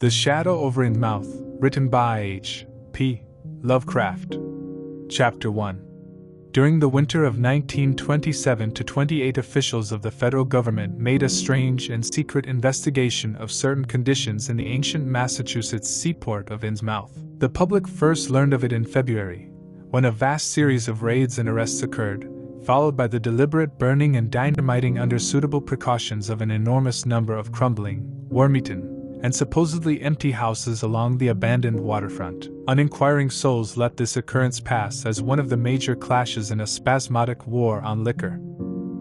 The Shadow over Innsmouth, written by H.P. Lovecraft. Chapter 1. During the winter of 1927-28, officials of the federal government made a strange and secret investigation of certain conditions in the ancient Massachusetts seaport of Innsmouth. The public first learned of it in February, when a vast series of raids and arrests occurred, followed by the deliberate burning and dynamiting under suitable precautions of an enormous number of crumbling, worm-eaten, and supposedly empty houses along the abandoned waterfront. Uninquiring souls let this occurrence pass as one of the major clashes in a spasmodic war on liquor.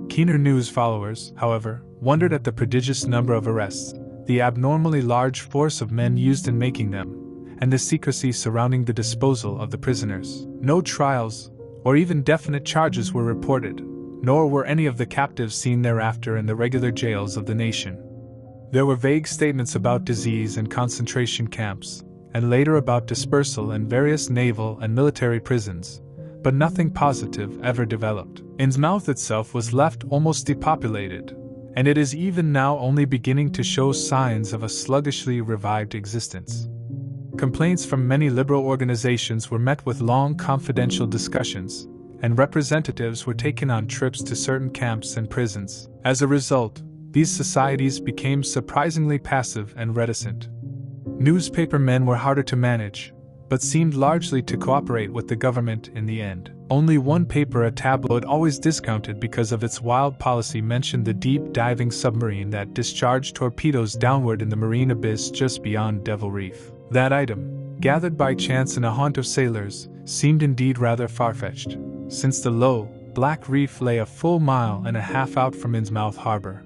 Keener news followers, however, wondered at the prodigious number of arrests, the abnormally large force of men used in making them, and the secrecy surrounding the disposal of the prisoners. No trials, or even definite charges were reported, nor were any of the captives seen thereafter in the regular jails of the nation. There were vague statements about disease and concentration camps, and later about dispersal in various naval and military prisons, but nothing positive ever developed. Innsmouth itself was left almost depopulated, and it is even now only beginning to show signs of a sluggishly revived existence. Complaints from many liberal organizations were met with long confidential discussions, and representatives were taken on trips to certain camps and prisons. As a result, these societies became surprisingly passive and reticent. Newspaper men were harder to manage, but seemed largely to cooperate with the government in the end. Only one paper, a tabloid always discounted because of its wild policy, mentioned the deep-diving submarine that discharged torpedoes downward in the marine abyss just beyond Devil Reef. That item, gathered by chance in a haunt of sailors, seemed indeed rather far-fetched, since the low, black reef lay a full mile and a half out from Innsmouth harbor.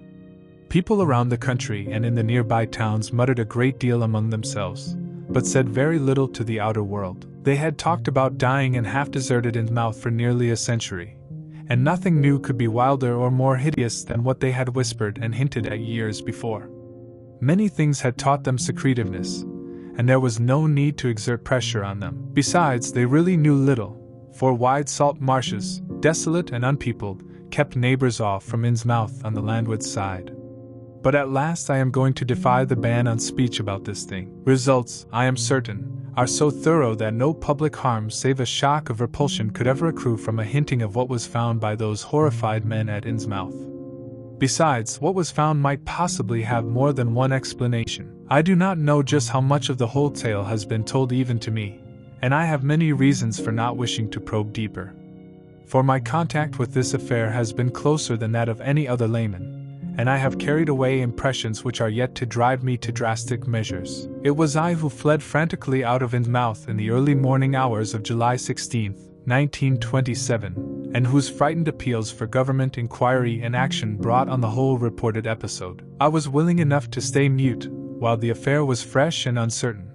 People around the country and in the nearby towns muttered a great deal among themselves, but said very little to the outer world. They had talked about dying and half-deserted Innsmouth for nearly a century, and nothing new could be wilder or more hideous than what they had whispered and hinted at years before. Many things had taught them secretiveness, and there was no need to exert pressure on them. Besides, they really knew little, for wide salt marshes, desolate and unpeopled, kept neighbors off from Innsmouth on the landward side. But at last I am going to defy the ban on speech about this thing. Results, I am certain, are so thorough that no public harm save a shock of repulsion could ever accrue from a hinting of what was found by those horrified men at Innsmouth. Besides, what was found might possibly have more than one explanation. I do not know just how much of the whole tale has been told even to me, and I have many reasons for not wishing to probe deeper. For my contact with this affair has been closer than that of any other layman, and I have carried away impressions which are yet to drive me to drastic measures. It was I who fled frantically out of Innsmouth in the early morning hours of July 16, 1927, and whose frightened appeals for government inquiry and action brought on the whole reported episode. I was willing enough to stay mute while the affair was fresh and uncertain.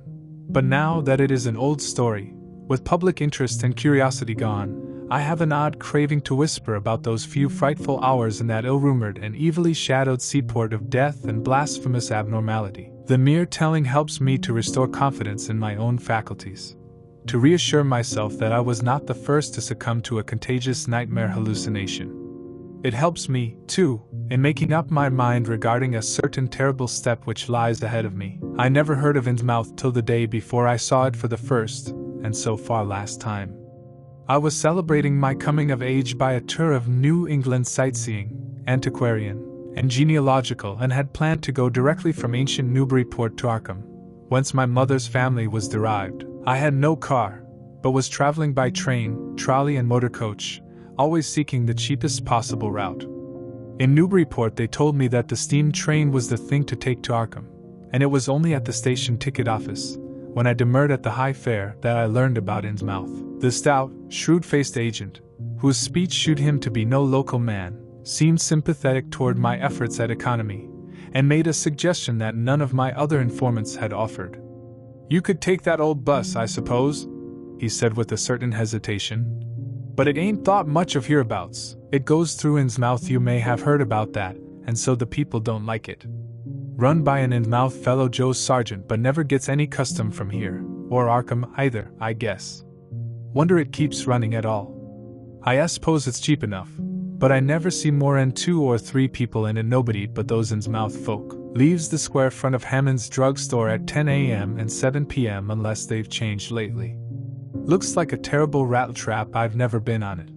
But now that it is an old story, with public interest and curiosity gone, I have an odd craving to whisper about those few frightful hours in that ill-rumored and evilly shadowed seaport of death and blasphemous abnormality. The mere telling helps me to restore confidence in my own faculties, to reassure myself that I was not the first to succumb to a contagious nightmare hallucination. It helps me, too, in making up my mind regarding a certain terrible step which lies ahead of me. I never heard of Innsmouth till the day before I saw it for the first, and so far last time. I was celebrating my coming of age by a tour of New England sightseeing, antiquarian, and genealogical, and had planned to go directly from ancient Newburyport to Arkham, whence my mother's family was derived. I had no car, but was traveling by train, trolley and motor coach, always seeking the cheapest possible route. In Newburyport they told me that the steam train was the thing to take to Arkham, and it was only at the station ticket office, when I demurred at the high fare, that I learned about Innsmouth. The stout, shrewd-faced agent, whose speech shewed him to be no local man, seemed sympathetic toward my efforts at economy, and made a suggestion that none of my other informants had offered. "You could take that old bus, I suppose?" he said with a certain hesitation. "But it ain't thought much of hereabouts. It goes through Innsmouth, you may have heard about that, and so the people don't like it. Run by an Innsmouth fellow Joe Sargent, but never gets any custom from here, or Arkham either, I guess. Wonder it keeps running at all. I suppose it's cheap enough, but I never see more 'n 2 or 3 people in it, nobody but those Innsmouth folk. Leaves the square front of Hammond's drugstore at 10 a.m. and 7 p.m. unless they've changed lately. Looks like a terrible rattle trap. I've never been on it.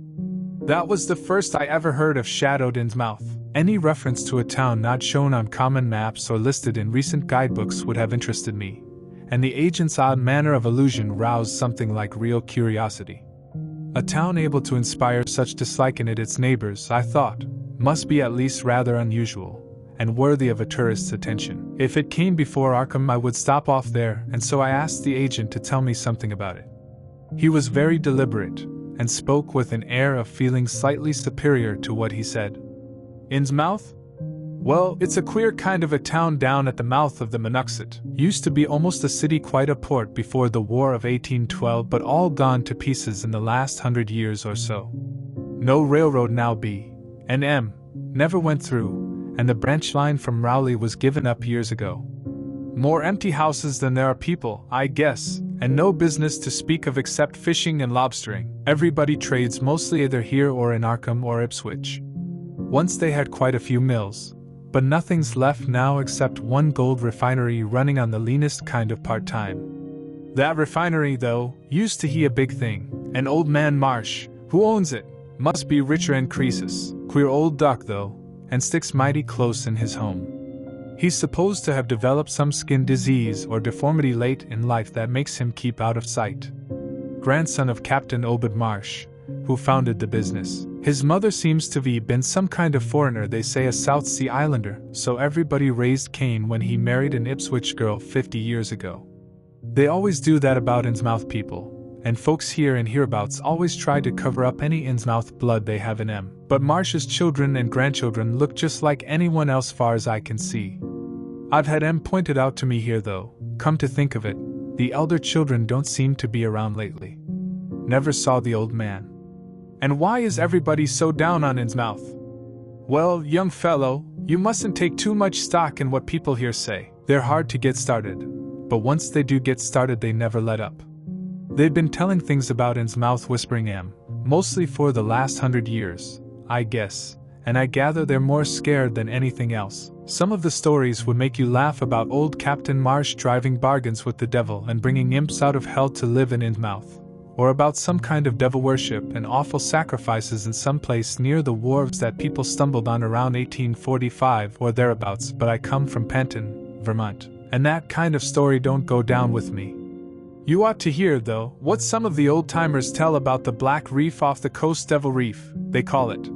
That was the first I ever heard of shadowed Innsmouth. Any reference to a town not shown on common maps or listed in recent guidebooks would have interested me, and the agent's odd manner of allusion roused something like real curiosity. A town able to inspire such dislike in its neighbors, I thought, must be at least rather unusual, and worthy of a tourist's attention. If it came before Arkham, I would stop off there, and so I asked the agent to tell me something about it. He was very deliberate, and spoke with an air of feeling slightly superior to what he said. Innsmouth? Well, it's a queer kind of a town down at the mouth of the Monnoxet. Used to be almost a city, quite a port before the War of 1812, but all gone to pieces in the last 100 years or so. No railroad now. B&M never went through, and the branch line from Rowley was given up years ago. More empty houses than there are people, I guess, and no business to speak of except fishing and lobstering. Everybody trades mostly either here or in Arkham or Ipswich. Once they had quite a few mills, but nothing's left now except one gold refinery running on the leanest kind of part-time. That refinery, though, used to be a big thing. An old man Marsh, who owns it, must be richer and Croesus. Queer old duck, though, and sticks mighty close in his home. He's supposed to have developed some skin disease or deformity late in life that makes him keep out of sight. Grandson of Captain Obed Marsh, who founded the business. His mother seems to have been some kind of foreigner, they say a South Sea Islander, so everybody raised Cain when he married an Ipswich girl 50 years ago. They always do that about Innsmouth people, and folks here and hereabouts always try to cover up any Innsmouth blood they have in them. But Marsh's children and grandchildren look just like anyone else far as I can see. I've had M pointed out to me here though, come to think of it, the elder children don't seem to be around lately. Never saw the old man. And why is everybody so down on Innsmouth? Well, young fellow, you mustn't take too much stock in what people here say. They're hard to get started, but once they do get started they never let up. They've been telling things about Innsmouth, whispering mostly for the last 100 years, I guess, and I gather they're more scared than anything else. Some of the stories would make you laugh about old Captain Marsh driving bargains with the devil and bringing imps out of hell to live in Innsmouth, or about some kind of devil worship and awful sacrifices in some place near the wharves that people stumbled on around 1845 or thereabouts, but I come from Panton, Vermont, and that kind of story don't go down with me. You ought to hear, though, what some of the old-timers tell about the Black Reef off the coast, Devil Reef, they call it.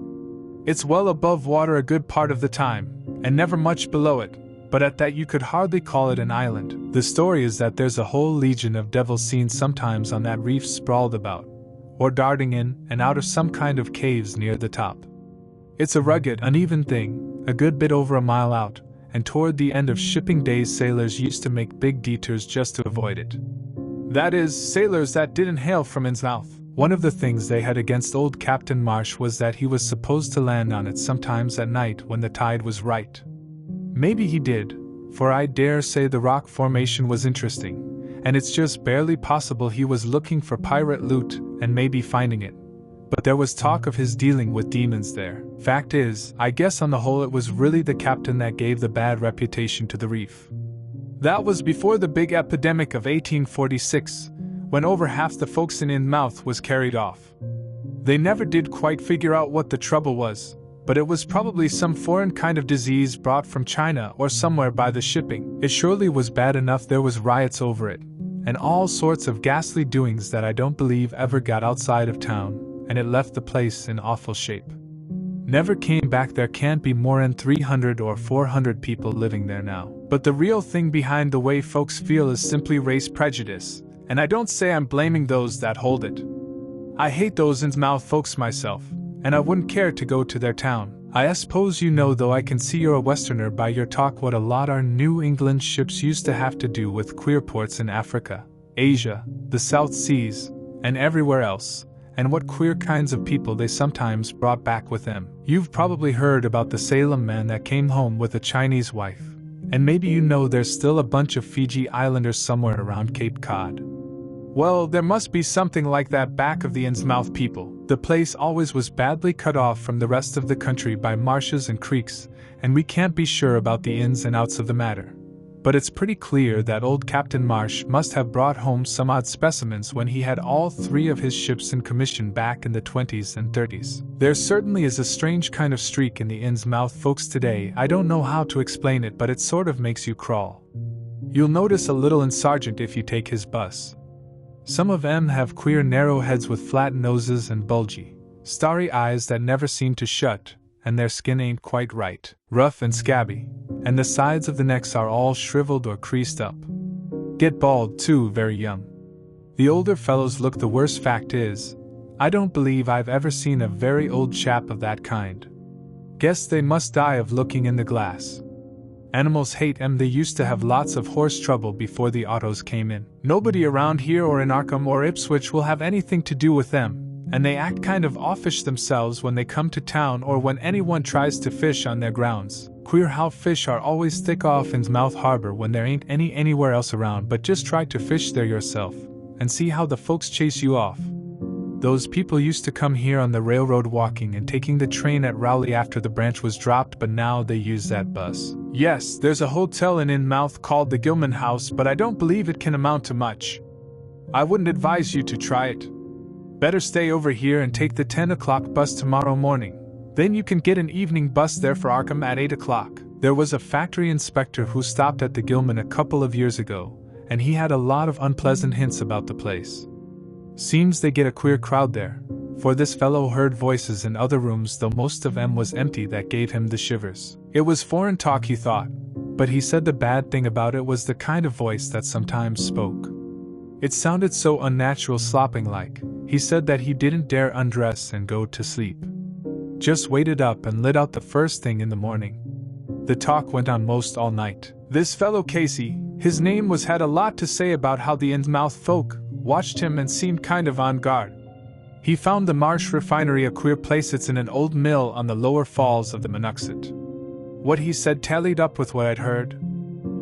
It's well above water a good part of the time, and never much below it, but at that you could hardly call it an island. The story is that there's a whole legion of devils seen sometimes on that reef sprawled about, or darting in and out of some kind of caves near the top. It's a rugged, uneven thing, a good bit over a mile out, and toward the end of shipping days sailors used to make big detours just to avoid it. That is, sailors that didn't hail from Innsmouth. One of the things they had against old Captain Marsh was that he was supposed to land on it sometimes at night when the tide was right. Maybe he did, for I dare say the rock formation was interesting, and it's just barely possible he was looking for pirate loot and maybe finding it. But there was talk of his dealing with demons there. Fact is, I guess on the whole it was really the captain that gave the bad reputation to the reef. That was before the big epidemic of 1846, when over half the folks in Innsmouth was carried off. They never did quite figure out what the trouble was, but it was probably some foreign kind of disease brought from China or somewhere by the shipping. It surely was bad enough there was riots over it, and all sorts of ghastly doings that I don't believe ever got outside of town, and it left the place in awful shape. Never came back. There can't be more than 300 or 400 people living there now. But the real thing behind the way folks feel is simply race prejudice, and I don't say I'm blaming those that hold it. I hate those Innsmouth folks myself, and I wouldn't care to go to their town. I suppose you know, though I can see you're a Westerner by your talk, what a lot our New England ships used to have to do with queer ports in Africa, Asia, the South Seas, and everywhere else, and what queer kinds of people they sometimes brought back with them. You've probably heard about the Salem man that came home with a Chinese wife, and maybe you know there's still a bunch of Fiji Islanders somewhere around Cape Cod. Well, there must be something like that back of the Innsmouth people. The place always was badly cut off from the rest of the country by marshes and creeks, and we can't be sure about the ins and outs of the matter. But it's pretty clear that old Captain Marsh must have brought home some odd specimens when he had all 3 of his ships in commission back in the 20s and 30s. There certainly is a strange kind of streak in the Innsmouth folks today. I don't know how to explain it, but it sort of makes you crawl. You'll notice a little in Sargent if you take his bus. Some of 'em have queer narrow heads with flat noses and bulgy, starry eyes that never seem to shut, and their skin ain't quite right, rough and scabby, and the sides of the necks are all shriveled or creased up. Get bald too very young. The older fellows look the worst. Fact is, I don't believe I've ever seen a very old chap of that kind. Guess they must die of looking in the glass. Animals hate 'em. They used to have lots of horse trouble before the autos came in. Nobody around here or in Arkham or Ipswich will have anything to do with them, and they act kind of offish themselves when they come to town or when anyone tries to fish on their grounds. Queer how fish are always thick off Innsmouth Harbor when there ain't any anywhere else around. But just try to fish there yourself, and see how the folks chase you off. Those people used to come here on the railroad walking and taking the train at Rowley after the branch was dropped, but now they use that bus. Yes, there's a hotel in Innsmouth called the Gilman House, but I don't believe it can amount to much. I wouldn't advise you to try it. Better stay over here and take the 10 o'clock bus tomorrow morning. Then you can get an evening bus there for Arkham at 8 o'clock. There was a factory inspector who stopped at the Gilman a couple of years ago, and he had a lot of unpleasant hints about the place. Seems they get a queer crowd there, for this fellow heard voices in other rooms, though most of them was empty. That gave him the shivers. It was foreign talk, he thought, but he said the bad thing about it was the kind of voice that sometimes spoke. It sounded so unnatural, slopping like. He said that he didn't dare undress and go to sleep. Just waited up and lit out the first thing in the morning. The talk went on most all night. This fellow Casey, his name was, had a lot to say about how the Innsmouth folk watched him and seemed kind of on guard. He found the Marsh refinery a queer place. It's in an old mill on the lower falls of the Monuxet. What he said tallied up with what I'd heard.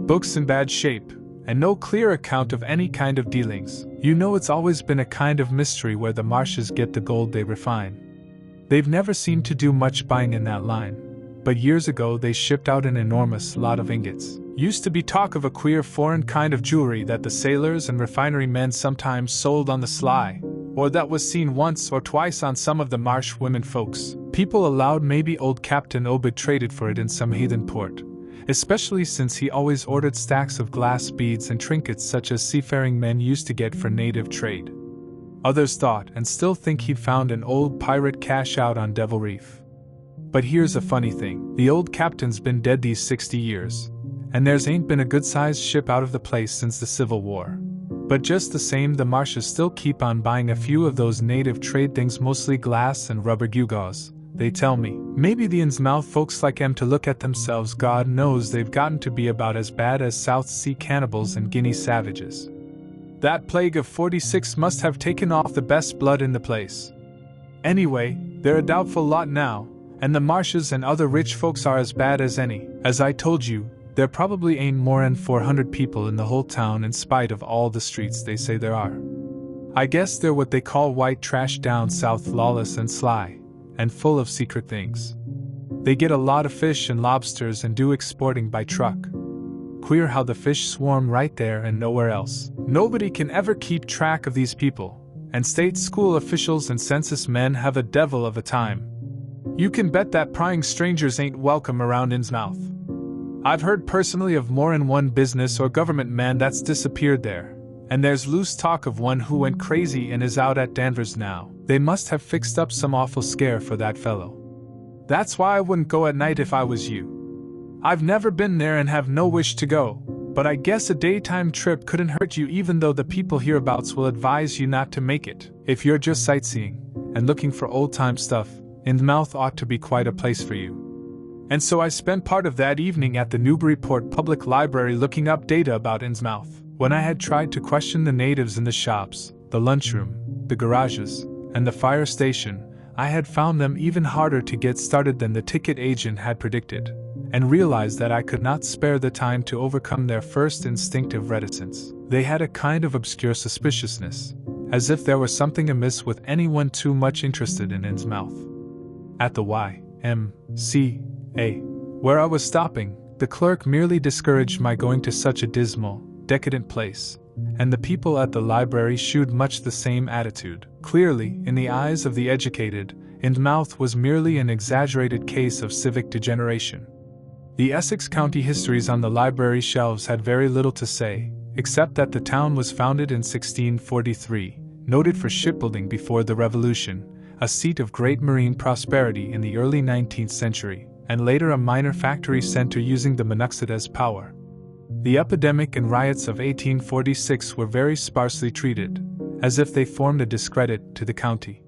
Books in bad shape, and no clear account of any kind of dealings. You know, it's always been a kind of mystery where the Marshes get the gold they refine. They've never seemed to do much buying in that line, but years ago they shipped out an enormous lot of ingots. Used to be talk of a queer foreign kind of jewelry that the sailors and refinery men sometimes sold on the sly, or that was seen once or twice on some of the Marsh women folks. People allowed maybe old Captain Obed traded for it in some heathen port, especially since he always ordered stacks of glass beads and trinkets such as seafaring men used to get for native trade. Others thought and still think he'd found an old pirate cache out on Devil Reef. But here's a funny thing. The old captain's been dead these 60 years, and there's ain't been a good-sized ship out of the place since the Civil War. But just the same, the Marshes still keep on buying a few of those native trade things, mostly glass and rubber gewgaws, they tell me. Maybe the Innsmouth folks like 'em to look at themselves. God knows they've gotten to be about as bad as South Sea cannibals and Guinea savages. That plague of '46 must have taken off the best blood in the place. Anyway, they're a doubtful lot now, and the Marshes and other rich folks are as bad as any. As I told you, there probably ain't more'n 400 people in the whole town in spite of all the streets they say there are. I guess they're what they call white trash down south, lawless and sly, and full of secret things. They get a lot of fish and lobsters and do exporting by truck. Queer how the fish swarm right there and nowhere else. Nobody can ever keep track of these people, and state school officials and census men have a devil of a time. You can bet that prying strangers ain't welcome around Innsmouth. I've heard personally of more'n one business or government man that's disappeared there, and there's loose talk of one who went crazy and is out at Danvers now. They must have fixed up some awful scare for that fellow. That's why I wouldn't go at night if I was you. I've never been there and have no wish to go, but I guess a daytime trip couldn't hurt you, even though the people hereabouts will advise you not to make it. If you're just sightseeing and looking for old-time stuff, Innsmouth ought to be quite a place for you. And so I spent part of that evening at the Newburyport Public Library looking up data about Innsmouth. When I had tried to question the natives in the shops, the lunchroom, the garages, and the fire station, I had found them even harder to get started than the ticket agent had predicted, and realized that I could not spare the time to overcome their first instinctive reticence. They had a kind of obscure suspiciousness, as if there was something amiss with anyone too much interested in Innsmouth. At the Y.M.C.A., Where I was stopping, the clerk merely discouraged my going to such a dismal, decadent place, and the people at the library shewed much the same attitude. Clearly, in the eyes of the educated, Innsmouth was merely an exaggerated case of civic degeneration. The Essex County histories on the library shelves had very little to say, except that the town was founded in 1643, noted for shipbuilding before the Revolution, a seat of great marine prosperity in the early 19th century, and later a minor factory center using the monoxide as power. The epidemic and riots of 1846 were very sparsely treated, as if they formed a discredit to the county.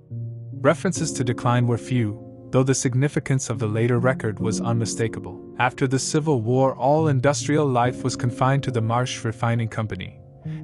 References to decline were few, though the significance of the later record was unmistakable. After the Civil War, all industrial life was confined to the Marsh Refining Company,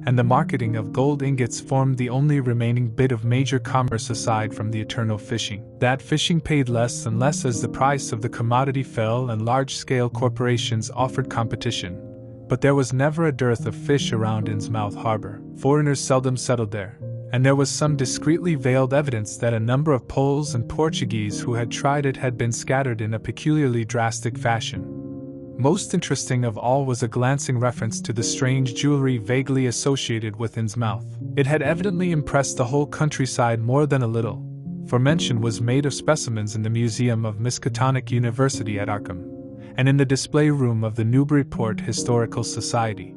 and the marketing of gold ingots formed the only remaining bit of major commerce aside from the eternal fishing. That fishing paid less and less as the price of the commodity fell and large-scale corporations offered competition, but there was never a dearth of fish around Innsmouth harbor. Foreigners seldom settled there, and there was some discreetly veiled evidence that a number of Poles and Portuguese who had tried it had been scattered in a peculiarly drastic fashion. Most interesting of all was a glancing reference to the strange jewelry vaguely associated with Innsmouth. It had evidently impressed the whole countryside more than a little, for mention was made of specimens in the Museum of Miskatonic University at Arkham, and in the display room of the Newburyport Historical Society.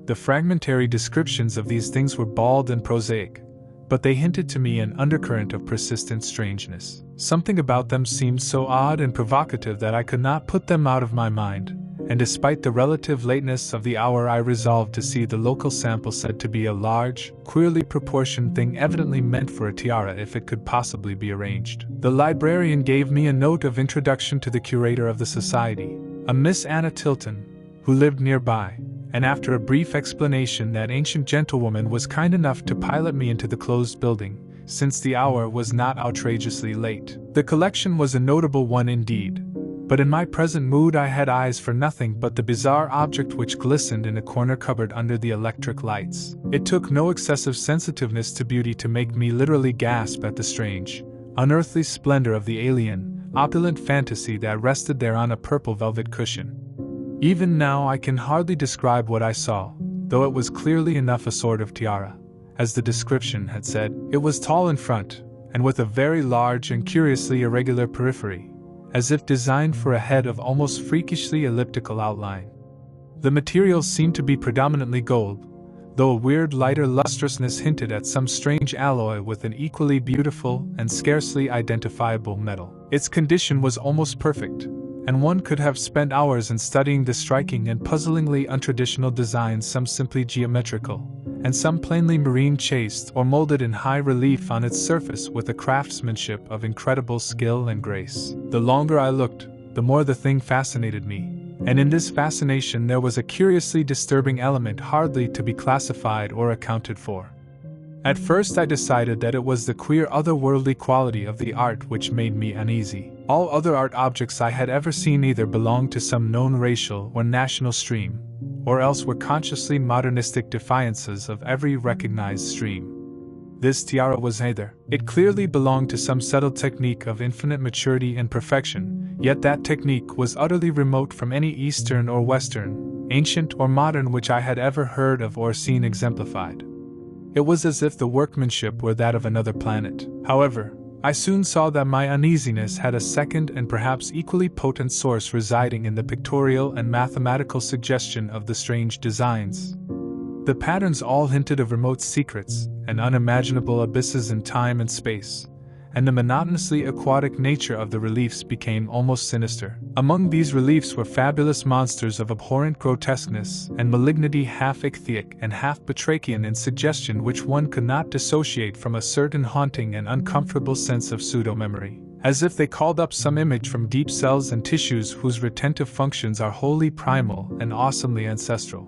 The fragmentary descriptions of these things were bald and prosaic, but they hinted to me an undercurrent of persistent strangeness. Something about them seemed so odd and provocative that I could not put them out of my mind, and despite the relative lateness of the hour I resolved to see the local sample said to be a large, queerly proportioned thing evidently meant for a tiara if it could possibly be arranged. The librarian gave me a note of introduction to the curator of the society, a Miss Anna Tilton, who lived nearby, and after a brief explanation that ancient gentlewoman was kind enough to pilot me into the closed building, since the hour was not outrageously late. The collection was a notable one indeed, but in my present mood I had eyes for nothing but the bizarre object which glistened in a corner cupboard under the electric lights. It took no excessive sensitiveness to beauty to make me literally gasp at the strange, unearthly splendor of the alien, opulent fantasy that rested there on a purple velvet cushion. Even now I can hardly describe what I saw, though it was clearly enough a sort of tiara. As the description had said, it was tall in front, and with a very large and curiously irregular periphery, as if designed for a head of almost freakishly elliptical outline. The materials seemed to be predominantly gold, though a weird lighter lustrousness hinted at some strange alloy with an equally beautiful and scarcely identifiable metal. Its condition was almost perfect, and one could have spent hours in studying the striking and puzzlingly untraditional designs, some simply geometrical, and some plainly marine chased or molded in high relief on its surface with a craftsmanship of incredible skill and grace. The longer I looked, the more the thing fascinated me, and in this fascination there was a curiously disturbing element hardly to be classified or accounted for. At first I decided that it was the queer otherworldly quality of the art which made me uneasy. All other art objects I had ever seen either belonged to some known racial or national stream, or else were consciously modernistic defiances of every recognized stream. This tiara was neither. It clearly belonged to some settled technique of infinite maturity and perfection, yet that technique was utterly remote from any Eastern or Western, ancient or modern which I had ever heard of or seen exemplified. It was as if the workmanship were that of another planet. However, I soon saw that my uneasiness had a second and perhaps equally potent source residing in the pictorial and mathematical suggestion of the strange designs. The patterns all hinted of remote secrets and unimaginable abysses in time and space, and the monotonously aquatic nature of the reliefs became almost sinister. Among these reliefs were fabulous monsters of abhorrent grotesqueness and malignity, half ichthyaic and half batrachian in suggestion, which one could not dissociate from a certain haunting and uncomfortable sense of pseudo-memory, as if they called up some image from deep cells and tissues whose retentive functions are wholly primal and awesomely ancestral.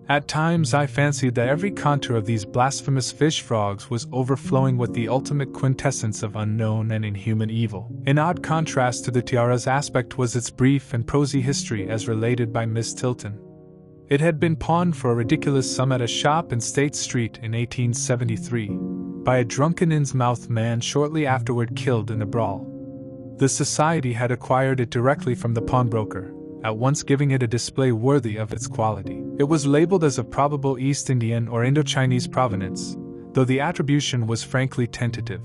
At times I fancied that every contour of these blasphemous fish frogs was overflowing with the ultimate quintessence of unknown and inhuman evil. In odd contrast to the tiara's aspect was its brief and prosy history as related by Miss Tilton. It had been pawned for a ridiculous sum at a shop in State Street in 1873, by a drunken Innsmouth man shortly afterward killed in a brawl. The society had acquired it directly from the pawnbroker, at once giving it a display worthy of its quality. It was labeled as of probable East Indian or Indo-Chinese provenance, though the attribution was frankly tentative.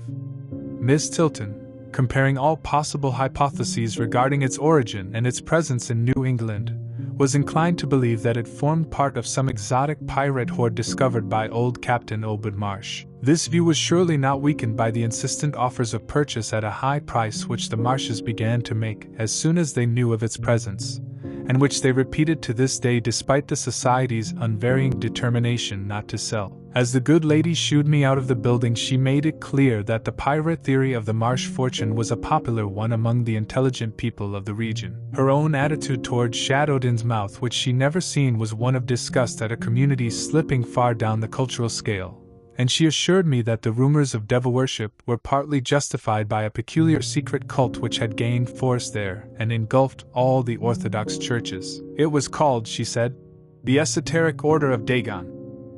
Miss Tilton, comparing all possible hypotheses regarding its origin and its presence in New England, was inclined to believe that it formed part of some exotic pirate horde discovered by old Captain Obed Marsh. This view was surely not weakened by the insistent offers of purchase at a high price which the Marshes began to make as soon as they knew of its presence, and which they repeated to this day despite the society's unvarying determination not to sell. As the good lady shooed me out of the building, she made it clear that the pirate theory of the Marsh fortune was a popular one among the intelligent people of the region. Her own attitude toward shadowed Innsmouth, which she never seen, was one of disgust at a community slipping far down the cultural scale, and she assured me that the rumors of devil worship were partly justified by a peculiar secret cult which had gained force there and engulfed all the Orthodox churches. It was called, she said, the Esoteric Order of Dagon,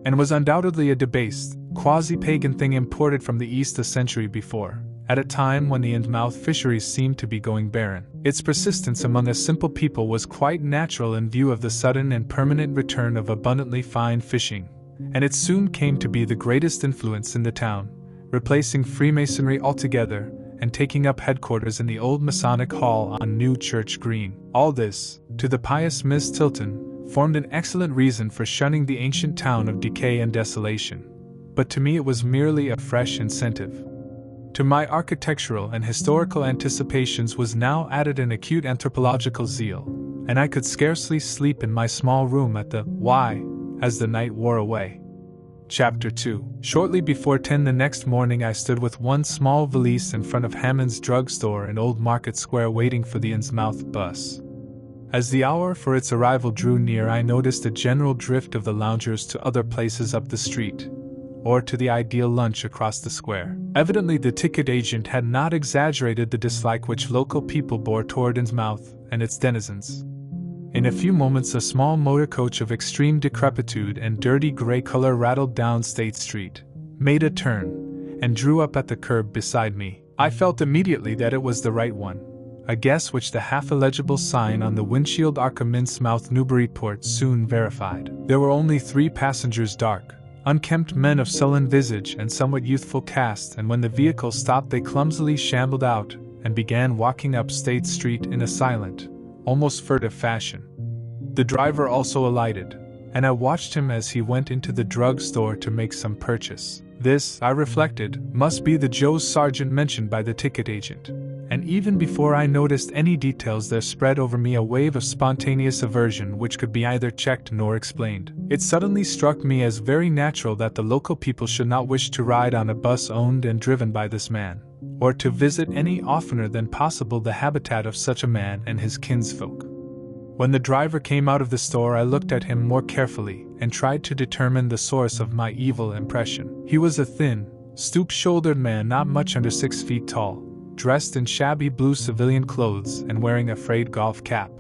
and was undoubtedly a debased, quasi-pagan thing imported from the East a century before, at a time when the Innsmouth fisheries seemed to be going barren. Its persistence among a simple people was quite natural in view of the sudden and permanent return of abundantly fine fishing, and it soon came to be the greatest influence in the town, replacing Freemasonry altogether and taking up headquarters in the old Masonic Hall on New Church Green. All this, to the pious Miss Tilton, formed an excellent reason for shunning the ancient town of decay and desolation, but to me it was merely a fresh incentive. To my architectural and historical anticipations was now added an acute anthropological zeal, and I could scarcely sleep in my small room at the Y as the night wore away. Chapter 2. Shortly before 10 the next morning I stood with one small valise in front of Hammond's drugstore in Old Market Square waiting for the Innsmouth bus. As the hour for its arrival drew near, I noticed a general drift of the loungers to other places up the street, or to the ideal lunch across the square. Evidently the ticket agent had not exaggerated the dislike which local people bore toward Innsmouth and its denizens. In a few moments a small motor coach of extreme decrepitude and dirty gray color rattled down State Street, made a turn, and drew up at the curb beside me. I felt immediately that it was the right one, a guess which the half-illegible sign on the windshield Arkham Innsmouth Newburyport soon verified. There were only 3 passengers, dark, unkempt men of sullen visage and somewhat youthful cast, and when the vehicle stopped they clumsily shambled out and began walking up State Street in a silent, almost furtive fashion. The driver also alighted, and I watched him as he went into the drug store to make some purchase. This, I reflected, must be the Joe Sargent mentioned by the ticket agent, and even before I noticed any details there spread over me a wave of spontaneous aversion which could be neither checked nor explained. It suddenly struck me as very natural that the local people should not wish to ride on a bus owned and driven by this man, or to visit any oftener than possible the habitat of such a man and his kinsfolk. When the driver came out of the store I looked at him more carefully and tried to determine the source of my evil impression. He was a thin, stoop-shouldered man not much under 6 feet tall, dressed in shabby blue civilian clothes and wearing a frayed golf cap.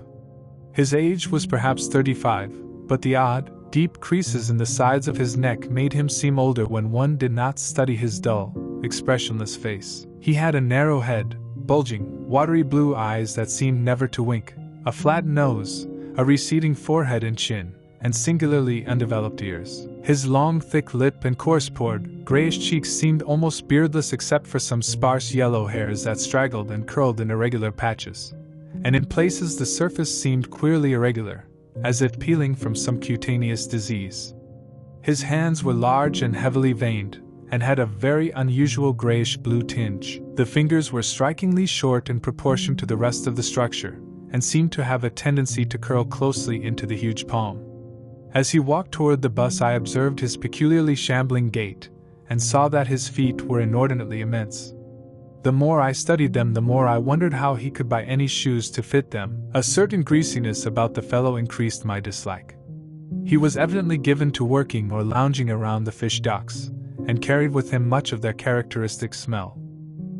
His age was perhaps 35, but the odd, deep creases in the sides of his neck made him seem older when one did not study his dull, expressionless face. He had a narrow head, bulging, watery blue eyes that seemed never to wink, a flat nose, a receding forehead and chin, and singularly undeveloped ears. His long, thick lip and coarse-pored, grayish cheeks seemed almost beardless except for some sparse yellow hairs that straggled and curled in irregular patches, and in places the surface seemed queerly irregular, as if peeling from some cutaneous disease. His hands were large and heavily veined, and had a very unusual grayish-blue tinge. The fingers were strikingly short in proportion to the rest of the structure, and seemed to have a tendency to curl closely into the huge palm. As he walked toward the bus I observed his peculiarly shambling gait, and saw that his feet were inordinately immense. The more I studied them the more I wondered how he could buy any shoes to fit them. A certain greasiness about the fellow increased my dislike. He was evidently given to working or lounging around the fish docks, and carried with him much of their characteristic smell.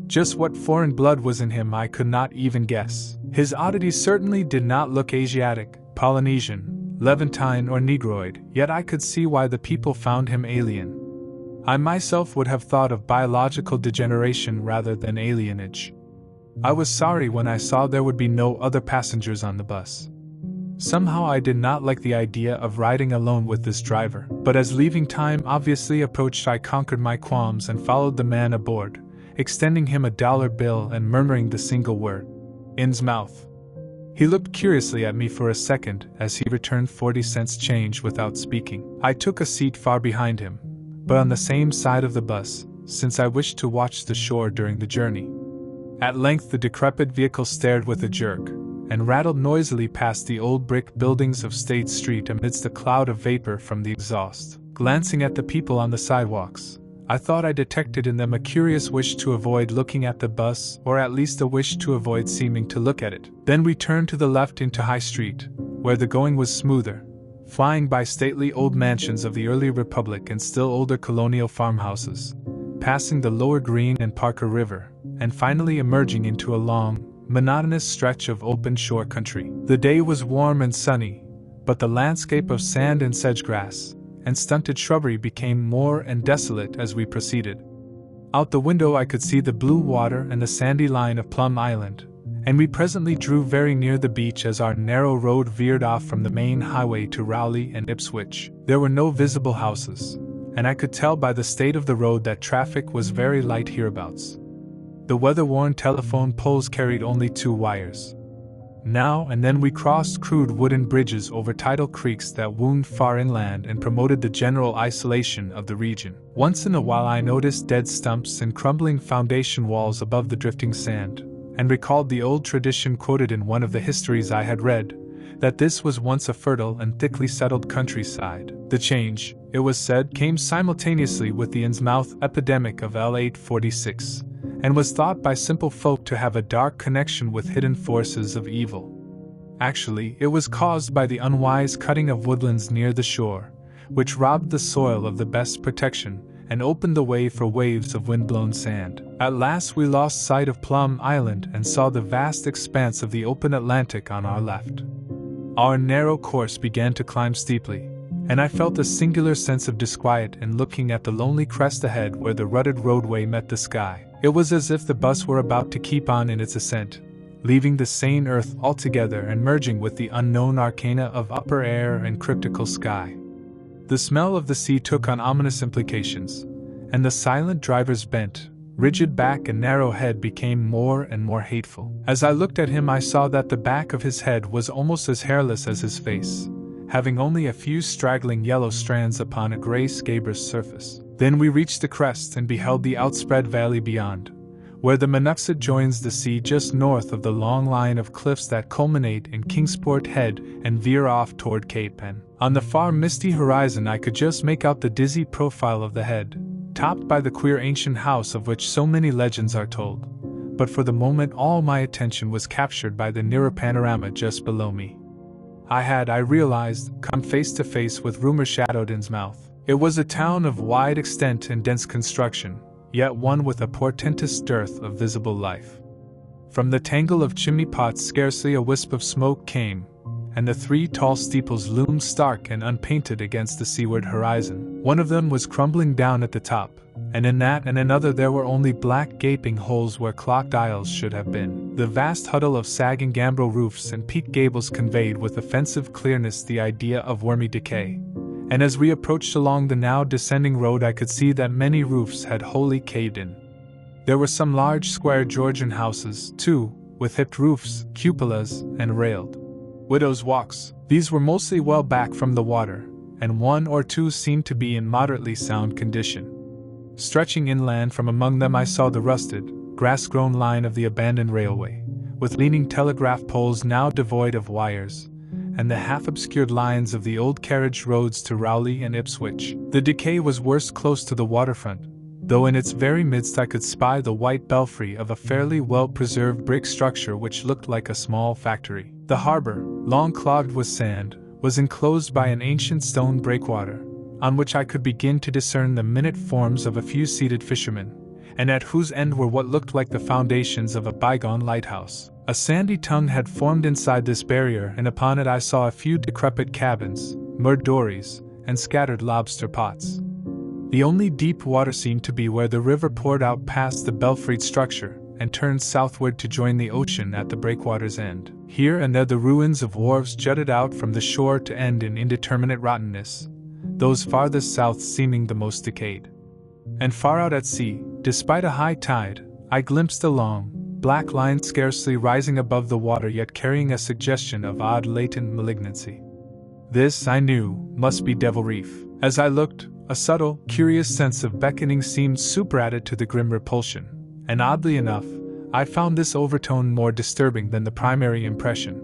Just what foreign blood was in him I could not even guess. His oddities certainly did not look Asiatic, Polynesian, Levantine or Negroid, yet I could see why the people found him alien. I myself would have thought of biological degeneration rather than alienage. I was sorry when I saw there would be no other passengers on the bus. Somehow I did not like the idea of riding alone with this driver, but as leaving time obviously approached, I conquered my qualms and followed the man aboard, extending him a dollar bill and murmuring the single word, "Innsmouth." He looked curiously at me for a second as he returned 40 cents change without speaking. I took a seat far behind him, but on the same side of the bus, since I wished to watch the shore during the journey. At length the decrepit vehicle stared with a jerk, and rattled noisily past the old brick buildings of State Street amidst a cloud of vapor from the exhaust. Glancing at the people on the sidewalks, I thought I detected in them a curious wish to avoid looking at the bus, or at least a wish to avoid seeming to look at it. Then we turned to the left into High Street, where the going was smoother, flying by stately old mansions of the early Republic and still older colonial farmhouses, passing the Lower Green and Parker River, and finally emerging into a long, monotonous stretch of open shore country. The day was warm and sunny, but the landscape of sand and sedgegrass and stunted shrubbery became more and desolate as we proceeded. Out the window I could see the blue water and the sandy line of Plum Island, and we presently drew very near the beach as our narrow road veered off from the main highway to Rowley and Ipswich. There were no visible houses, and I could tell by the state of the road that traffic was very light hereabouts. The weather-worn telephone poles carried only 2 wires. Now and then we crossed crude wooden bridges over tidal creeks that wound far inland and promoted the general isolation of the region. Once in a while I noticed dead stumps and crumbling foundation walls above the drifting sand, and recalled the old tradition quoted in one of the histories I had read, that this was once a fertile and thickly settled countryside. The change, it was said, came simultaneously with the Innsmouth epidemic of L846, and was thought by simple folk to have a dark connection with hidden forces of evil. Actually, it was caused by the unwise cutting of woodlands near the shore, which robbed the soil of the best protection and opened the way for waves of wind-blown sand. At last we lost sight of Plum Island and saw the vast expanse of the open Atlantic on our left. Our narrow course began to climb steeply, and I felt a singular sense of disquiet in looking at the lonely crest ahead where the rutted roadway met the sky. It was as if the bus were about to keep on in its ascent, leaving the sane earth altogether and merging with the unknown arcana of upper air and cryptical sky. The smell of the sea took on ominous implications, and the silent driver's bent, rigid back and narrow head became more and more hateful. As I looked at him I saw that the back of his head was almost as hairless as his face, having only a few straggling yellow strands upon a gray scabrous surface. Then we reached the crest and beheld the outspread valley beyond, where the Monoxid joins the sea just north of the long line of cliffs that culminate in Kingsport Head and veer off toward Cape Pen. On the far misty horizon I could just make out the dizzy profile of the head, topped by the queer ancient house of which so many legends are told, but for the moment all my attention was captured by the nearer panorama just below me. I realized, come face to face with rumor-shadowed Innsmouth. It was a town of wide extent and dense construction, yet one with a portentous dearth of visible life. From the tangle of chimney pots scarcely a wisp of smoke came, and the 3 tall steeples loomed stark and unpainted against the seaward horizon. One of them was crumbling down at the top, and in that and another there were only black gaping holes where clock dials should have been. The vast huddle of sagging gambrel roofs and peaked gables conveyed with offensive clearness the idea of wormy decay, and as we approached along the now descending road I could see that many roofs had wholly caved in. There were some large square Georgian houses, too, with hipped roofs, cupolas, and railed widows' walks. These were mostly well back from the water, and 1 or 2 seemed to be in moderately sound condition. Stretching inland from among them I saw the rusted, grass-grown line of the abandoned railway, with leaning telegraph poles now devoid of wires, and the half-obscured lines of the old carriage roads to Rowley and Ipswich. The decay was worst close to the waterfront, though in its very midst I could spy the white belfry of a fairly well-preserved brick structure which looked like a small factory. The harbor, long clogged with sand, was enclosed by an ancient stone breakwater, on which I could begin to discern the minute forms of a few seated fishermen, and at whose end were what looked like the foundations of a bygone lighthouse. A sandy tongue had formed inside this barrier, and upon it I saw a few decrepit cabins, moored dories, and scattered lobster pots. The only deep water seemed to be where the river poured out past the belfried structure, and turned southward to join the ocean at the breakwater's end. Here and there the ruins of wharves jutted out from the shore to end in indeterminate rottenness, those farthest south seeming the most decayed. And far out at sea, despite a high tide, I glimpsed a long, black line scarcely rising above the water yet carrying a suggestion of odd latent malignancy. This, I knew, must be Devil Reef. As I looked, a subtle, curious sense of beckoning seemed superadded to the grim repulsion, and oddly enough, I found this overtone more disturbing than the primary impression.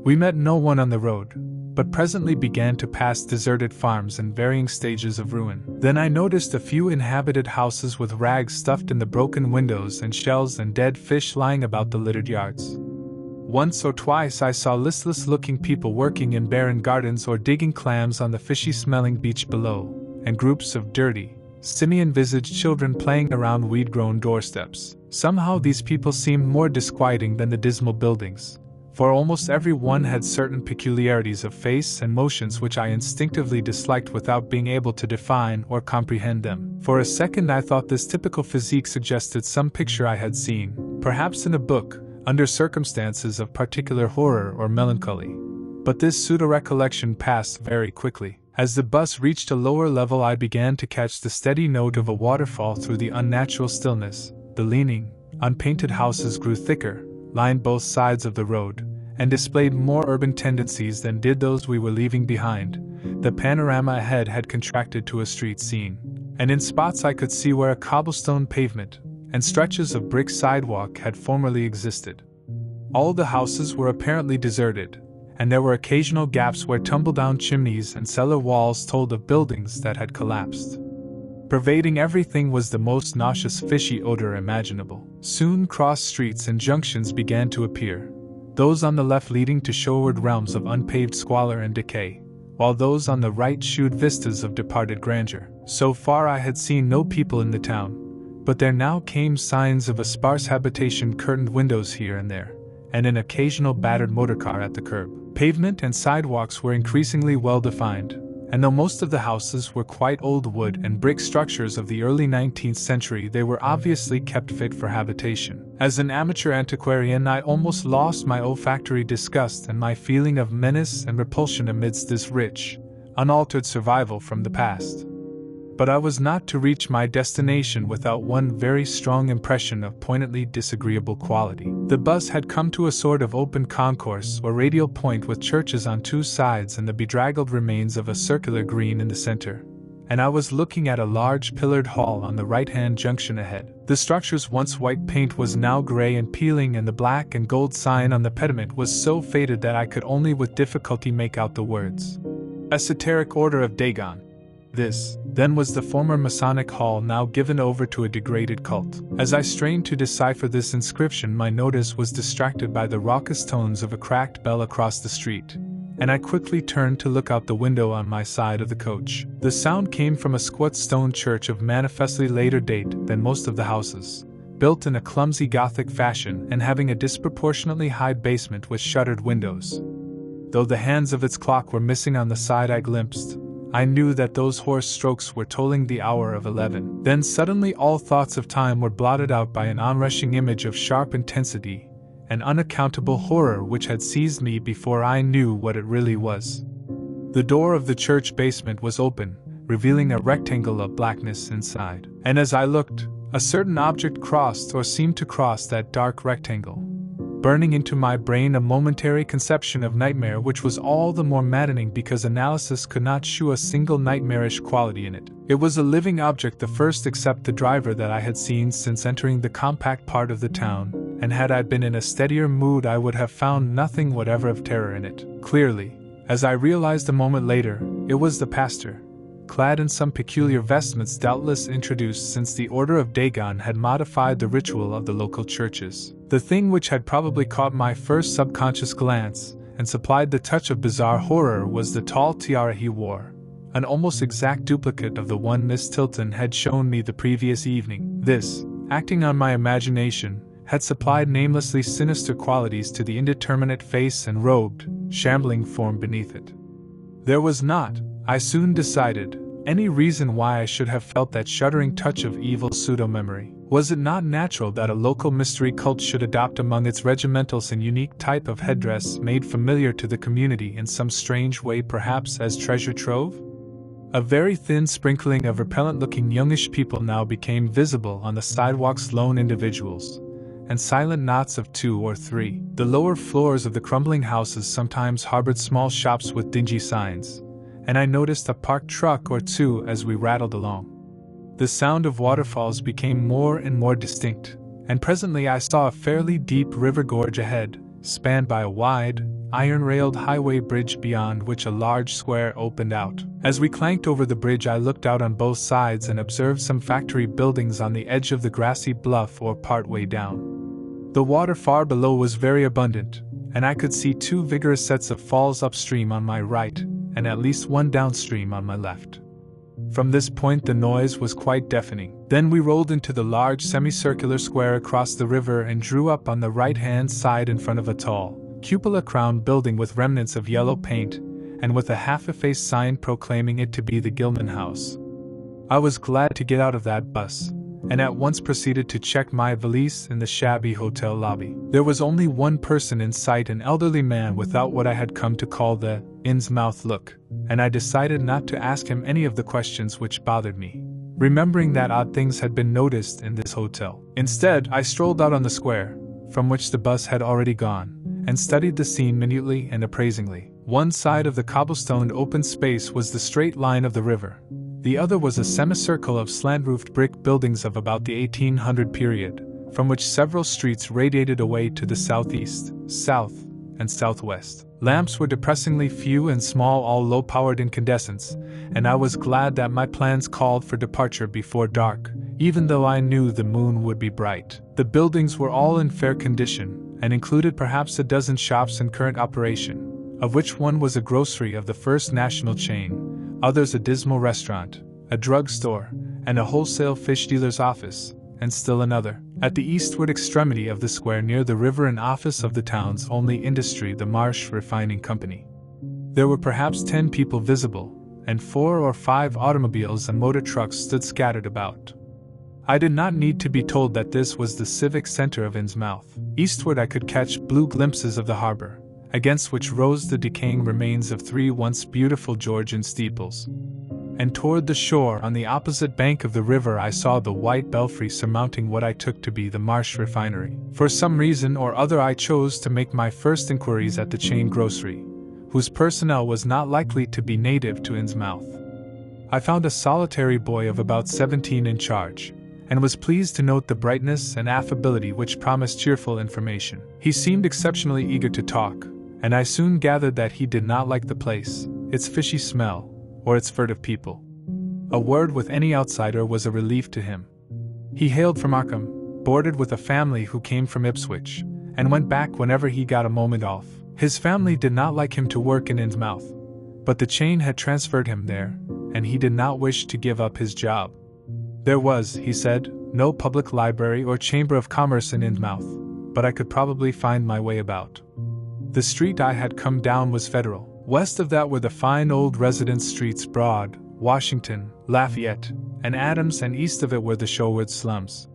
We met no one on the road, but presently began to pass deserted farms in varying stages of ruin. Then I noticed a few inhabited houses with rags stuffed in the broken windows and shells and dead fish lying about the littered yards. Once or twice I saw listless-looking people working in barren gardens or digging clams on the fishy-smelling beach below, and groups of dirty, simian-visaged children playing around weed-grown doorsteps. Somehow these people seemed more disquieting than the dismal buildings, for almost every one had certain peculiarities of face and motions which I instinctively disliked without being able to define or comprehend them. For a second I thought this typical physique suggested some picture I had seen, perhaps in a book, under circumstances of particular horror or melancholy. But this pseudo-recollection passed very quickly. As the bus reached a lower level I began to catch the steady note of a waterfall through the unnatural stillness. The leaning, unpainted houses grew thicker, lined both sides of the road, and displayed more urban tendencies than did those we were leaving behind. The panorama ahead had contracted to a street scene, and in spots I could see where a cobblestone pavement and stretches of brick sidewalk had formerly existed. All the houses were apparently deserted, and there were occasional gaps where tumble-down chimneys and cellar walls told of buildings that had collapsed. Pervading everything was the most nauseous fishy odor imaginable. Soon cross streets and junctions began to appear, those on the left leading to shoreward realms of unpaved squalor and decay, while those on the right shewed vistas of departed grandeur. So far I had seen no people in the town, but there now came signs of a sparse habitation, curtained windows here and there, and an occasional battered motorcar at the curb. Pavement and sidewalks were increasingly well defined, and though most of the houses were quite old wood and brick structures of the early 19th century, they were obviously kept fit for habitation. As an amateur antiquarian, I almost lost my olfactory disgust and my feeling of menace and repulsion amidst this rich, unaltered survival from the past. But I was not to reach my destination without one very strong impression of pointedly disagreeable quality. The bus had come to a sort of open concourse or radial point with churches on two sides and the bedraggled remains of a circular green in the center, and I was looking at a large pillared hall on the right-hand junction ahead. The structure's once white paint was now gray and peeling, and the black and gold sign on the pediment was so faded that I could only with difficulty make out the words, "Esoteric Order of Dagon." This, then, was the former Masonic hall, now given over to a degraded cult. As I strained to decipher this inscription, my notice was distracted by the raucous tones of a cracked bell across the street, and I quickly turned to look out the window on my side of the coach. The sound came from a squat stone church of manifestly later date than most of the houses, built in a clumsy Gothic fashion and having a disproportionately high basement with shuttered windows. Though the hands of its clock were missing on the side I glimpsed, I knew that those hoarse strokes were tolling the hour of 11. Then suddenly all thoughts of time were blotted out by an onrushing image of sharp intensity and unaccountable horror which had seized me before I knew what it really was. The door of the church basement was open, revealing a rectangle of blackness inside. And as I looked, a certain object crossed or seemed to cross that dark rectangle, burning into my brain a momentary conception of nightmare which was all the more maddening because analysis could not shew a single nightmarish quality in it. It was a living object, the first except the driver that I had seen since entering the compact part of the town, and had I been in a steadier mood I would have found nothing whatever of terror in it. Clearly, as I realized a moment later, it was the pastor, clad in some peculiar vestments doubtless introduced since the Order of Dagon had modified the ritual of the local churches. The thing which had probably caught my first subconscious glance and supplied the touch of bizarre horror was the tall tiara he wore, an almost exact duplicate of the one Miss Tilton had shown me the previous evening. This, acting on my imagination, had supplied namelessly sinister qualities to the indeterminate face and robed, shambling form beneath it. There was not, I soon decided, any reason why I should have felt that shuddering touch of evil pseudo-memory? Was it not natural that a local mystery cult should adopt among its regimentals an unique type of headdress made familiar to the community in some strange way, perhaps as treasure trove? A very thin sprinkling of repellent-looking youngish people now became visible on the sidewalks, lone individuals, and silent knots of 2 or 3. The lower floors of the crumbling houses sometimes harbored small shops with dingy signs, and I noticed a parked truck or two as we rattled along. The sound of waterfalls became more and more distinct, and presently I saw a fairly deep river gorge ahead, spanned by a wide, iron-railed highway bridge beyond which a large square opened out. As we clanked over the bridge, I looked out on both sides and observed some factory buildings on the edge of the grassy bluff or part way down. The water far below was very abundant, and I could see 2 vigorous sets of falls upstream on my right, and at least 1 downstream on my left. From this point the noise was quite deafening. Then we rolled into the large semicircular square across the river and drew up on the right-hand side in front of a tall, cupola-crowned building with remnants of yellow paint, and with a half-effaced sign proclaiming it to be the Gilman House. I was glad to get out of that bus, and at once proceeded to check my valise in the shabby hotel lobby. There was only one person in sight, an elderly man without what I had come to call the Innsmouth look, and I decided not to ask him any of the questions which bothered me, remembering that odd things had been noticed in this hotel. Instead, I strolled out on the square, from which the bus had already gone, and studied the scene minutely and appraisingly. One side of the cobblestoned open space was the straight line of the river. The other was a semicircle of slant-roofed brick buildings of about the 1800 period, from which several streets radiated away to the southeast, south, and southwest. Lamps were depressingly few and small, all low-powered incandescents, and I was glad that my plans called for departure before dark, even though I knew the moon would be bright. The buildings were all in fair condition, and included perhaps a dozen shops in current operation, of which one was a grocery of the first national chain, others a dismal restaurant, a drugstore, and a wholesale fish dealer's office, and still another, at the eastward extremity of the square near the river, an office of the town's only industry, the Marsh Refining Company. There were perhaps 10 people visible, and 4 or 5 automobiles and motor trucks stood scattered about. I did not need to be told that this was the civic center of Innsmouth. Eastward I could catch blue glimpses of the harbor, against which rose the decaying remains of 3 once beautiful Georgian steeples. And toward the shore on the opposite bank of the river I saw the white belfry surmounting what I took to be the Marsh Refinery. For some reason or other I chose to make my first inquiries at the chain grocery, whose personnel was not likely to be native to Innsmouth. I found a solitary boy of about 17 in charge, and was pleased to note the brightness and affability which promised cheerful information. He seemed exceptionally eager to talk, and I soon gathered that he did not like the place, its fishy smell, or its furtive people. A word with any outsider was a relief to him. He hailed from Arkham, boarded with a family who came from Ipswich, and went back whenever he got a moment off. His family did not like him to work in Innsmouth, but the chain had transferred him there, and he did not wish to give up his job. There was, he said, no public library or chamber of commerce in Innsmouth, but I could probably find my way about. The street I had come down was Federal. West of that were the fine old residence streets Broad, Washington, Lafayette, and Adams, and east of it were the shoreward slums.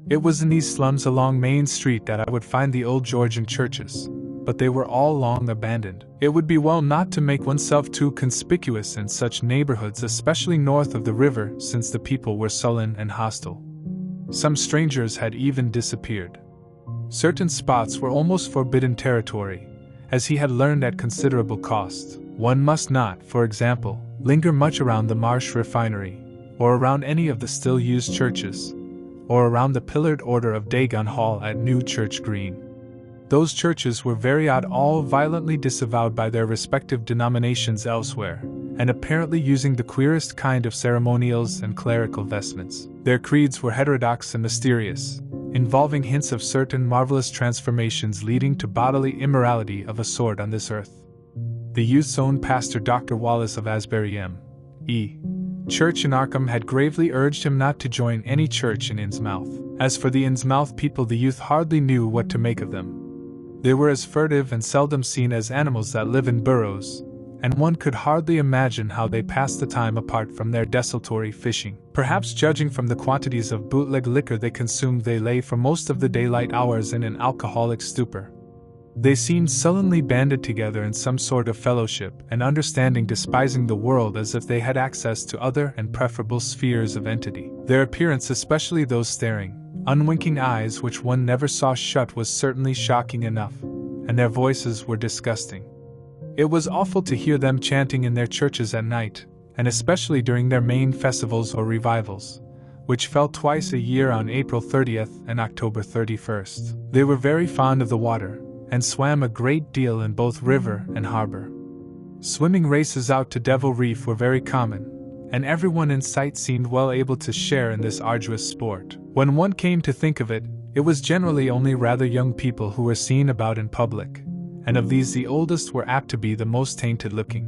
It was in these slums along Main Street that I would find the old Georgian churches, but they were all long abandoned. It would be well not to make oneself too conspicuous in such neighborhoods, especially north of the river, since the people were sullen and hostile. Some strangers had even disappeared. Certain spots were almost forbidden territory, as he had learned at considerable cost. One must not, for example, linger much around the Marsh Refinery, or around any of the still-used churches, or around the pillared order of Dagon Hall at New Church Green. Those churches were very odd, all violently disavowed by their respective denominations elsewhere, and apparently using the queerest kind of ceremonials and clerical vestments. Their creeds were heterodox and mysterious, involving hints of certain marvelous transformations leading to bodily immorality of a sort on this earth. The youth's own pastor, Dr. Wallace of Asbury M.E. Church in Arkham, had gravely urged him not to join any church in Innsmouth. As for the Innsmouth people, the youth hardly knew what to make of them. They were as furtive and seldom seen as animals that live in burrows, and one could hardly imagine how they passed the time apart from their desultory fishing. Perhaps judging from the quantities of bootleg liquor they consumed, they lay for most of the daylight hours in an alcoholic stupor. They seemed sullenly banded together in some sort of fellowship and understanding, despising the world as if they had access to other and preferable spheres of entity. Their appearance, especially those staring, unwinking eyes which one never saw shut, was certainly shocking enough, and their voices were disgusting. It was awful to hear them chanting in their churches at night, and especially during their main festivals or revivals, which fell twice a year on April 30th and October 31st. They were very fond of the water, and swam a great deal in both river and harbor. Swimming races out to Devil Reef were very common, and everyone in sight seemed well able to share in this arduous sport. When one came to think of it, it was generally only rather young people who were seen about in public, and of these the oldest were apt to be the most tainted-looking.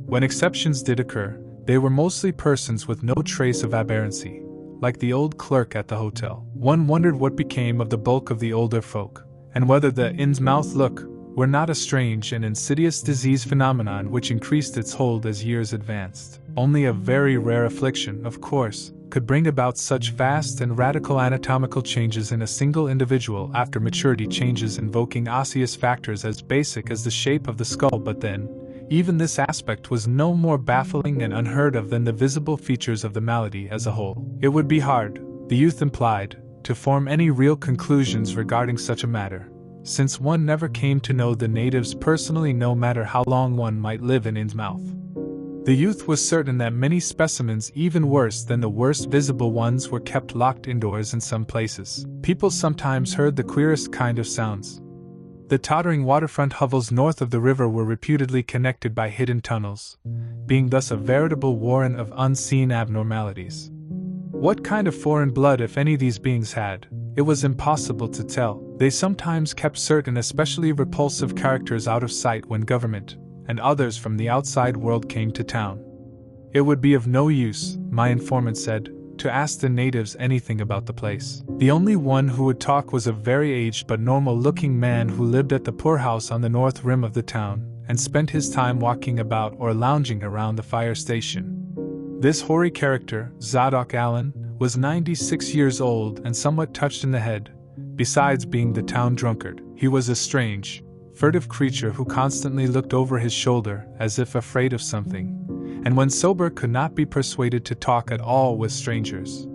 When exceptions did occur, they were mostly persons with no trace of aberrancy, like the old clerk at the hotel. One wondered what became of the bulk of the older folk, and whether the Innsmouth look were not a strange and insidious disease phenomenon which increased its hold as years advanced. Only a very rare affliction, of course, could bring about such vast and radical anatomical changes in a single individual after maturity, changes invoking osseous factors as basic as the shape of the skull. But then, even this aspect was no more baffling and unheard of than the visible features of the malady as a whole. It would be hard, the youth implied, to form any real conclusions regarding such a matter, since one never came to know the natives personally, no matter how long one might live in Innsmouth. The youth was certain that many specimens even worse than the worst visible ones were kept locked indoors in some places. People sometimes heard the queerest kind of sounds. The tottering waterfront hovels north of the river were reputedly connected by hidden tunnels, being thus a veritable warren of unseen abnormalities. What kind of foreign blood, if any, these beings had, it was impossible to tell. They sometimes kept certain especially repulsive characters out of sight when government and others from the outside world came to town. It would be of no use, my informant said, to ask the natives anything about the place. The only one who would talk was a very aged but normal-looking man who lived at the poorhouse on the north rim of the town, and spent his time walking about or lounging around the fire station. This hoary character, Zadok Allen, was 96 years old and somewhat touched in the head. Besides being the town drunkard, he was a strange, furtive creature who constantly looked over his shoulder as if afraid of something, and when sober could not be persuaded to talk at all with strangers.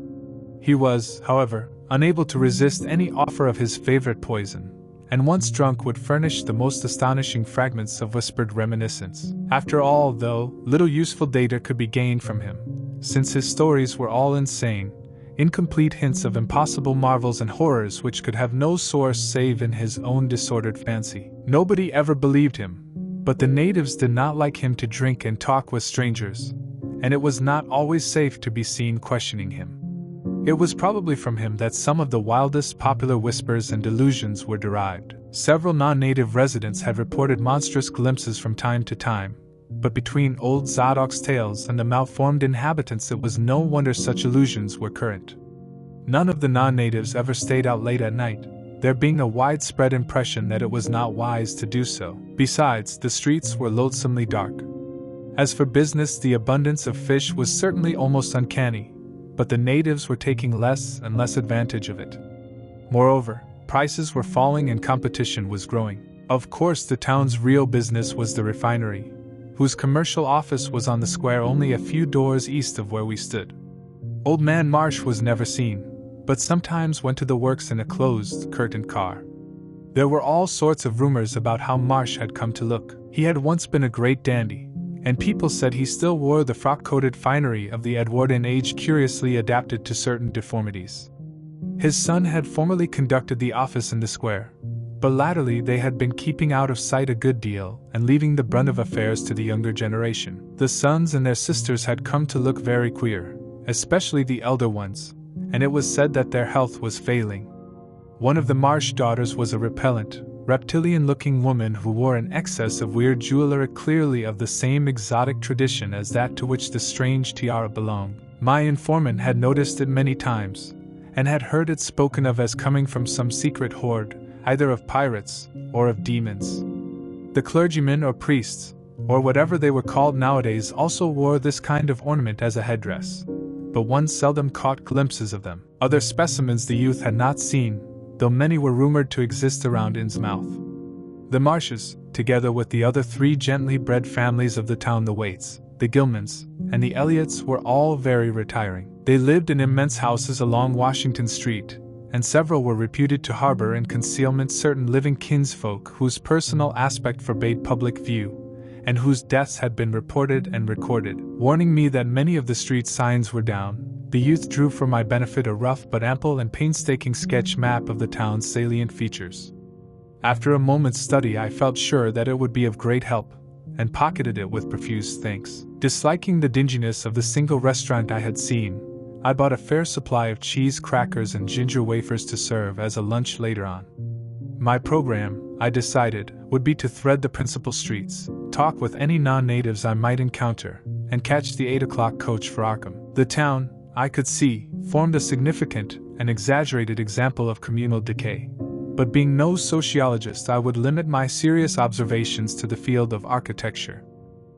He was, however, unable to resist any offer of his favorite poison, and once drunk would furnish the most astonishing fragments of whispered reminiscence. After all, though, little useful data could be gained from him, since his stories were all insane, incomplete hints of impossible marvels and horrors which could have no source save in his own disordered fancy. Nobody ever believed him, but the natives did not like him to drink and talk with strangers, and it was not always safe to be seen questioning him. It was probably from him that some of the wildest popular whispers and delusions were derived. Several non-native residents had reported monstrous glimpses from time to time, but between old Zadok's tales and the malformed inhabitants it was no wonder such illusions were current. None of the non-natives ever stayed out late at night, there being a widespread impression that it was not wise to do so. Besides, the streets were loathsomely dark. As for business, the abundance of fish was certainly almost uncanny, but the natives were taking less and less advantage of it. Moreover, prices were falling and competition was growing. Of course, the town's real business was the refinery, whose commercial office was on the square only a few doors east of where we stood. Old Man Marsh was never seen, but sometimes went to the works in a closed, curtained car. There were all sorts of rumors about how Marsh had come to look. He had once been a great dandy, and people said he still wore the frock-coated finery of the Edwardian age curiously adapted to certain deformities. His son had formerly conducted the office in the square, but latterly they had been keeping out of sight a good deal and leaving the brunt of affairs to the younger generation. The sons and their sisters had come to look very queer, especially the elder ones, and it was said that their health was failing. One of the Marsh daughters was a repellent, reptilian-looking woman who wore an excess of weird jewelry clearly of the same exotic tradition as that to which the strange tiara belonged. My informant had noticed it many times, and had heard it spoken of as coming from some secret horde, either of pirates or of demons. The clergymen or priests, or whatever they were called nowadays, also wore this kind of ornament as a headdress, but one seldom caught glimpses of them. Other specimens the youth had not seen, though many were rumored to exist around Innsmouth. The Marshes, together with the other 3 gently bred families of the town, the Waits, the Gilmans, and the Elliots, were all very retiring. They lived in immense houses along Washington Street, and several were reputed to harbor in concealment certain living kinsfolk whose personal aspect forbade public view, and whose deaths had been reported and recorded. Warning me that many of the street signs were down, the youth drew for my benefit a rough but ample and painstaking sketch map of the town's salient features. After a moment's study, I felt sure that it would be of great help, and pocketed it with profuse thanks. Disliking the dinginess of the single restaurant I had seen, I bought a fair supply of cheese, crackers, and ginger wafers to serve as a lunch later on. My program, I decided, would be to thread the principal streets, talk with any non-natives I might encounter, and catch the 8 o'clock coach for Arkham. The town, I could see, formed a significant and exaggerated example of communal decay. But being no sociologist, I would limit my serious observations to the field of architecture.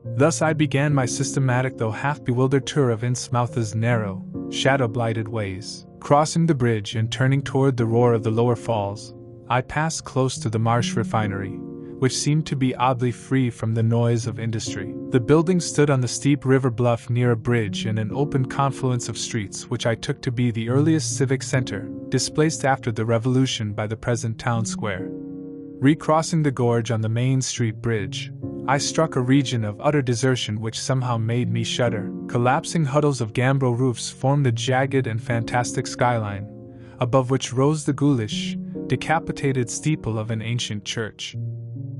Thus I began my systematic though half-bewildered tour of Innsmouth's narrow, shadow-blighted ways. Crossing the bridge and turning toward the roar of the lower falls, I passed close to the Marsh refinery, which seemed to be oddly free from the noise of industry. The building stood on the steep river bluff near a bridge in an open confluence of streets which I took to be the earliest civic center, displaced after the Revolution by the present town square. Recrossing the gorge on the Main Street Bridge, I struck a region of utter desertion which somehow made me shudder. Collapsing huddles of gambrel roofs formed the jagged and fantastic skyline, above which rose the ghoulish, decapitated steeple of an ancient church.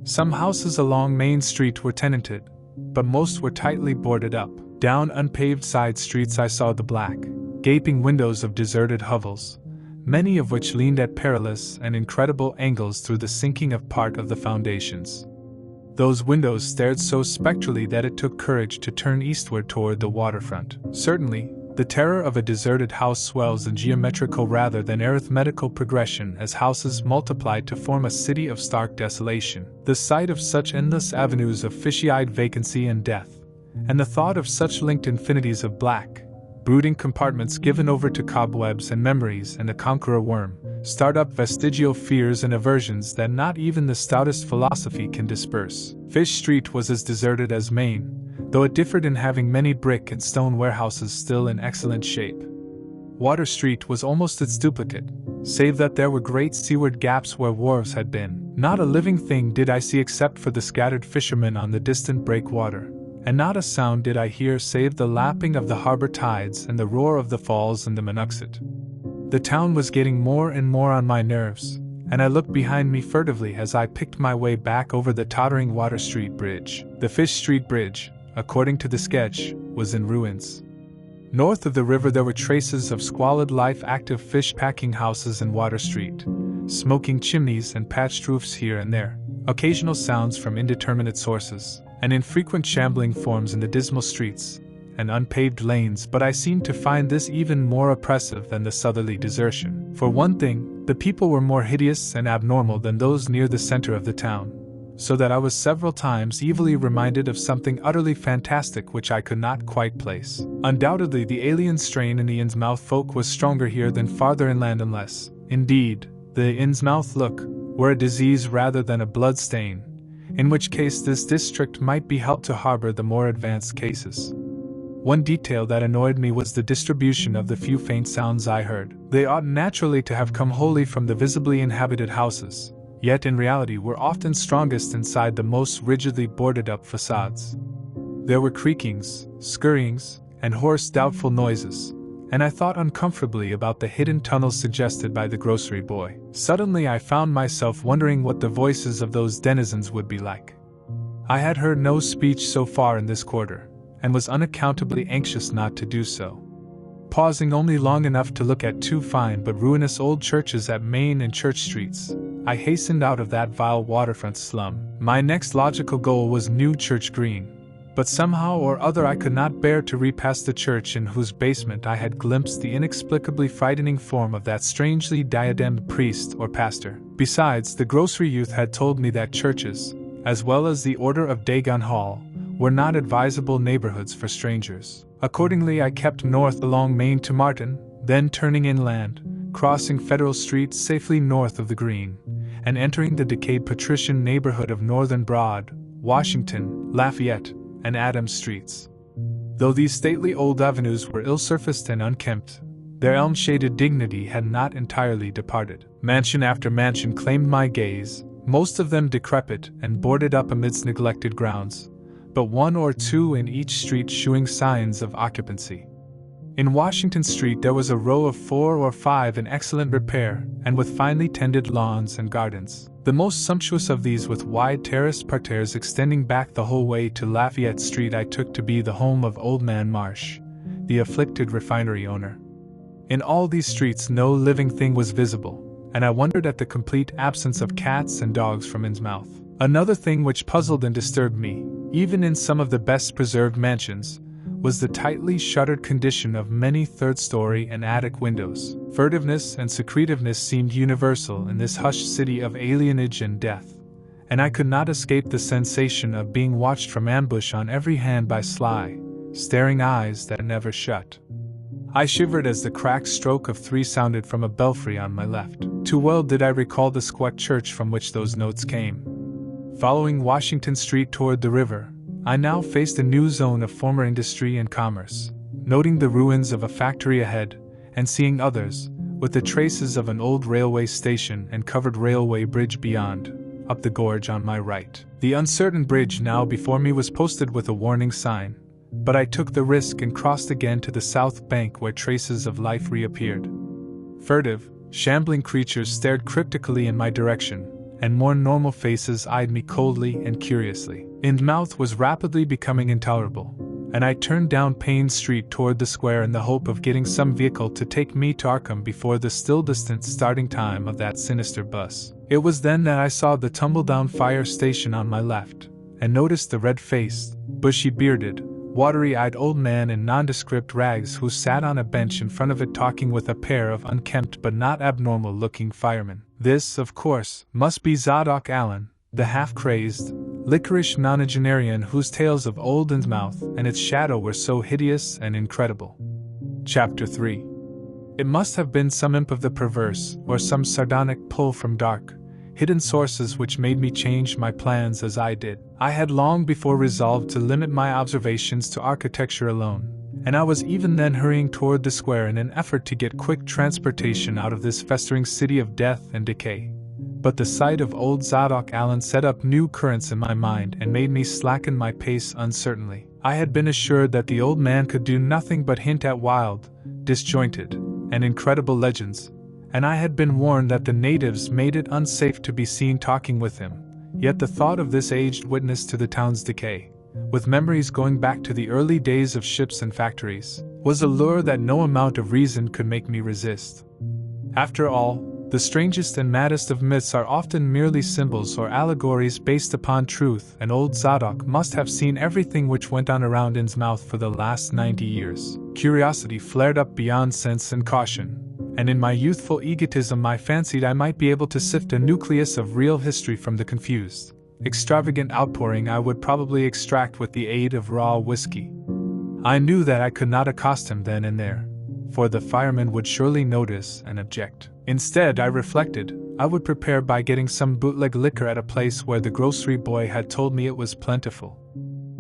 Some houses along Main Street were tenanted, but most were tightly boarded up. Down unpaved side streets I saw the black, gaping windows of deserted hovels, many of which leaned at perilous and incredible angles through the sinking of part of the foundations. Those windows stared so spectrally that it took courage to turn eastward toward the waterfront. Certainly, the terror of a deserted house swells in geometrical rather than arithmetical progression as houses multiplied to form a city of stark desolation. The sight of such endless avenues of fishy-eyed vacancy and death, and the thought of such linked infinities of black, brooding compartments given over to cobwebs and memories and the conqueror worm, start up vestigial fears and aversions that not even the stoutest philosophy can disperse. Fish Street was as deserted as Main, though it differed in having many brick and stone warehouses still in excellent shape. Water Street was almost its duplicate, save that there were great seaward gaps where wharves had been. Not a living thing did I see except for the scattered fishermen on the distant breakwater, and not a sound did I hear save the lapping of the harbor tides and the roar of the falls in the Monoxet. The town was getting more and more on my nerves, and I looked behind me furtively as I picked my way back over the tottering Water Street Bridge. The Fish Street Bridge, according to the sketch, was in ruins. North of the river there were traces of squalid life, active fish packing houses in Water Street, smoking chimneys and patched roofs here and there, occasional sounds from indeterminate sources, and infrequent shambling forms in the dismal streets and unpaved lanes, but I seemed to find this even more oppressive than the southerly desertion. For one thing, the people were more hideous and abnormal than those near the center of the town, so that I was several times evilly reminded of something utterly fantastic which I could not quite place. Undoubtedly the alien strain in the Innsmouth folk was stronger here than farther inland, unless, indeed, the Innsmouth look were a disease rather than a blood stain, in which case this district might be helped to harbor the more advanced cases. One detail that annoyed me was the distribution of the few faint sounds I heard. They ought naturally to have come wholly from the visibly inhabited houses, yet in reality were often strongest inside the most rigidly boarded-up facades. There were creakings, scurryings, and hoarse, doubtful noises, and I thought uncomfortably about the hidden tunnels suggested by the grocery boy. Suddenly I found myself wondering what the voices of those denizens would be like. I had heard no speech so far in this quarter, and was unaccountably anxious not to do so. Pausing only long enough to look at two fine but ruinous old churches at Main and Church Streets, I hastened out of that vile waterfront slum. My next logical goal was New Church Green, but somehow or other I could not bear to repass the church in whose basement I had glimpsed the inexplicably frightening form of that strangely diademed priest or pastor. Besides, the grocery youth had told me that churches, as well as the Order of Dagon Hall, were not advisable neighborhoods for strangers. Accordingly, I kept north along Main to Martin, then turning inland, crossing Federal Street safely north of the Green, and entering the decayed patrician neighborhood of Northern Broad, Washington, Lafayette, and Adams Streets. Though these stately old avenues were ill-surfaced and unkempt, their elm-shaded dignity had not entirely departed. Mansion after mansion claimed my gaze, most of them decrepit and boarded up amidst neglected grounds, but one or two in each street shewing signs of occupancy. In Washington Street there was a row of 4 or 5 in excellent repair and with finely tended lawns and gardens. The most sumptuous of these, with wide terraced parterres extending back the whole way to Lafayette Street, I took to be the home of Old Man Marsh, the afflicted refinery owner. In all these streets no living thing was visible, and I wondered at the complete absence of cats and dogs from Innsmouth. Another thing which puzzled and disturbed me, even in some of the best preserved mansions, was the tightly shuttered condition of many third-story and attic windows. Furtiveness and secretiveness seemed universal in this hushed city of alienage and death, and I could not escape the sensation of being watched from ambush on every hand by sly, staring eyes that never shut. I shivered as the cracked stroke of 3 sounded from a belfry on my left. Too well did I recall the squat church from which those notes came. Following Washington Street toward the river, I now faced a new zone of former industry and commerce, noting the ruins of a factory ahead, and seeing others, with the traces of an old railway station and covered railway bridge beyond, up the gorge on my right. The uncertain bridge now before me was posted with a warning sign, but I took the risk and crossed again to the south bank where traces of life reappeared. Furtive, shambling creatures stared cryptically in my direction, and more normal faces eyed me coldly and curiously. Innsmouth was rapidly becoming intolerable, and I turned down Payne Street toward the square in the hope of getting some vehicle to take me to Arkham before the still distant starting time of that sinister bus. It was then that I saw the tumble-down fire station on my left, and noticed the red-faced, bushy-bearded, watery-eyed old man in nondescript rags who sat on a bench in front of it talking with a pair of unkempt but not abnormal-looking firemen. This, of course, must be Zadok Allen, the half-crazed, licorice nonagenarian whose tales of old Innsmouth and its shadow were so hideous and incredible. Chapter 3. It must have been some imp of the perverse, or some sardonic pull from dark, hidden sources which made me change my plans as I did. I had long before resolved to limit my observations to architecture alone, and I was even then hurrying toward the square in an effort to get quick transportation out of this festering city of death and decay. But the sight of old Zadok Allen set up new currents in my mind and made me slacken my pace uncertainly. I had been assured that the old man could do nothing but hint at wild, disjointed, and incredible legends, and I had been warned that the natives made it unsafe to be seen talking with him. Yet the thought of this aged witness to the town's decay, with memories going back to the early days of ships and factories, was a lure that no amount of reason could make me resist. After all, the strangest and maddest of myths are often merely symbols or allegories based upon truth, and old Zadok must have seen everything which went on around Innsmouth for the last 90 years. Curiosity flared up beyond sense and caution, and in my youthful egotism I fancied I might be able to sift a nucleus of real history from the confused, extravagant outpouring I would probably extract with the aid of raw whiskey. I knew that I could not accost him then and there, for the fireman would surely notice and object. Instead, I reflected, I would prepare by getting some bootleg liquor at a place where the grocery boy had told me it was plentiful.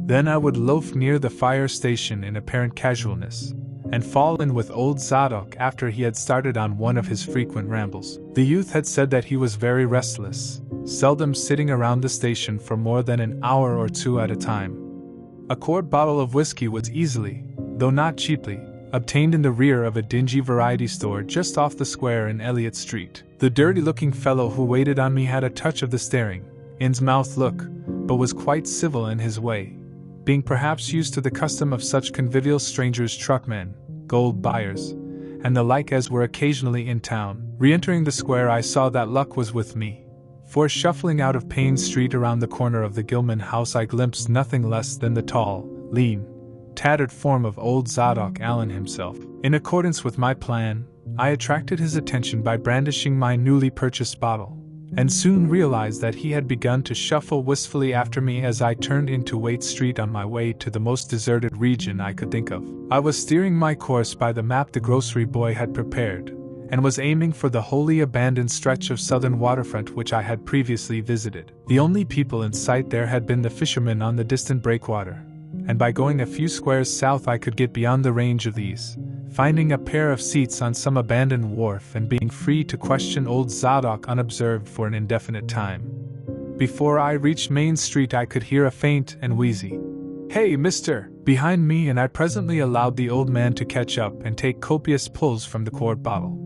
Then I would loaf near the fire station in apparent casualness, and fall in with old Zadok after he had started on one of his frequent rambles. The youth had said that he was very restless, seldom sitting around the station for more than an hour or 2 at a time. A quart bottle of whiskey was easily, though not cheaply, obtained in the rear of a dingy variety store just off the square in Elliott Street. The dirty-looking fellow who waited on me had a touch of the staring, Innsmouth look, but was quite civil in his way, being perhaps used to the custom of such convivial strangers, truckmen, gold buyers, and the like as were occasionally in town. Re-entering the square, I saw that luck was with me, for shuffling out of Payne Street around the corner of the Gilman house I glimpsed nothing less than the tall, lean, tattered form of old Zadok Allen himself. In accordance with my plan, I attracted his attention by brandishing my newly purchased bottle, and soon realized that he had begun to shuffle wistfully after me as I turned into Waite Street on my way to the most deserted region I could think of. I was steering my course by the map the grocery boy had prepared, and was aiming for the wholly abandoned stretch of southern waterfront which I had previously visited. The only people in sight there had been the fishermen on the distant breakwater, and by going a few squares south I could get beyond the range of these, finding a pair of seats on some abandoned wharf and being free to question old Zadok unobserved for an indefinite time. Before I reached Main Street I could hear a faint and wheezy "Hey, mister!" behind me, and I presently allowed the old man to catch up and take copious pulls from the quart bottle.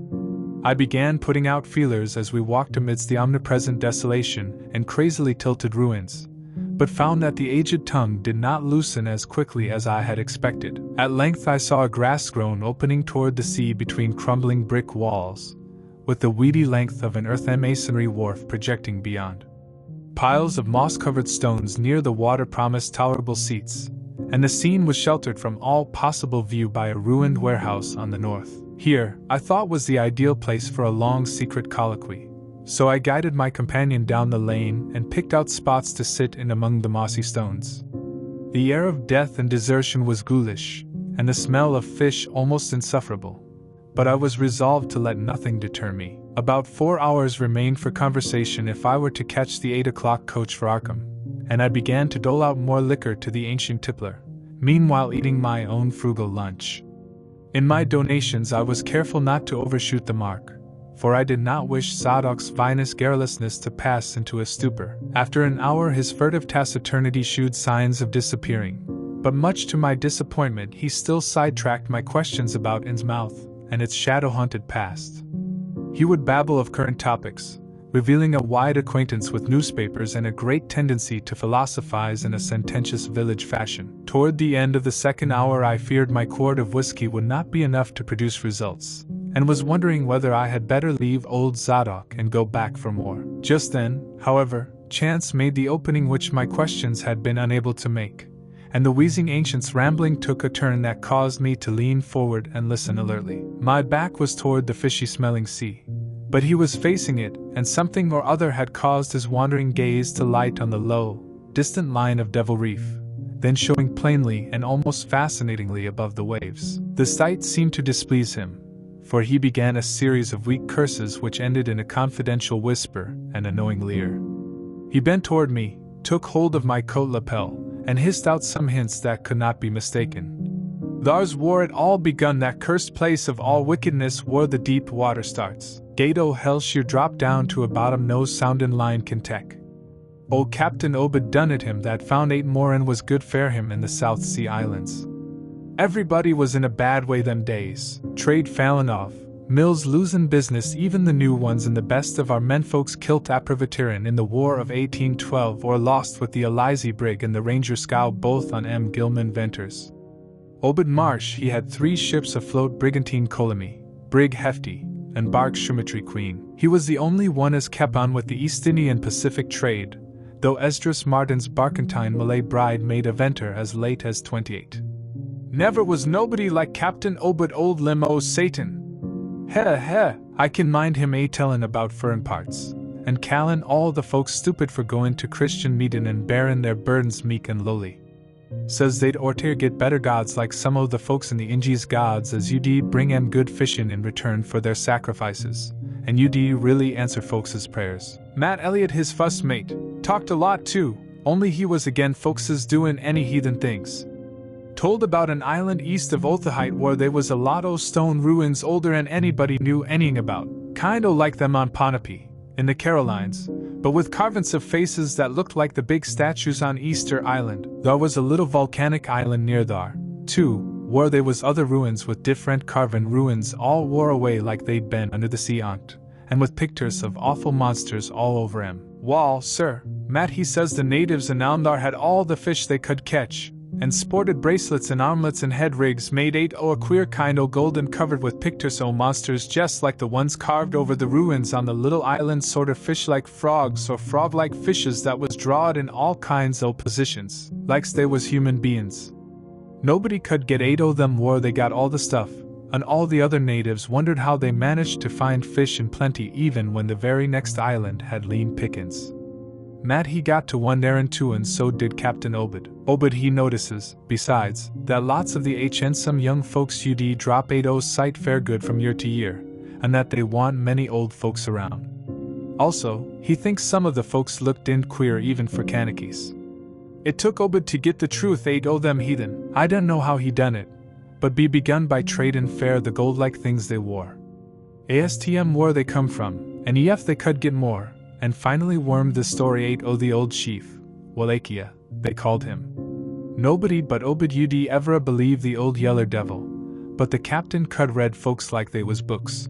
I began putting out feelers as we walked amidst the omnipresent desolation and crazily tilted ruins, but found that the aged tongue did not loosen as quickly as I had expected. At length I saw a grass-grown opening toward the sea between crumbling brick walls, with the weedy length of an earthen masonry wharf projecting beyond. Piles of moss-covered stones near the water promised tolerable seats, and the scene was sheltered from all possible view by a ruined warehouse on the north. Here, I thought, was the ideal place for a long secret colloquy, so I guided my companion down the lane and picked out spots to sit in among the mossy stones. The air of death and desertion was ghoulish, and the smell of fish almost insufferable, but I was resolved to let nothing deter me. About 4 hours remained for conversation if I were to catch the 8 o'clock coach for Arkham, and I began to dole out more liquor to the ancient tippler, meanwhile eating my own frugal lunch. In my donations I was careful not to overshoot the mark, for I did not wish Zadok's vinous garrulousness to pass into a stupor. After an hour his furtive taciturnity shewed signs of disappearing, but much to my disappointment he still sidetracked my questions about Innsmouth and its shadow-haunted past. He would babble of current topics, revealing a wide acquaintance with newspapers and a great tendency to philosophize in a sententious village fashion. Toward the end of the second hour I feared my quart of whiskey would not be enough to produce results, and was wondering whether I had better leave old Zadok and go back for more. Just then, however, chance made the opening which my questions had been unable to make, and the wheezing ancient's rambling took a turn that caused me to lean forward and listen alertly. My back was toward the fishy-smelling sea, but he was facing it, and something or other had caused his wandering gaze to light on the low, distant line of Devil Reef, then showing plainly and almost fascinatingly above the waves. The sight seemed to displease him, for he began a series of weak curses which ended in a confidential whisper and a knowing leer. He bent toward me, took hold of my coat lapel, and hissed out some hints that could not be mistaken. "Thars war it all begun, that cursed place of all wickedness where the deep water starts. Gate o' hell sheer drop down to a bottom no soundin' line can tek. Old Captain Obed done it him that found 8 more and was good fair him in the South Sea Islands. Everybody was in a bad way them days, trade fallin' off, mills losin' business, even the new ones, and the best of our menfolks kilt aprivaterin in the War of 1812 or lost with the Elizy brig and the Ranger scow both on M. Gilman Venters. Obed Marsh he had 3 ships afloat, brigantine Colemy, brig Hefty, and bark Shumatry Queen. He was the only one as kept on with the East Indian Pacific trade, though Esdras Martin's barkentine Malay bride made a venter as late as 28. Never was nobody like Captain Obed old limb o' Satan. Heh, I can mind him tellin' about furrin parts, and callin' all the folks stupid for goin' to Christian meetin' and bearin' their burdens meek and lowly. Says they'd orter get better gods like some o' the folks in the Injies gods, as you'd bring 'em good fishin' in return for their sacrifices, and you'd really answer folks' prayers. Matt Elliott, his fuss mate, talked a lot too, only he was again folks' doin' any heathen things. Told about an island east of Otaheite where they was a lot o' stone ruins older 'n anybody knew anything about, kind o' like them on Ponape, in the Carolines, but with carvings of faces that looked like the big statues on Easter Island. There was a little volcanic island near there, too, where there was other ruins with different carven ruins all wore away like they'd been under the sea on't, and with pictures of awful monsters all over 'em. Wall, sir, Matt he says the natives in there had all the fish they could catch, and sported bracelets and armlets and head rigs made 8 o' a queer kind o' golden covered with pictures o' monsters just like the ones carved over the ruins on the little island, sort of fish-like frogs or frog-like fishes that was drawed in all kinds o' positions, like's they was human beings. Nobody could get 8 o' them where they got all the stuff, and all the other natives wondered how they managed to find fish in plenty even when the very next island had lean pickings. Mad he got to one errand too, and so did Captain Obed. Obed he notices, besides, that lots of the some young folks drop 80 sight fair good from year to year, and that they want many old folks around. Also, he thinks some of the folks looked in queer even for Kanakys. It took Obed to get the truth 80 them heathen. I don't know how he done it, but be begun by trade and fair the gold-like things they wore. Astm where they come from, and ef they could get more, and finally wormed the story 80 the old chief, Wallachia, they called him. Nobody but Obed ever believe the old yeller devil, but the captain could read folks like they was books.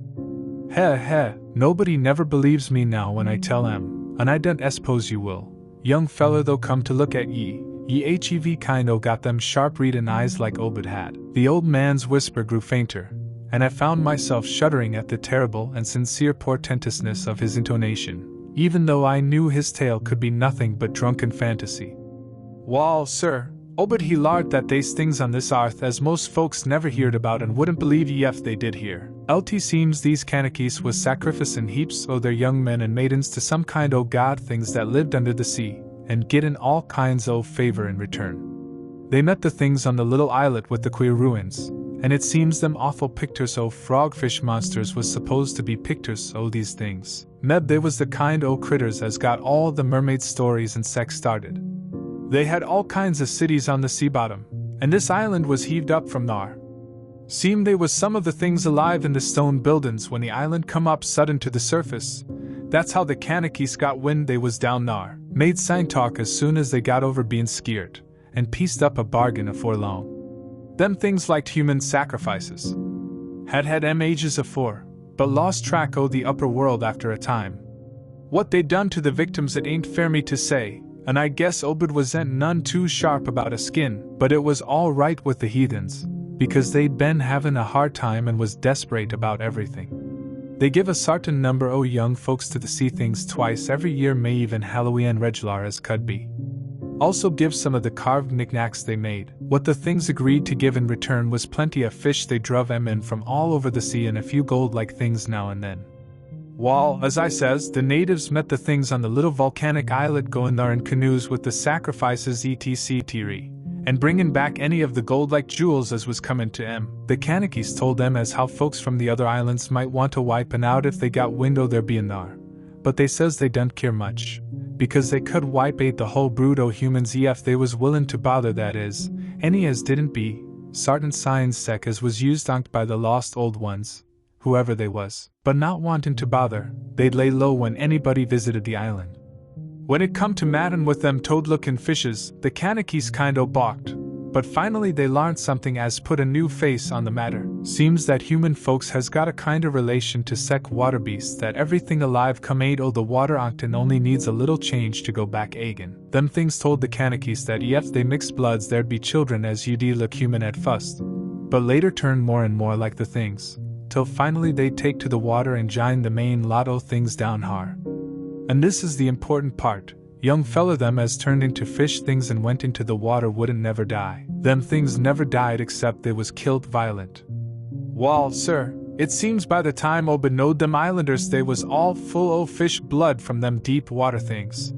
Nobody never believes me now when I tell em, and I don't suppose you will. Young feller though come to look at ye hev kind got them sharp readin' eyes like Obed had. The old man's whisper grew fainter, and I found myself shuddering at the terrible and sincere portentousness of his intonation, even though I knew his tale could be nothing but drunken fantasy. Wall, sir, Obed he lard that they's things on this arth as most folks never heard about and wouldn't believe ye ef they did hear. LT seems these Kanakys was sacrificin' heaps o' their young men and maidens to some kind o' god things that lived under the sea, and gettin' all kinds o' favor in return. They met the things on the little islet with the queer ruins, and it seems them awful pictures o' frogfish monsters was supposed to be pictures o' these things. Meb they was the kind o' critters as got all the mermaid stories and sex started. They had all kinds of cities on the sea bottom, and this island was heaved up from thar. Seemed they was some of the things alive in the stone buildings when the island come up sudden to the surface. That's how the Kanakys got wind they was down thar, made sign talk as soon as they got over being skeered, and pieced up a bargain afore long. Them things liked human sacrifices. Had ages afore, but lost track o' the upper world after a time. What they done to the victims it ain't fair me to say, and I guess Obed wasn't none too sharp about a skin, but it was all right with the heathens, because they'd been having a hard time and was desperate about everything. They give a certain number o' young folks to the sea things twice every year, may even Halloween regular as could be. Also give some of the carved knickknacks they made. What the things agreed to give in return was plenty of fish they druv em in from all over the sea and a few gold-like things now and then. Wall, as I says, the natives met the things on the little volcanic islet going there in canoes with the sacrifices etc. and bringin' back any of the gold-like jewels as was comin' to em. The Kanakys told them as how folks from the other islands might want to wipin' out if they got wind o' their bein' thar, but they says they don't care much, because they could wipe out the whole brood o' humans ef they was willin' to bother, that is, any as didn't be sartin signs sec as was used onct by the lost old ones, whoever they was, but not wantin' to bother, they'd lay low when anybody visited the island. When it come to maddin' with them toad-lookin' fishes, the Kanakys kind-o' balked, but finally they larned something as put a new face on the matter. Seems that human folks has got a kind of relation to sec water beasts, that everything alive come ate o' the water octin only needs a little change to go back agin. Them things told the Kanakys that ef they mixed bloods there'd be children as look human at fust, but later turn more and more like the things, till finally they'd take to the water and jine the main lot o' things down har. And this is the important part, young fella them as turned into fish things and went into the water wouldn't never die. Them things never died except they was killed violent. Wall, sir, it seems by the time Obed knowed them islanders they was all full o' fish blood from them deep water things.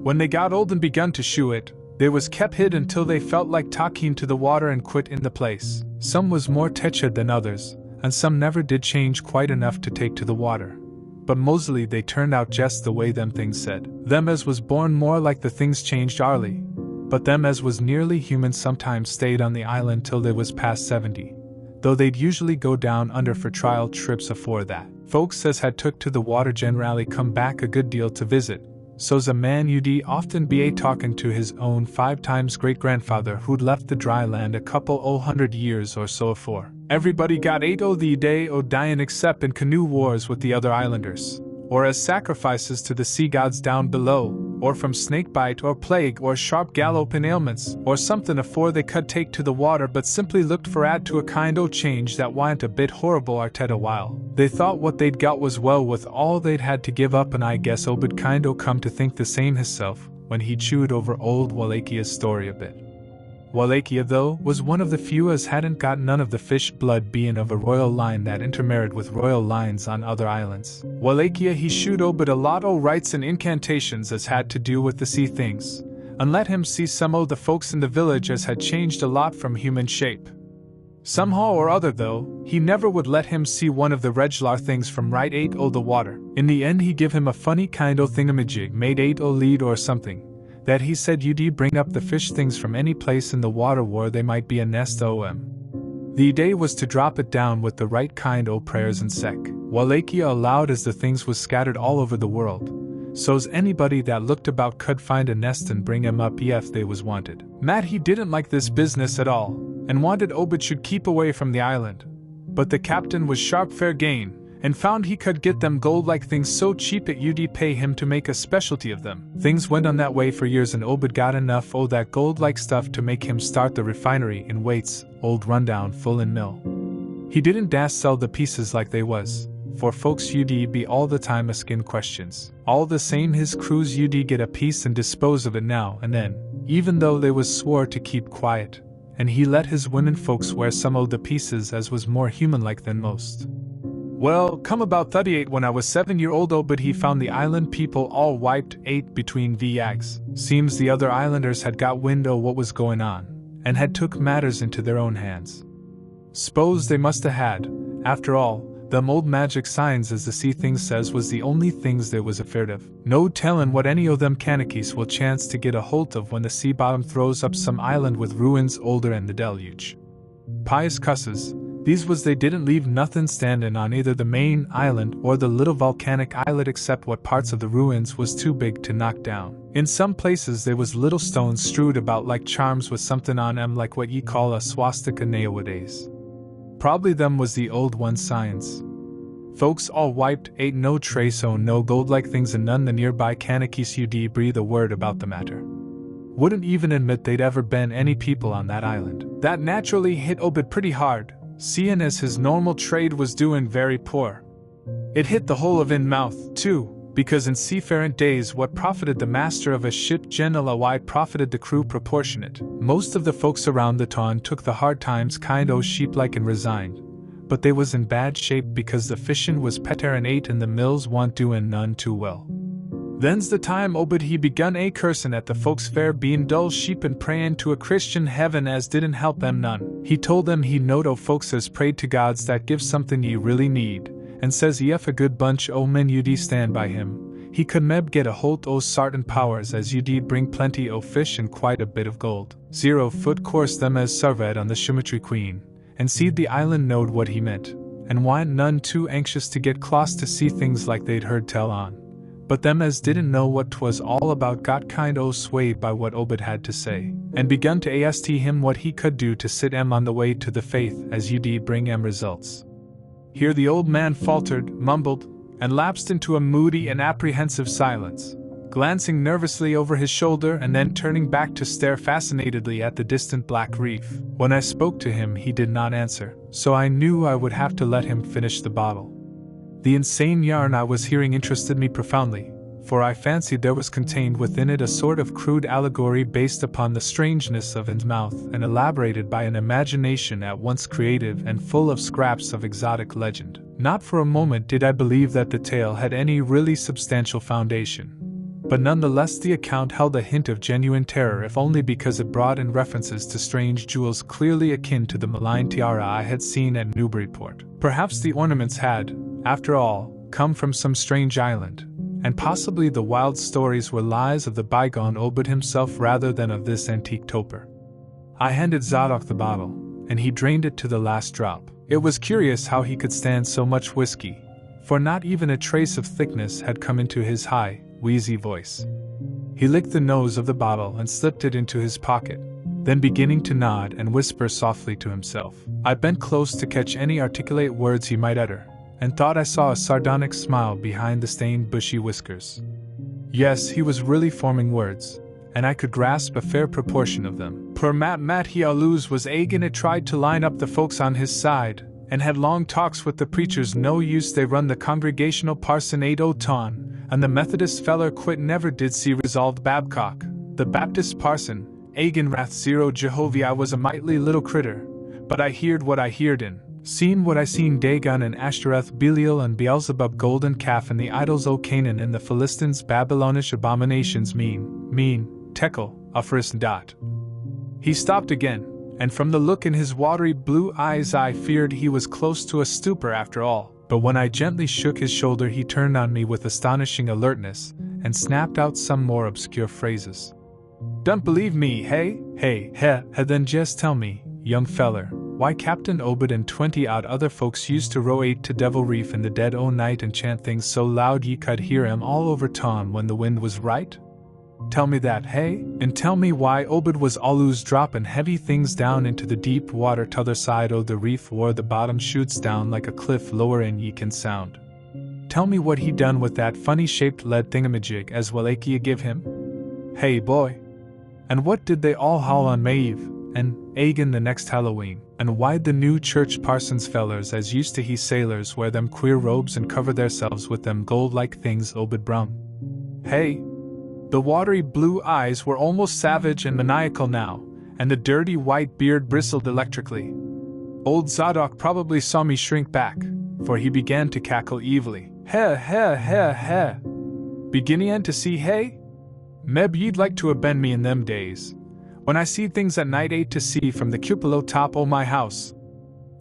When they got old and begun to shew it, they was kept hid until they felt like talking to the water and quit in the place. Some was more tetched than others, and some never did change quite enough to take to the water. But mostly they turned out just the way them things said. Them as was born more like the things changed arly, but them as was nearly human sometimes stayed on the island till they was past 70, though they'd usually go down under for trial trips afore that. Folks as had took to the water generally come back a good deal to visit, so's a man often be talkin' to his own 5 times great-grandfather who'd left the dry land a couple o' 100 years or so afore. Everybody got 8 o' the day o' dyin' except in canoe wars with the other islanders, or as sacrifices to the sea gods down below, or from snakebite or plague or sharp gallopin' ailments, or somethin' afore they could take to the water but simply looked for add to a kind o' change that wa'n't a bit horrible artet a while. They thought what they'd got was well with all they'd had to give up, and I guess Obed kind o' come to think the same hisself when he chewed over old Wallachia's story a bit. Wallachia, though, was one of the few as hadn't got none of the fish blood being of a royal line that intermarried with royal lines on other islands. Wallachia he shewed Obed a lot o' rites and incantations as had to do with the sea things, and let him see some o' the folks in the village as had changed a lot from human shape. Somehow or other, though, he never would let him see one of the reg'lar things from right ate o' the water. In the end he give him a funny kind o' thingamajig made ate o' lead or something, that he said you'd bring up the fish things from any place in the water where they might be a nest o' 'em. The day was to drop it down with the right kind o' prayers and sec. Wallachia allowed as the things was scattered all over the world, so's anybody that looked about could find a nest and bring 'em up if they was wanted. Matt he didn't like this business at all, and wanted Obed should keep away from the island. But the captain was sharp fair gain, and found he could get them gold-like things so cheap it you'd pay him to make a specialty of them. Things went on that way for years, and Obed got enough o' that gold-like stuff to make him start the refinery in Waits, old rundown fullin' mill. He didn't dast sell the pieces like they was, for folks you'd be all the time askin' questions. All the same his crews you'd get a piece and dispose of it now and then, even though they was swore to keep quiet, and he let his women folks wear some o' the pieces as was more human-like than most. Well, come about 38 when I was 7-year-old Obed he found the island people all wiped ate between the yags. Seems the other islanders had got wind o' what was going on, and had took matters into their own hands. S'pose they must 'a' had. After all, them old magic signs as the sea things says was the only things they was afeard of. No tellin' what any o' them canakies will chance to get a holt of when the sea bottom throws up some island with ruins older than the deluge. Pious cusses, these was they didn't leave nothin' standin' on either the main island or the little volcanic islet except what parts of the ruins was too big to knock down. In some places they was little stones strewed about like charms with somethin' on 'em like what ye call a swastika nowadays. Probably them was the old one's signs. Folks all wiped ate no trace o' no gold-like things, and none the nearby canakies you'd breathe a word about the matter. Wouldn't even admit they'd ever been any people on that island. That naturally hit Obed pretty hard, seein' as his normal trade was doin' very poor. It hit the whole of Innsmouth, too, because in seafaring days what profited the master of a ship generally profited the crew proportionate. Most of the folks around the town took the hard times kind o' sheep-like and resigned, but they was in bad shape because the fishin' was peterin' ate and the mills wa'n't doin' none too well. Then's the time Obed he begun a cursin' at the folks fair bein' dull sheep and prayin' to a Christian heaven as didn't help them none. He told them he knowed o' folks as prayed to gods that give something ye really need, and says ef a good bunch o' men you'd stand by him, he could meb get a holt o' sartin powers as you'd bring plenty o' fish and quite a bit of gold. 0-foot course them as surveyed on the Shumatry Queen, and seed the island knowed what he meant, and wa'n't none too anxious to get close to see things like they'd heard tell on. But them as didn't know what 'twas all about got kind o' swayed by what Obed had to say, and begun to ask him what he could do to sit on the way to the faith as you'd bring results. Here the old man faltered, mumbled, and lapsed into a moody and apprehensive silence, glancing nervously over his shoulder and then turning back to stare fascinatedly at the distant black reef. When I spoke to him he did not answer, so I knew I would have to let him finish the bottle. The insane yarn I was hearing interested me profoundly, for I fancied there was contained within it a sort of crude allegory based upon the strangeness of Innsmouth and elaborated by an imagination at once creative and full of scraps of exotic legend. Not for a moment did I believe that the tale had any really substantial foundation, but nonetheless the account held a hint of genuine terror, if only because it brought in references to strange jewels clearly akin to the malign tiara I had seen at Newburyport. Perhaps the ornaments had, after all, come from some strange island, and possibly the wild stories were lies of the bygone Obed himself rather than of this antique toper. I handed Zadok the bottle, and he drained it to the last drop. It was curious how he could stand so much whiskey, for not even a trace of thickness had come into his high, wheezy voice. He licked the nose of the bottle and slipped it into his pocket, then beginning to nod and whisper softly to himself. I bent close to catch any articulate words he might utter, and thought I saw a sardonic smile behind the stained bushy whiskers. Yes, he was really forming words, and I could grasp a fair proportion of them. Poor Matt he alus was agin it tried to line up the folks on his side, and had long talks with the preachers. No use, they run the Congregational parson 8 ton, and the Methodist feller quit never did see resolved Babcock, the Baptist parson, Agin wrath zero Jehovah, I was a mightly little critter, but I heerd what I heerd in. Seen what I seen, Dagon and Ashtoreth, Belial and Beelzebub, golden calf and the idols o' Canaan and the Philistines, Babylonish abominations, mean, Tekel, Ophrys. He stopped again, and from the look in his watery blue eyes I feared he was close to a stupor after all. But when I gently shook his shoulder he turned on me with astonishing alertness, and snapped out some more obscure phrases. Don't believe me, hey, then just tell me, young feller, why Captain Obed and 20-odd other folks used to row 8 to Devil Reef in the dead o' night and chant things so loud ye could hear 'em all over town when the wind was right? Tell me that, hey? And tell me why Obed was always droppin' heavy things down into the deep water t'other side o' the reef where the bottom shoots down like a cliff lower in ye can sound. Tell me what he done with that funny-shaped lead thingamajig as well ake ye give him? Hey boy! And what did they all howl on May Eve, and Agin the next Halloween? And why'd the new church parsons fellers as used to he sailors wear them queer robes and cover theirselves with them gold-like things Obed brung? Hey! The watery blue eyes were almost savage and maniacal now, and the dirty white beard bristled electrically. Old Zadok probably saw me shrink back, for he began to cackle evilly. Heh. Beginnin' to see, hey? Meb ye'd like to have been me in them days, when I seed things at night 8 to see from the cupola top o' my house.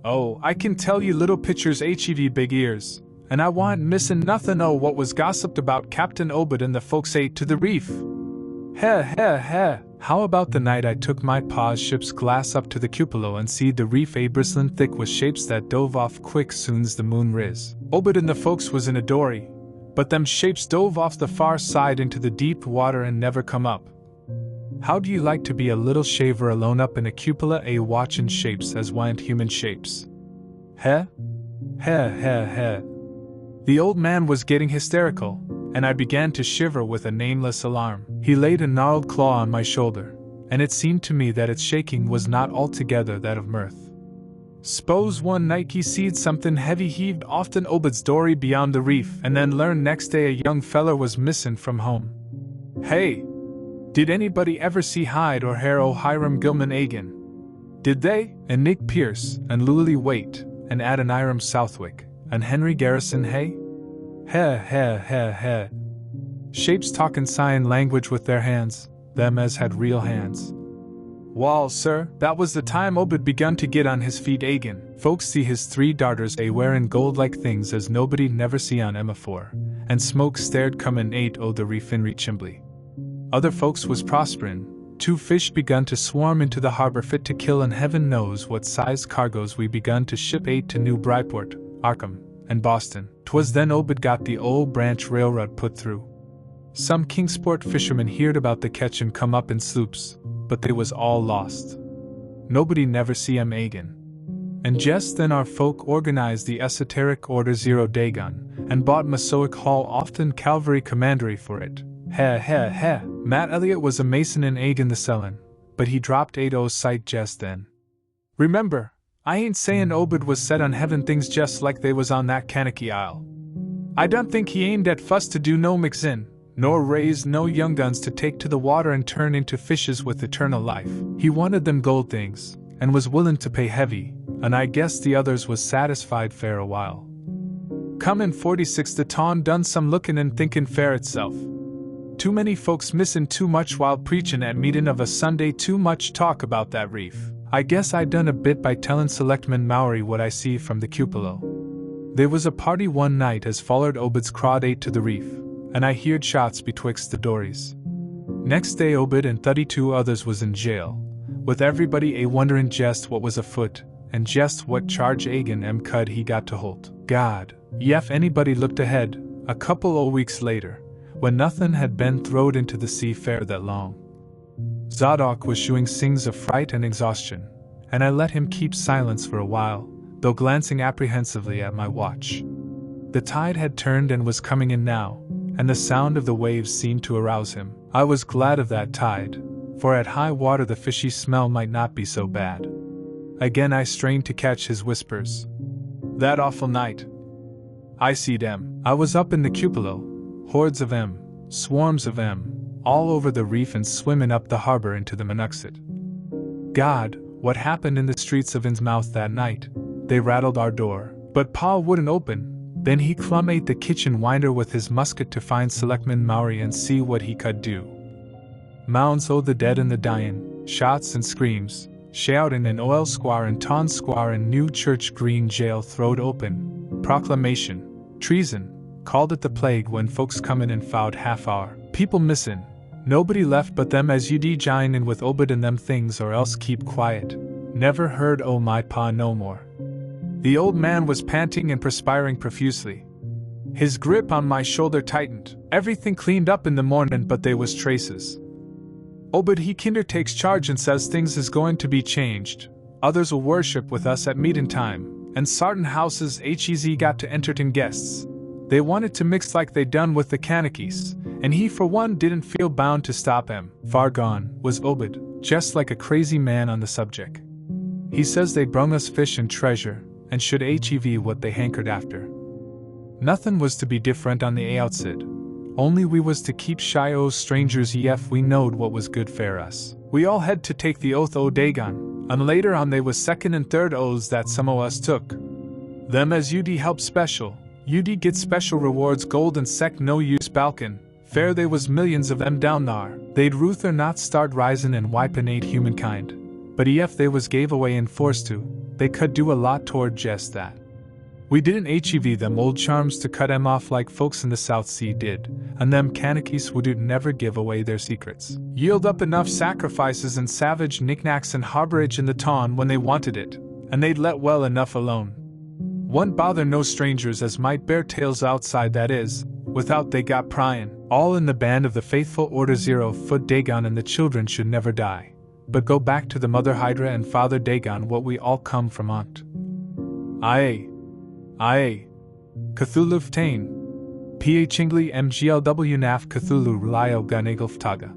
Oh, I can tell ye little pictures hev big ears, and I wa'n't missin' nothin' o' what was gossiped about Captain Obed and the folks 8 to the reef. Heh. How about the night I took my pa's ship's glass up to the cupola and seed the reef bristlin' thick with shapes that dove off quick soon's the moon riz. Obed and the folks was in a dory, but them shapes dove off the far side into the deep water and never come up. How'd you like to be a little shaver alone up in a cupola watchin' shapes as wa'n't human shapes? Heh. The old man was getting hysterical, and I began to shiver with a nameless alarm. He laid a gnarled claw on my shoulder, and it seemed to me that its shaking was not altogether that of mirth. S'pose one night he seed something heavy heaved off in Obed's dory beyond the reef, and then learned next day a young feller was missin' from home. Hey! Did anybody ever see hide or hair o' Hiram Gilman Agin? Did they? And Nick Pierce, and Lully Waite, and Adoniram Southwick, and Henry Garrison, hey? Heh. Shapes talkin' sign language with their hands, them as had real hands. Wall, sir, that was the time Obed begun to get on his feet agin. Folks see his 3 darters wearin' gold-like things as nobody never see on 'em afore, and smoke stared comin' 8 o' the refinry chimbly. Other folks was prosperin', 2 fish begun to swarm into the harbor fit to kill, and heaven knows what sized cargoes we begun to ship 8 to New Brideport, Arkham, and Boston. 'Twas then Obed got the Old Branch Railroad put through. Some Kingsport fishermen heerd about the catch and come up in sloops, but they was all lost. Nobody never see 'em agin. And just then our folk organized the esoteric Order Zero Dagon, and bought Massoik Hall often cavalry commandery for it. Heh. Matt Elliott was a mason in Agin the Sellin, but he dropped 8-0's sight just then. Remember, I ain't sayin' Obed was set on heaven things just like they was on that Kanaki Isle. I don't think he aimed at fuss to do no mixin', nor raise no young guns to take to the water and turn into fishes with eternal life. He wanted them gold things, and was willin' to pay heavy, and I guess the others was satisfied fair a while. Come in 46 the town done some lookin' and thinkin' fair itself. Too many folks missin' too much while preachin' at meetin' of a Sunday, too much talk about that reef. I guess I done a bit by tellin' Selectman Mowry what I see from the cupola. There was a party one night as follered Obed's crowd 8 to the reef, and I heerd shots betwixt the dories. Next day Obed and 32 others was in jail, with everybody wonderin' jest what was afoot, and jest what charge Agin cud he got to holt. God, yef anybody looked ahead, a couple o' weeks later, when nothin' had been throwed into the sea fair that long. Zadok was shewing signs of fright and exhaustion, and I let him keep silence for a while, though glancing apprehensively at my watch. The tide had turned and was coming in now, and the sound of the waves seemed to arouse him. I was glad of that tide, for at high water the fishy smell might not be so bad. Again I strained to catch his whispers. That awful night. I seed 'em. I was up in the cupola, hordes of 'em, swarms of 'em, all over the reef and swimming up the harbor into the Monexit. God, what happened in the streets of Innsmouth that night? They rattled our door, but Pa wouldn't open. Then he clum ate the kitchen winder with his musket to find Selectman Maury and see what he could do. Mounds o' the dead and the dying, shots and screams, shouting in Oil Square and Ton Square and New Church Green jail throwed open, proclamation, treason, called it the plague when folks comin' and found half hour, people missin', nobody left but them as you'd jine in with Obed and them things or else keep quiet, never heard o' my pa no more. The old man was panting and perspiring profusely. His grip on my shoulder tightened, everything cleaned up in the mornin' but they was traces. Obed he kinder takes charge and says things is going to be changed, others will worship with us at meetin' time, and sartin houses hez got to entertain guests. They wanted to mix like they done with the Kanakis, and he for one didn't feel bound to stop him. Far gone was Obed, just like a crazy man on the subject. He says they brung us fish and treasure, and should hev what they hankered after. Nothing was to be different on the outset, only we was to keep shy o' strangers ef we knowed what was good for us. We all had to take the oath o' Dagon, and later on they was second and third oaths that some o' us took. Them as UD help special, UD get special rewards gold and sec no use Balkan, fair they was millions of them down thar, they'd ruther not start risin' and wipin' ain't humankind. But ef they was gave away and forced to, they could do a lot toward just that. We didn't hev them old charms to cut 'em off like folks in the South Sea did, and them Kanakis wouldn't never give away their secrets. Yield up enough sacrifices and savage knickknacks and harborage in the ton when they wanted it, and they'd let well enough alone. Wouldn't bother no strangers as might bear tales outside that is, without they got pryin', all in the band of the faithful Order 0-foot Dagon and the children should never die. But go back to the Mother Hydra and Father Dagon what we all come from aunt. Aye. Cthulhu Ftain. Phingli mglw naf Cthulhu Relio Gunagilftaga.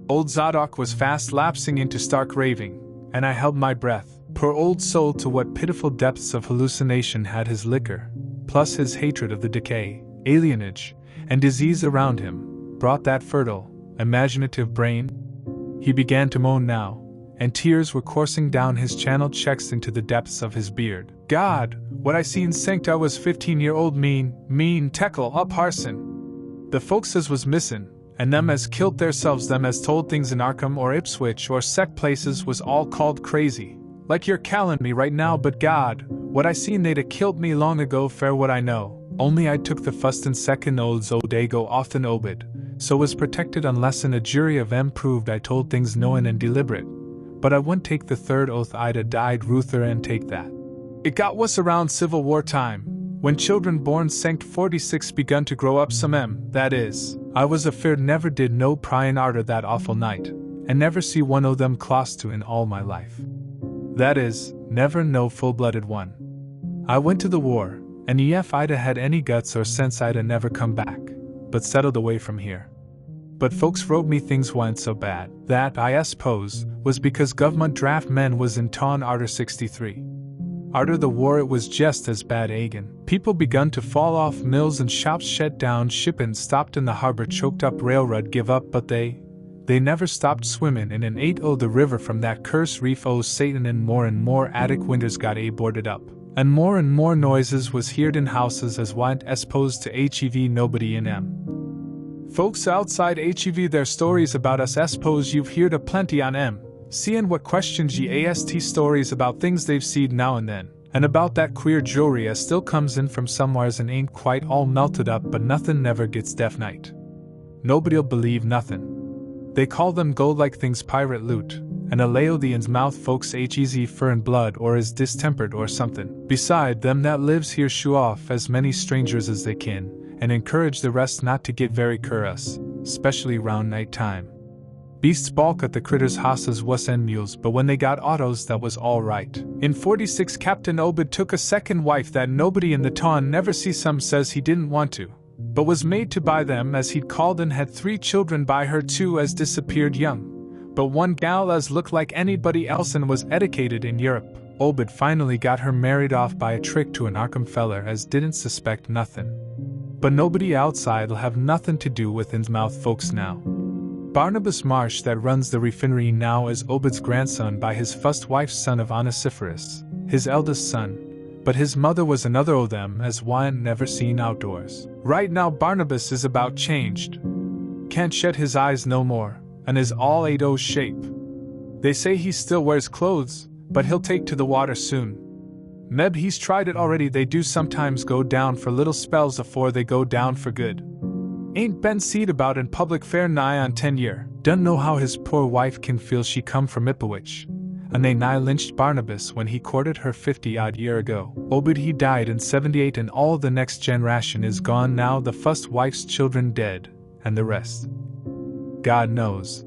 Old Zadok was fast lapsing into stark raving, and I held my breath. Poor old soul, to what pitiful depths of hallucination had his liquor, plus his hatred of the decay, alienage, and disease around him, brought that fertile, imaginative brain? He began to moan now, and tears were coursing down his channeled checks into the depths of his beard. God, what I seen sanct I was 15-year-old mean teckle up Harson. The folks as was missin', and them as kilt theirselves, them as told things in Arkham or Ipswich or sec places was all called crazy. Like you're callin' me right now, but God, what I seen they'd a kilt me long ago fair what I know. Only I took the fust and second oaths o' Dago often Obed, so was protected unless in a jury of 'em proved I told things knowin' and deliberate. But I wouldn't take the third oath, I'd a died ruther and take that. It got wuss around Civil War time, when children born sanct 46 begun to grow up some that is, I was afeard never did no pryin' arter that awful night, and never see one o' them close to in all my life. That is, never no full-blooded one. I went to the war, and ef I'd a had any guts or sense I'd a never come back, but settled away from here. But folks wrote me things weren't so bad. That, I suppose, was because government draft men was in ton arter 63. Arter the war it was just as bad again. People begun to fall off mills and shops shut down, shippin' stopped in the harbor, choked up, railroad give up, but they never stopped swimmin' in and ate o' the river from that cursed reef o' Satan, and more attic winters got boarded up. And more noises was heard in houses as wa'n't exposed to hev nobody in 'em. Folks outside hev their stories about us suppose you've heard a plenty on 'em, seein' what questions ye ast stories about things they've seed now and then, and about that queer jewelry as still comes in from somewheres and ain't quite all melted up, but nothin' never gets deaf night. Nobody'll believe nothin'. They call them gold-like things pirate loot, and a lay the Innsmouth folks hez fur'n blood or is distempered or somethin'. Beside them that lives here shoo off as many strangers as they kin, and encourage the rest not to get very cur'ous, specially round night time. Beasts balk at the critters' hosses wuss and mules, but when they got autos that was all right. In 46 Captain Obed took a second wife that nobody in the ton never see. Some says he didn't want to, but was made to by them as he'd called, and had 3 children by her, 2 as disappeared young. But one gal as looked like anybody else and was educated in Europe. Obed finally got her married off by a trick to an Arkham feller as didn't suspect nothin'. But nobody outside'll have nothin' to do with Innsmouth folks now. Barnabas Marsh that runs the refinery now is Obed's grandson by his first wife's son of Onesiphorus, his eldest son, but his mother was another o' them as one never seen outdoors. Right now Barnabas is about changed. Can't shut his eyes no more, and is all 8 shape. They say he still wears clothes, but he'll take to the water soon. Meb he's tried it already. They do sometimes go down for little spells afore they go down for good. Ain't been seed about in public fair nigh on 10 year. Don't know how his poor wife can feel she come from Ipswich, and they nigh lynched Barnabas when he courted her 50-odd year ago. Obed he died in 78 and all the next generation is gone now, the first wife's children dead, and the rest God knows.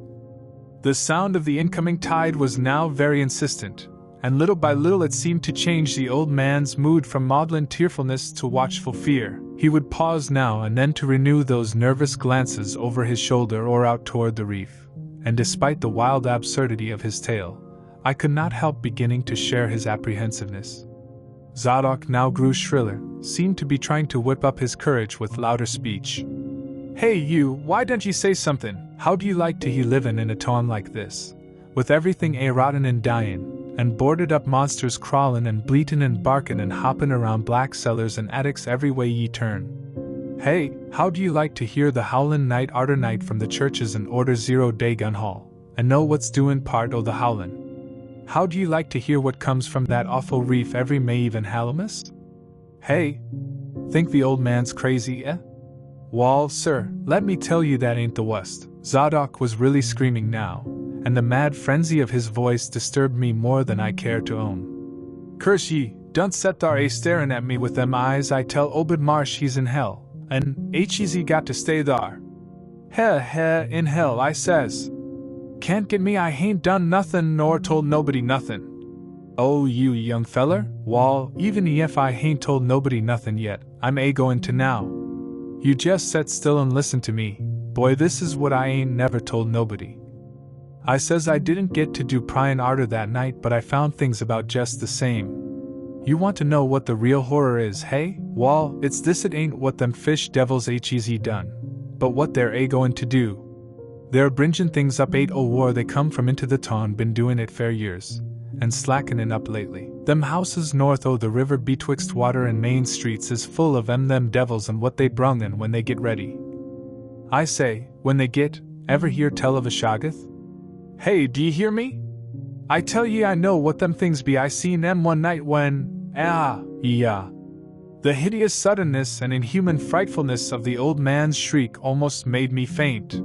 The sound of the incoming tide was now very insistent, and little by little it seemed to change the old man's mood from maudlin tearfulness to watchful fear. He would pause now and then to renew those nervous glances over his shoulder or out toward the reef, and despite the wild absurdity of his tale, I could not help beginning to share his apprehensiveness. Zadok now grew shriller, seemed to be trying to whip up his courage with louder speech. "Hey you, why don't ye say something? How do you like to he livin' in a town like this, with everything rotten and dyin', and boarded up monsters crawlin' and bleatin' and barkin' and hoppin' around black cellars and attics every way ye turn? Hey, how do you like to hear the howlin' night arter night from the churches and order 0-day gun hall, and know what's doin' part o' the howlin'? How do you like to hear what comes from that awful reef every May even Hallowmas? Hey, think the old man's crazy, eh? Wall, sir, let me tell you that ain't the wust." Zadok was really screaming now, and the mad frenzy of his voice disturbed me more than I care to own. "Curse ye, don't set thar staring at me with them eyes. I tell Obed Marsh he's in hell, and he got to stay thar. Heh, in hell, I says. Can't get me, I hain't done nothin' nor told nobody nothin'." "Oh, you young feller, wall, even if I hain't told nobody nothin' yet, I'm goin' to now. You just set still and listen to me, boy, this is what I ain't never told nobody. I says I didn't get to do pryin' arter that night, but I found things about just the same. You want to know what the real horror is, hey? Wall, it's this: it ain't what them fish devils done, but what they're goin' to do. They're bringin' things up 8 war they come from into the town, been doin' it fair years, and slackenin' up lately. Them houses north o' the river betwixt Water and Main Streets is full of them devils and what they brung in when they get ready. I say, when they get, ever hear tell of a Shoggoth? Hey, d'ye hear me? I tell ye I know what them things be. I seen them one night when, yeah. The hideous suddenness and inhuman frightfulness of the old man's shriek almost made me faint.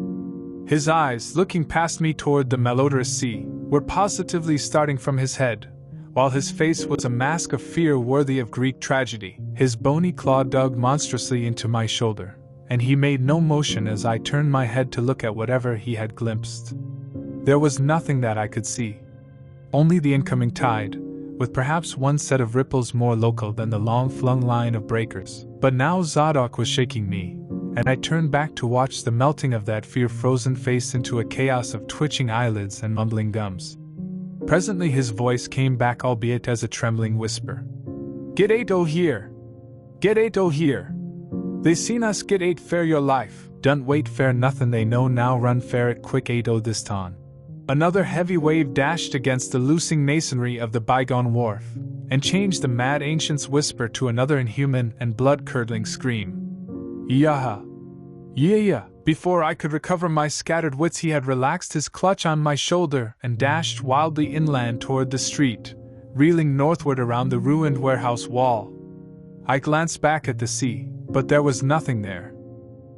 His eyes, looking past me toward the malodorous sea, were positively starting from his head, while his face was a mask of fear worthy of Greek tragedy. His bony claw dug monstrously into my shoulder, and he made no motion as I turned my head to look at whatever he had glimpsed. There was nothing that I could see, only the incoming tide, with perhaps one set of ripples more local than the long-flung line of breakers. But now Zadok was shaking me, and I turned back to watch the melting of that fear-frozen face into a chaos of twitching eyelids and mumbling gums. Presently his voice came back, albeit as a trembling whisper. "Get 8 here! Get 8 here! They seen us get 8 fair your life. Don't wait fair nothin', they know now, run fair it quick 8 this ton." Another heavy wave dashed against the loosing masonry of the bygone wharf, and changed the mad ancient's whisper to another inhuman and blood-curdling scream. "Yaha! Yeah!" Before I could recover my scattered wits, he had relaxed his clutch on my shoulder and dashed wildly inland toward the street, reeling northward around the ruined warehouse wall. I glanced back at the sea, but there was nothing there.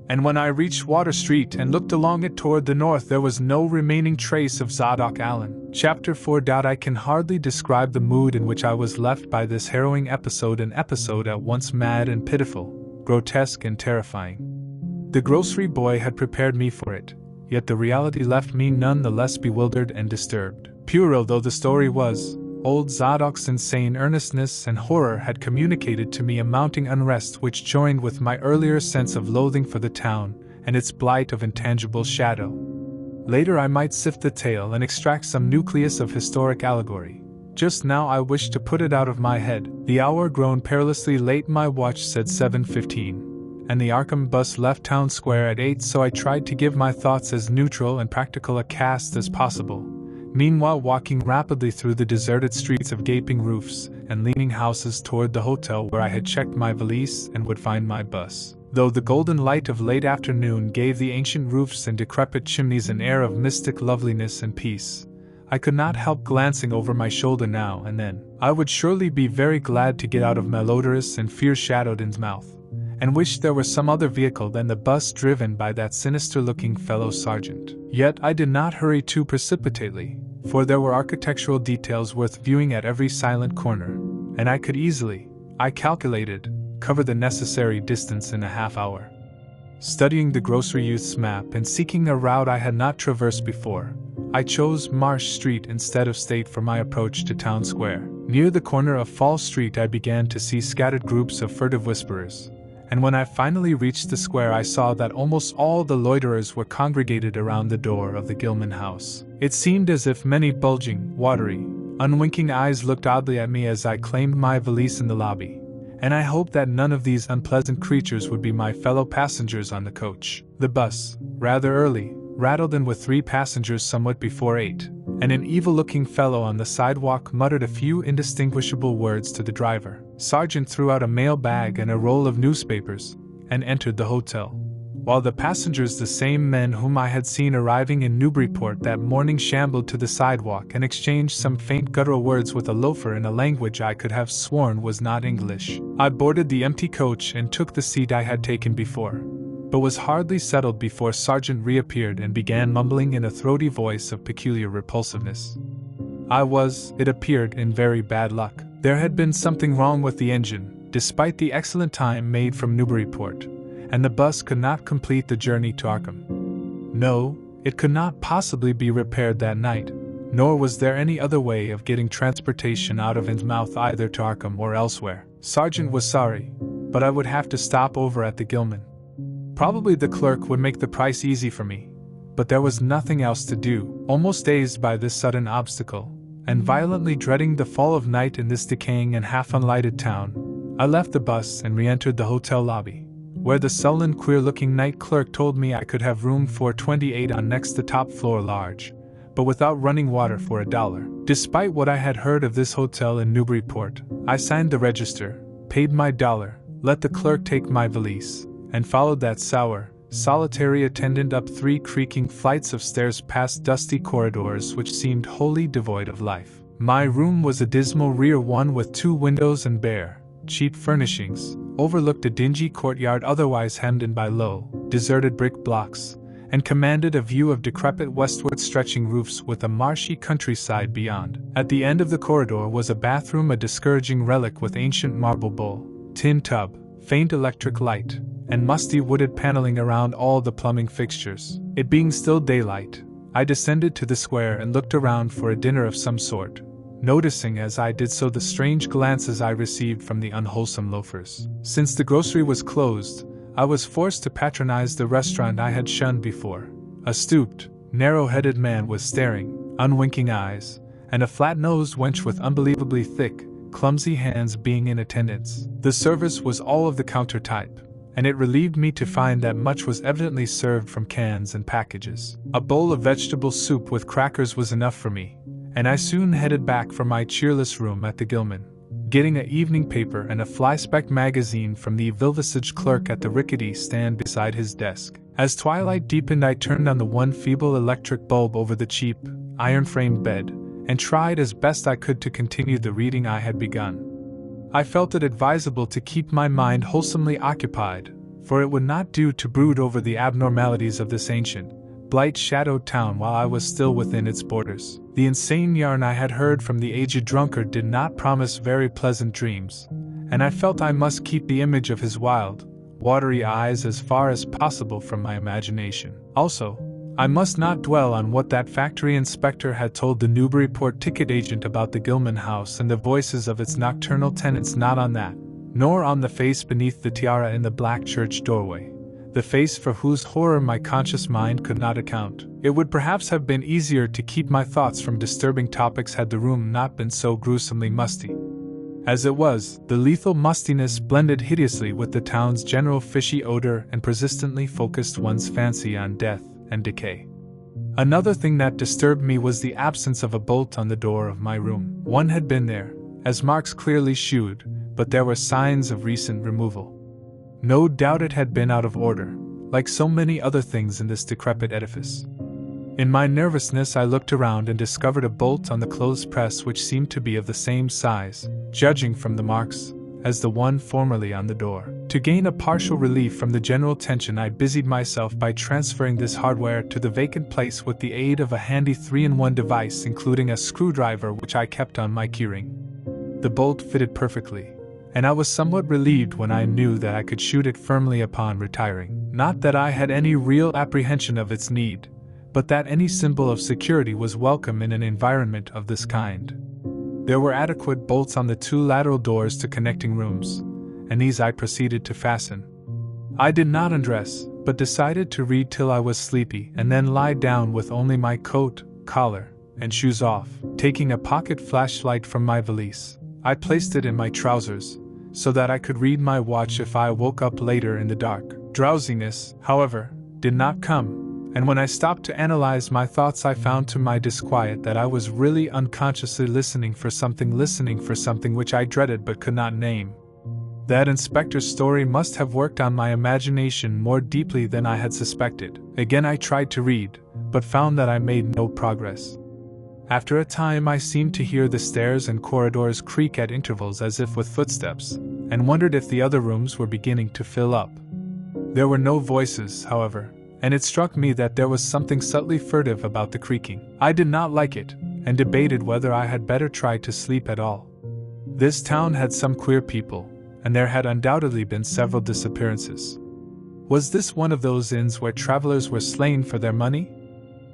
And when I reached Water Street and looked along it toward the north, there was no remaining trace of Zadok Allen. Chapter 4. I can hardly describe the mood in which I was left by this harrowing episode, an episode at once mad and pitiful, grotesque and terrifying. The grocery boy had prepared me for it, yet the reality left me none the less bewildered and disturbed. Puerile though the story was, old Zadok's insane earnestness and horror had communicated to me a mounting unrest which joined with my earlier sense of loathing for the town and its blight of intangible shadow. Later I might sift the tale and extract some nucleus of historic allegory. Just now I wished to put it out of my head. The hour grown perilously late, my watch said 7:15. and the Arkham bus left town square at 8, so I tried to give my thoughts as neutral and practical a cast as possible, meanwhile walking rapidly through the deserted streets of gaping roofs and leaning houses toward the hotel where I had checked my valise and would find my bus. Though the golden light of late afternoon gave the ancient roofs and decrepit chimneys an air of mystic loveliness and peace, I could not help glancing over my shoulder now and then. I would surely be very glad to get out of malodorous and fear-shadowed Innsmouth, and wished there were some other vehicle than the bus driven by that sinister-looking fellow sergeant. Yet I did not hurry too precipitately, for there were architectural details worth viewing at every silent corner, and I could easily, I calculated, cover the necessary distance in a half hour. Studying the grocery youth's map and seeking a route I had not traversed before, I chose Marsh Street instead of State for my approach to Town Square. Near the corner of Fall Street I began to see scattered groups of furtive whisperers, and when I finally reached the square I saw that almost all the loiterers were congregated around the door of the Gilman house. It seemed as if many bulging, watery, unwinking eyes looked oddly at me as I claimed my valise in the lobby, and I hoped that none of these unpleasant creatures would be my fellow passengers on the coach. The bus, rather early, rattled in with 3 passengers somewhat before 8, and an evil-looking fellow on the sidewalk muttered a few indistinguishable words to the driver. Sergeant threw out a mail bag and a roll of newspapers, and entered the hotel, while the passengers, the same men whom I had seen arriving in Newburyport that morning, shambled to the sidewalk and exchanged some faint guttural words with a loafer in a language I could have sworn was not English. I boarded the empty coach and took the seat I had taken before, but was hardly settled before Sergeant reappeared and began mumbling in a throaty voice of peculiar repulsiveness. I was, it appeared, in very bad luck. There had been something wrong with the engine, despite the excellent time made from Newburyport, and the bus could not complete the journey to Arkham. No, it could not possibly be repaired that night, nor was there any other way of getting transportation out of Innsmouth either to Arkham or elsewhere. Sergeant was sorry, but I would have to stop over at the Gilman. Probably the clerk would make the price easy for me, but there was nothing else to do. Almost dazed by this sudden obstacle, and violently dreading the fall of night in this decaying and half-unlighted town, I left the bus and re-entered the hotel lobby, where the sullen, queer-looking night clerk told me I could have room for 28 on next the top floor large, but without running water for $1. Despite what I had heard of this hotel in Newburyport, I signed the register, paid my $1, let the clerk take my valise, and followed that sour, solitary attendant up 3 creaking flights of stairs past dusty corridors which seemed wholly devoid of life. My room was a dismal rear one with 2 windows and bare, cheap furnishings, overlooked a dingy courtyard otherwise hemmed in by low, deserted brick blocks, and commanded a view of decrepit westward stretching roofs with a marshy countryside beyond. At the end of the corridor was a bathroom, a discouraging relic with ancient marble bowl, tin tub, faint electric light, and musty wooded paneling around all the plumbing fixtures. It being still daylight, I descended to the square and looked around for a dinner of some sort, noticing as I did so the strange glances I received from the unwholesome loafers. Since the grocery was closed, I was forced to patronize the restaurant I had shunned before. A stooped, narrow-headed man with staring, unwinking eyes, and a flat-nosed wench with unbelievably thick, clumsy hands being in attendance. The service was all of the counter type, and it relieved me to find that much was evidently served from cans and packages. A bowl of vegetable soup with crackers was enough for me, and I soon headed back for my cheerless room at the Gilman, getting an evening paper and a fly-specked magazine from the vilvisaged clerk at the rickety stand beside his desk. As twilight deepened, I turned on the one feeble electric bulb over the cheap, iron-framed bed, and tried as best I could to continue the reading I had begun. I felt it advisable to keep my mind wholesomely occupied, for it would not do to brood over the abnormalities of this ancient, blight-shadowed town while I was still within its borders. The insane yarn I had heard from the aged drunkard did not promise very pleasant dreams, and I felt I must keep the image of his wild, watery eyes as far as possible from my imagination. Also, I must not dwell on what that factory inspector had told the Newburyport ticket agent about the Gilman house and the voices of its nocturnal tenants, not on that, nor on the face beneath the tiara in the black church doorway, the face for whose horror my conscious mind could not account. It would perhaps have been easier to keep my thoughts from disturbing topics had the room not been so gruesomely musty. As it was, the lethal mustiness blended hideously with the town's general fishy odor and persistently focused one's fancy on death and decay. Another thing that disturbed me was the absence of a bolt on the door of my room. One had been there, as marks clearly shewed, but there were signs of recent removal. No doubt it had been out of order, like so many other things in this decrepit edifice. In my nervousness, I looked around and discovered a bolt on the clothes press which seemed to be of the same size, judging from the marks, as the one formerly on the door. To gain a partial relief from the general tension, I busied myself by transferring this hardware to the vacant place with the aid of a handy 3-in-1 device including a screwdriver which I kept on my keyring. The bolt fitted perfectly, and I was somewhat relieved when I knew that I could shoot it firmly upon retiring. Not that I had any real apprehension of its need, but that any symbol of security was welcome in an environment of this kind. There were adequate bolts on the 2 lateral doors to connecting rooms, and these I proceeded to fasten. I did not undress, but decided to read till I was sleepy and then lie down with only my coat, collar, and shoes off. Taking a pocket flashlight from my valise, I placed it in my trousers, so that I could read my watch if I woke up later in the dark. Drowsiness, however, did not come, and when I stopped to analyze my thoughts, I found to my disquiet that I was really unconsciously listening for something which I dreaded but could not name. That inspector's story must have worked on my imagination more deeply than I had suspected. Again I tried to read, but found that I made no progress. After a time I seemed to hear the stairs and corridors creak at intervals as if with footsteps, and wondered if the other rooms were beginning to fill up. There were no voices, however, and it struck me that there was something subtly furtive about the creaking. I did not like it, and debated whether I had better try to sleep at all. This town had some queer people, and there had undoubtedly been several disappearances. Was this one of those inns where travelers were slain for their money?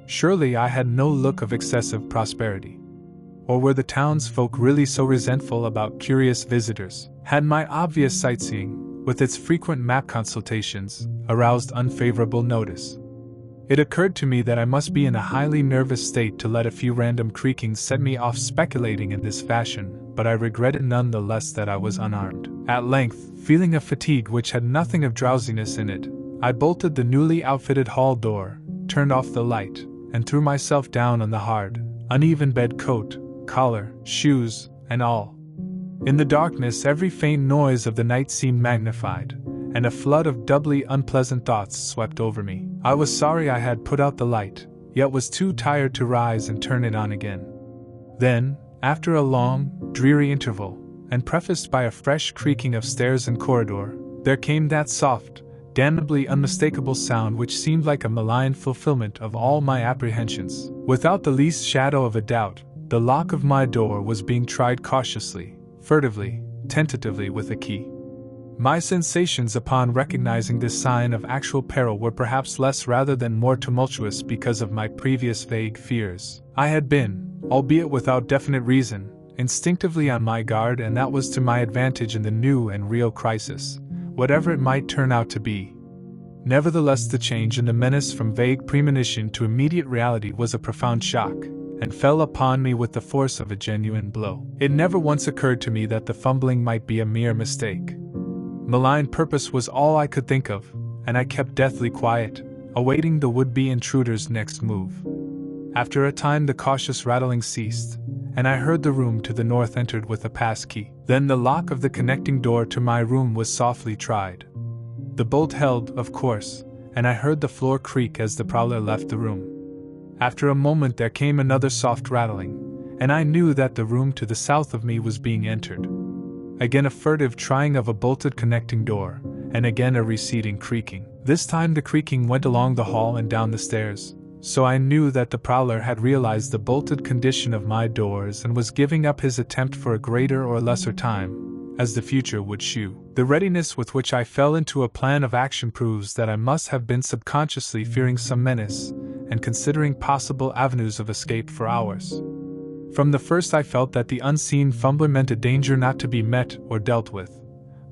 Surely I had no look of excessive prosperity. Or were the townsfolk really so resentful about curious visitors? Had my obvious sightseeing, with its frequent map consultations, aroused unfavorable notice? It occurred to me that I must be in a highly nervous state to let a few random creakings set me off speculating in this fashion, but I regretted none the less that I was unarmed. At length, feeling a fatigue which had nothing of drowsiness in it, I bolted the newly outfitted hall door, turned off the light, and threw myself down on the hard, uneven bed, coat, collar, shoes, and all. In the darkness, every faint noise of the night seemed magnified, and a flood of doubly unpleasant thoughts swept over me. I was sorry I had put out the light, yet was too tired to rise and turn it on again. Then, after a long, dreary interval, and prefaced by a fresh creaking of stairs and corridor, there came that soft, damnably unmistakable sound which seemed like a malign fulfillment of all my apprehensions. Without the least shadow of a doubt, the lock of my door was being tried cautiously, furtively, tentatively with a key. My sensations upon recognizing this sign of actual peril were perhaps less rather than more tumultuous because of my previous vague fears. I had been, albeit without definite reason, instinctively on my guard, and that was to my advantage in the new and real crisis, whatever it might turn out to be. Nevertheless, the change in the menace from vague premonition to immediate reality was a profound shock, and fell upon me with the force of a genuine blow. It never once occurred to me that the fumbling might be a mere mistake. Malign purpose was all I could think of, and I kept deathly quiet, awaiting the would-be intruder's next move. After a time the cautious rattling ceased, and I heard the room to the north entered with a pass key. Then the lock of the connecting door to my room was softly tried. The bolt held, of course, and I heard the floor creak as the prowler left the room. After a moment there came another soft rattling, and I knew that the room to the south of me was being entered. Again a furtive trying of a bolted connecting door, and again a receding creaking. This time the creaking went along the hall and down the stairs, so I knew that the prowler had realized the bolted condition of my doors and was giving up his attempt for a greater or lesser time, as the future would shew. The readiness with which I fell into a plan of action proves that I must have been subconsciously fearing some menace, and considering possible avenues of escape for hours. From the first I felt that the unseen fumbler meant a danger not to be met or dealt with,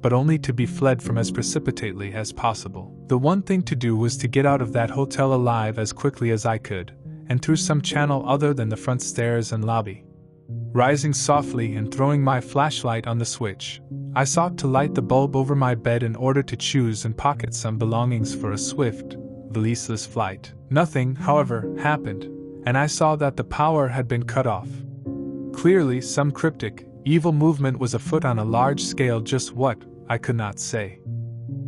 but only to be fled from as precipitately as possible. The one thing to do was to get out of that hotel alive as quickly as I could, and through some channel other than the front stairs and lobby. Rising softly and throwing my flashlight on the switch, I sought to light the bulb over my bed in order to choose and pocket some belongings for a swift, valiseless flight. Nothing, however, happened, and I saw that the power had been cut off. Clearly, some cryptic, evil movement was afoot on a large scale, just what, I could not say.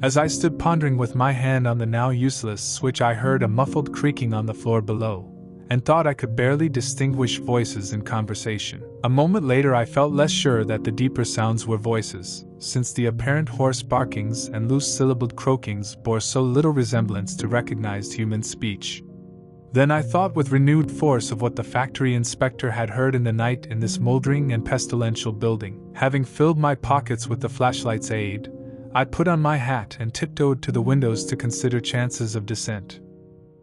As I stood pondering with my hand on the now useless switch, I heard a muffled creaking on the floor below, and thought I could barely distinguish voices in conversation. A moment later I felt less sure that the deeper sounds were voices, since the apparent hoarse barkings and loose-syllabled croakings bore so little resemblance to recognized human speech. Then I thought with renewed force of what the factory inspector had heard in the night in this moldering and pestilential building. Having filled my pockets with the flashlight's aid, I put on my hat and tiptoed to the windows to consider chances of descent.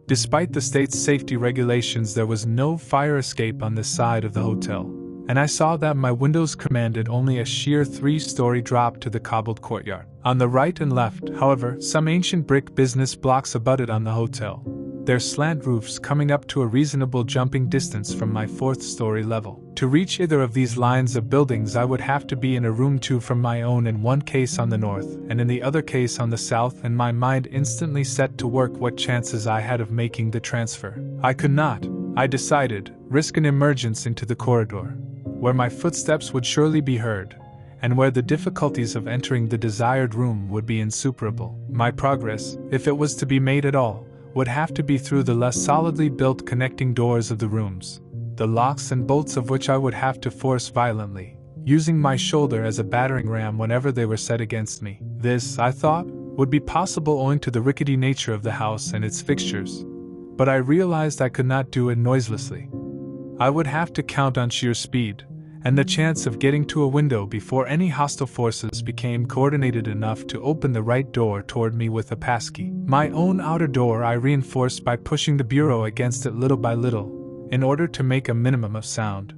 Despite the state's safety regulations, there was no fire escape on this side of the hotel, and I saw that my windows commanded only a sheer 3-story drop to the cobbled courtyard. On the right and left, however, some ancient brick business blocks abutted on the hotel, their slant roofs coming up to a reasonable jumping distance from my 4th-story level. To reach either of these lines of buildings I would have to be in a room 2 from my own, in one case on the north and in the other case on the south, and my mind instantly set to work what chances I had of making the transfer. I could not, I decided, risk an emergence into the corridor, where my footsteps would surely be heard, and where the difficulties of entering the desired room would be insuperable. My progress, if it was to be made at all, would have to be through the less solidly built connecting doors of the rooms, the locks and bolts of which I would have to force violently, using my shoulder as a battering ram whenever they were set against me. This, I thought, would be possible owing to the rickety nature of the house and its fixtures, but I realized I could not do it noiselessly. I would have to count on sheer speed, and the chance of getting to a window before any hostile forces became coordinated enough to open the right door toward me with a passkey. My own outer door I reinforced by pushing the bureau against it little by little, in order to make a minimum of sound.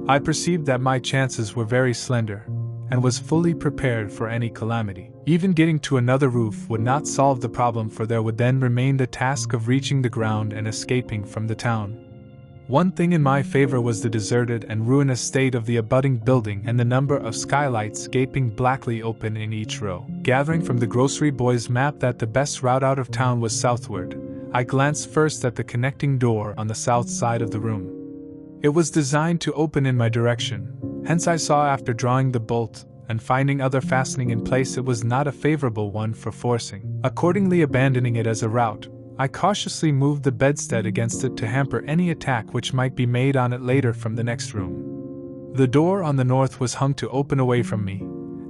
I perceived that my chances were very slender, and was fully prepared for any calamity. Even getting to another roof would not solve the problem, for there would then remain the task of reaching the ground and escaping from the town. One thing in my favor was the deserted and ruinous state of the abutting building and the number of skylights gaping blackly open in each row. Gathering from the grocery boy's map that the best route out of town was southward, I glanced first at the connecting door on the south side of the room. It was designed to open in my direction, hence I saw after drawing the bolt and finding other fastening in place it was not a favorable one for forcing. Accordingly, abandoning it as a route, I cautiously moved the bedstead against it to hamper any attack which might be made on it later from the next room. The door on the north was hung to open away from me,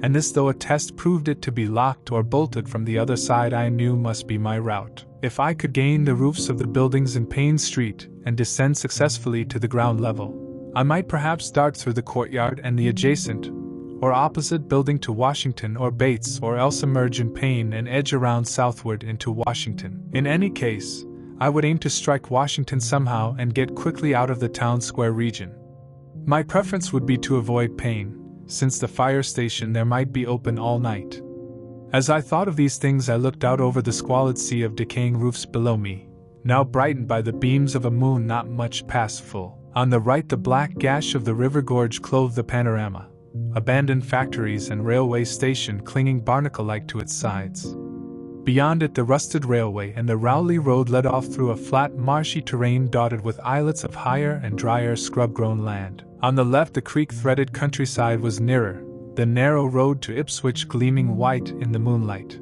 and this, though a test proved it to be locked or bolted from the other side, I knew must be my route. If I could gain the roofs of the buildings in Payne Street and descend successfully to the ground level, I might perhaps dart through the courtyard and the adjacent or opposite building to Washington or Bates, or else emerge in Payne and edge around southward into Washington. In any case, I would aim to strike Washington somehow and get quickly out of the town square region. My preference would be to avoid Payne, since the fire station there might be open all night. As I thought of these things, I looked out over the squalid sea of decaying roofs below me, now brightened by the beams of a moon not much past full. On the right, the black gash of the river gorge clothed the panorama, abandoned factories and railway station clinging barnacle-like to its sides. Beyond it, the rusted railway and the Rowley Road led off through a flat, marshy terrain dotted with islets of higher and drier scrub-grown land. On the left, the creek-threaded countryside was nearer, the narrow road to Ipswich gleaming white in the moonlight.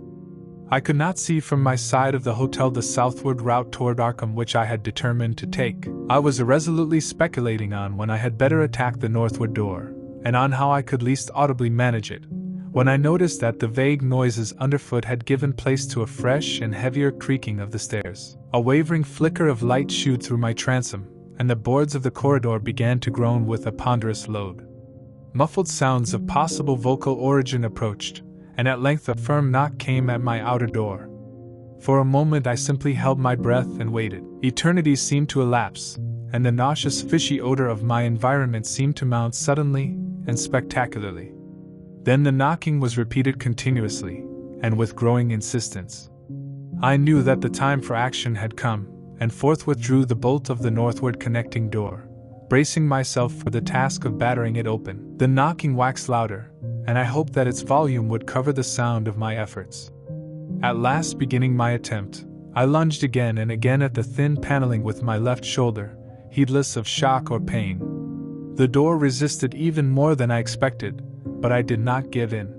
I could not see from my side of the hotel the southward route toward Arkham which I had determined to take. I was irresolutely speculating on when I had better attack the northward door, and on how I could least audibly manage it, when I noticed that the vague noises underfoot had given place to a fresh and heavier creaking of the stairs. A wavering flicker of light shooed through my transom, and the boards of the corridor began to groan with a ponderous load. Muffled sounds of possible vocal origin approached, and at length a firm knock came at my outer door. For a moment I simply held my breath and waited. Eternities seemed to elapse, and the nauseous fishy odor of my environment seemed to mount suddenly and spectacularly. Then the knocking was repeated continuously, and with growing insistence. I knew that the time for action had come, and forthwith drew the bolt of the northward connecting door, bracing myself for the task of battering it open. The knocking waxed louder, and I hoped that its volume would cover the sound of my efforts. At last, beginning my attempt, I lunged again and again at the thin paneling with my left shoulder, heedless of shock or pain. The door resisted even more than I expected, but I did not give in.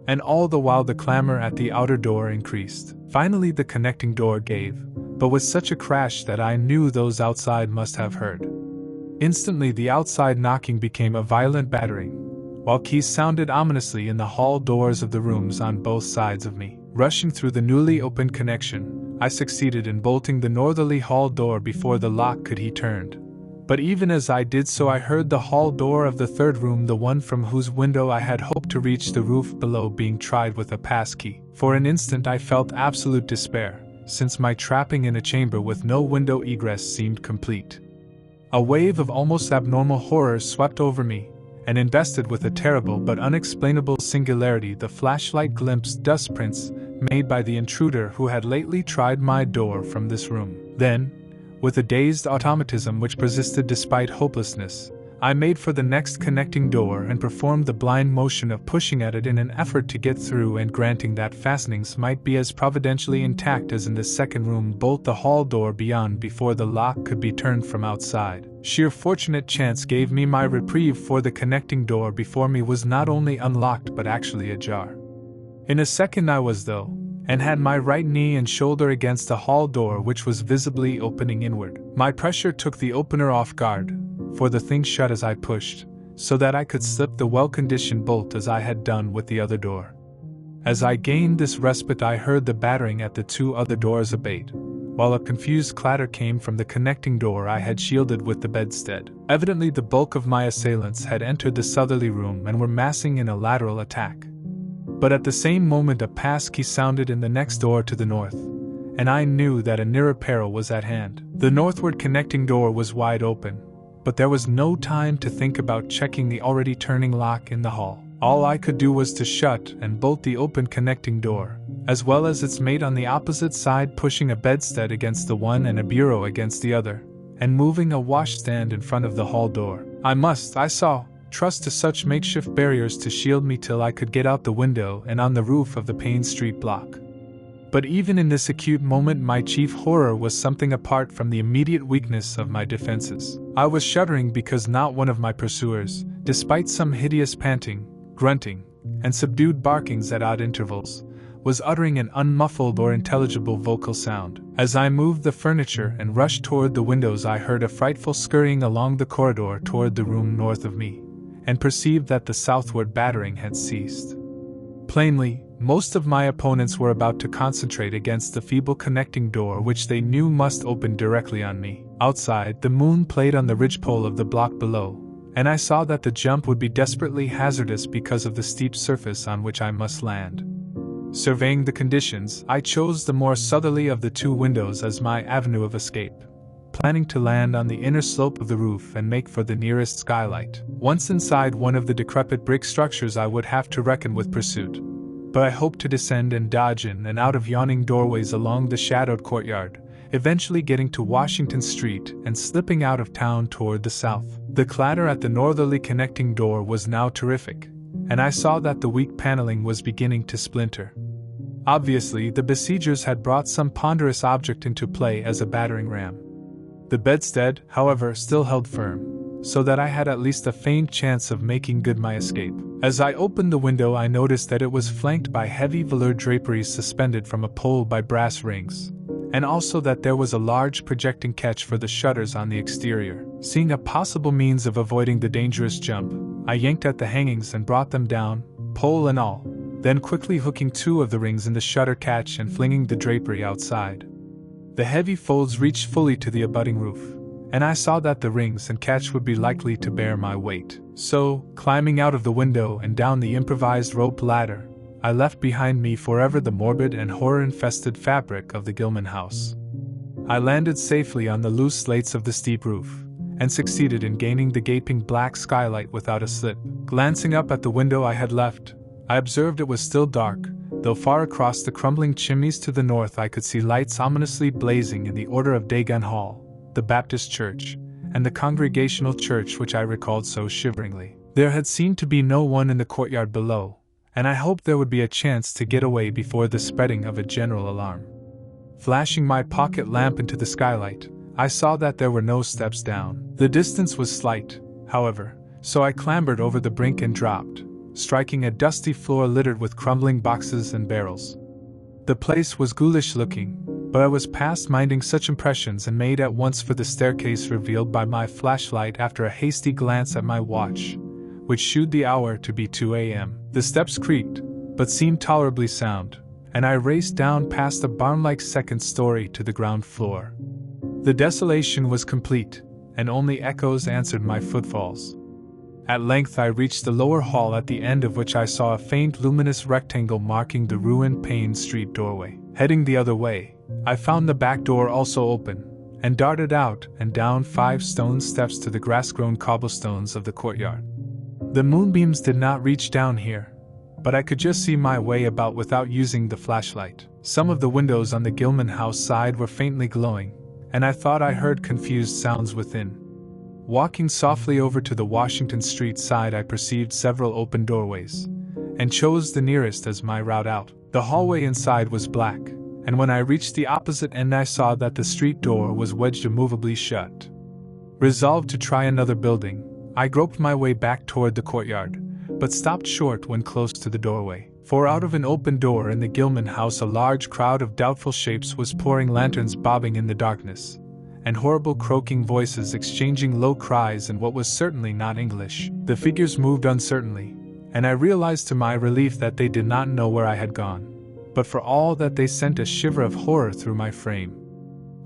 And all the while the clamor at the outer door increased. Finally the connecting door gave, but with such a crash that I knew those outside must have heard. Instantly the outside knocking became a violent battering, while keys sounded ominously in the hall doors of the rooms on both sides of me. Rushing through the newly opened connection, I succeeded in bolting the northerly hall door before the lock could be turned. But even as I did so I heard the hall door of the third room, the one from whose window I had hoped to reach the roof below, being tried with a passkey. For an instant I felt absolute despair, since my trapping in a chamber with no window egress seemed complete. A wave of almost abnormal horror swept over me, and invested with a terrible but unexplainable singularity the flashlight glimpsed dust prints made by the intruder who had lately tried my door from this room. Then, with a dazed automatism which persisted despite hopelessness, I made for the next connecting door and performed the blind motion of pushing at it in an effort to get through, and granting that fastenings might be as providentially intact as in the second room, bolt the hall door beyond before the lock could be turned from outside. Sheer fortunate chance gave me my reprieve, for the connecting door before me was not only unlocked but actually ajar. In a second I was though, and had my right knee and shoulder against the hall door, which was visibly opening inward. My pressure took the opener off guard, for the thing shut as I pushed, so that I could slip the well-conditioned bolt as I had done with the other door. As I gained this respite I heard the battering at the two other doors abate, while a confused clatter came from the connecting door I had shielded with the bedstead. Evidently the bulk of my assailants had entered the southerly room and were massing in a lateral attack. But at the same moment a passkey sounded in the next door to the north, and I knew that a nearer peril was at hand. The northward connecting door was wide open, but there was no time to think about checking the already turning lock in the hall. All I could do was to shut and bolt the open connecting door, as well as its mate on the opposite side, pushing a bedstead against the one and a bureau against the other, and moving a washstand in front of the hall door. I saw, trust to such makeshift barriers to shield me till I could get out the window and on the roof of the Payne Street block. But even in this acute moment my chief horror was something apart from the immediate weakness of my defenses. I was shuddering because not one of my pursuers, despite some hideous panting, grunting, and subdued barkings at odd intervals, was uttering an unmuffled or intelligible vocal sound. As I moved the furniture and rushed toward the windows I heard a frightful scurrying along the corridor toward the room north of me, and perceived that the southward battering had ceased. Plainly, most of my opponents were about to concentrate against the feeble connecting door which they knew must open directly on me. Outside, the moon played on the ridgepole of the block below, and I saw that the jump would be desperately hazardous because of the steep surface on which I must land. Surveying the conditions, I chose the more southerly of the two windows as my avenue of escape, planning to land on the inner slope of the roof and make for the nearest skylight. Once inside one of the decrepit brick structures I would have to reckon with pursuit, but I hoped to descend and dodge in and out of yawning doorways along the shadowed courtyard, eventually getting to Washington Street and slipping out of town toward the south. The clatter at the northerly connecting door was now terrific, and I saw that the weak paneling was beginning to splinter. Obviously, the besiegers had brought some ponderous object into play as a battering ram. The bedstead, however, still held firm, so that I had at least a faint chance of making good my escape. As I opened the window I noticed that it was flanked by heavy velour draperies suspended from a pole by brass rings, and also that there was a large projecting catch for the shutters on the exterior. Seeing a possible means of avoiding the dangerous jump, I yanked at the hangings and brought them down, pole and all, then quickly hooking two of the rings in the shutter catch and flinging the drapery outside. The heavy folds reached fully to the abutting roof, and I saw that the rings and catch would be likely to bear my weight. So, climbing out of the window and down the improvised rope ladder, I left behind me forever the morbid and horror-infested fabric of the Gilman house. I landed safely on the loose slates of the steep roof, and succeeded in gaining the gaping black skylight without a slip. Glancing up at the window I had left, I observed it was still dark, though far across the crumbling chimneys to the north I could see lights ominously blazing in the Order of Dagon Hall, the Baptist Church, and the Congregational Church which I recalled so shiveringly. There had seemed to be no one in the courtyard below, and I hoped there would be a chance to get away before the spreading of a general alarm. Flashing my pocket lamp into the skylight, I saw that there were no steps down. The distance was slight, however, so I clambered over the brink and dropped, striking a dusty floor littered with crumbling boxes and barrels. The place was ghoulish looking, but I was past minding such impressions and made at once for the staircase revealed by my flashlight after a hasty glance at my watch, which shewed the hour to be 2 a.m. The steps creaked, but seemed tolerably sound, and I raced down past a barn-like second story to the ground floor. The desolation was complete, and only echoes answered my footfalls. At length I reached the lower hall, at the end of which I saw a faint luminous rectangle marking the ruined Payne Street doorway. Heading the other way, I found the back door also open, and darted out and down 5 stone steps to the grass-grown cobblestones of the courtyard. The moonbeams did not reach down here, but I could just see my way about without using the flashlight. Some of the windows on the Gilman house side were faintly glowing, and I thought I heard confused sounds within. Walking softly over to the Washington Street side, I perceived several open doorways, and chose the nearest as my route out. The hallway inside was black, and when I reached the opposite end I saw that the street door was wedged immovably shut. Resolved to try another building, I groped my way back toward the courtyard, but stopped short when close to the doorway. For out of an open door in the Gilman house a large crowd of doubtful shapes was pouring, lanterns bobbing in the darkness, and horrible croaking voices exchanging low cries in what was certainly not English. The figures moved uncertainly, and I realized to my relief that they did not know where I had gone, but for all that they sent a shiver of horror through my frame.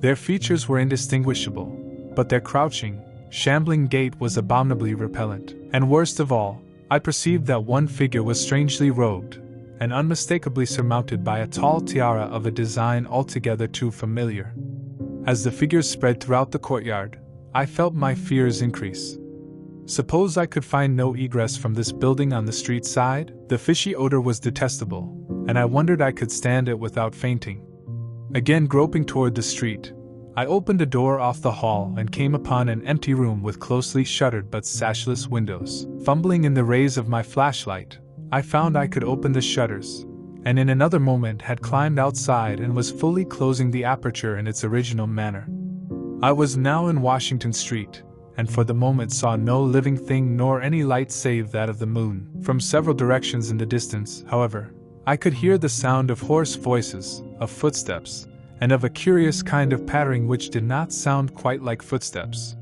Their features were indistinguishable, but their crouching, shambling gait was abominably repellent, and worst of all, I perceived that one figure was strangely robed, and unmistakably surmounted by a tall tiara of a design altogether too familiar. As the figures spread throughout the courtyard, I felt my fears increase. Suppose I could find no egress from this building on the street side? The fishy odor was detestable, and I wondered I could stand it without fainting. Again groping toward the street, I opened a door off the hall and came upon an empty room with closely shuttered but sashless windows. Fumbling in the rays of my flashlight, I found I could open the shutters, and in another moment had climbed outside and was fully closing the aperture in its original manner. I was now in Washington Street, and for the moment saw no living thing nor any light save that of the moon. From several directions in the distance, however, I could hear the sound of hoarse voices, of footsteps, and of a curious kind of pattering which did not sound quite like footsteps.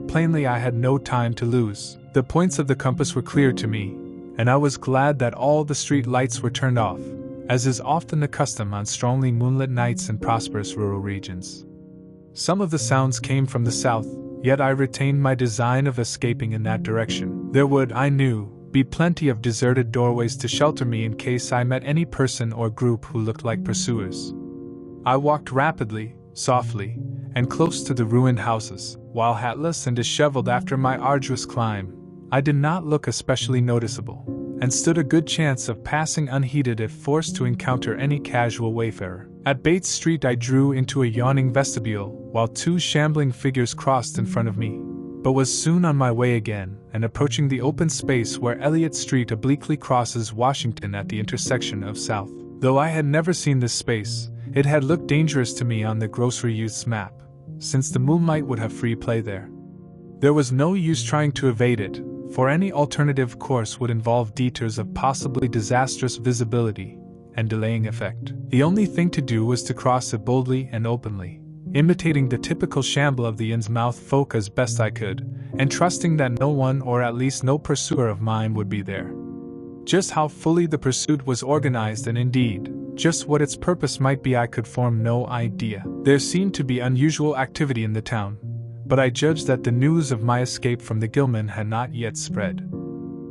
Plainly I had no time to lose. The points of the compass were clear to me, and I was glad that all the street lights were turned off, as is often the custom on strongly moonlit nights in prosperous rural regions. Some of the sounds came from the south, yet I retained my design of escaping in that direction. There would, I knew, be plenty of deserted doorways to shelter me in case I met any person or group who looked like pursuers. I walked rapidly, softly, and close to the ruined houses. While hatless and disheveled after my arduous climb, I did not look especially noticeable, and stood a good chance of passing unheeded if forced to encounter any casual wayfarer. At Bates Street I drew into a yawning vestibule, while 2 shambling figures crossed in front of me, but was soon on my way again, and approaching the open space where Elliott Street obliquely crosses Washington at the intersection of South. Though I had never seen this space, it had looked dangerous to me on the grocery youth's map, since the moonlight would have free play there. There was no use trying to evade it, for any alternative course would involve detours of possibly disastrous visibility and delaying effect. The only thing to do was to cross it boldly and openly, imitating the typical shamble of the Innsmouth folk as best I could, and trusting that no one, or at least no pursuer of mine, would be there. Just how fully the pursuit was organized, and indeed, just what its purpose might be, I could form no idea. There seemed to be unusual activity in the town, but I judged that the news of my escape from the Gilman had not yet spread.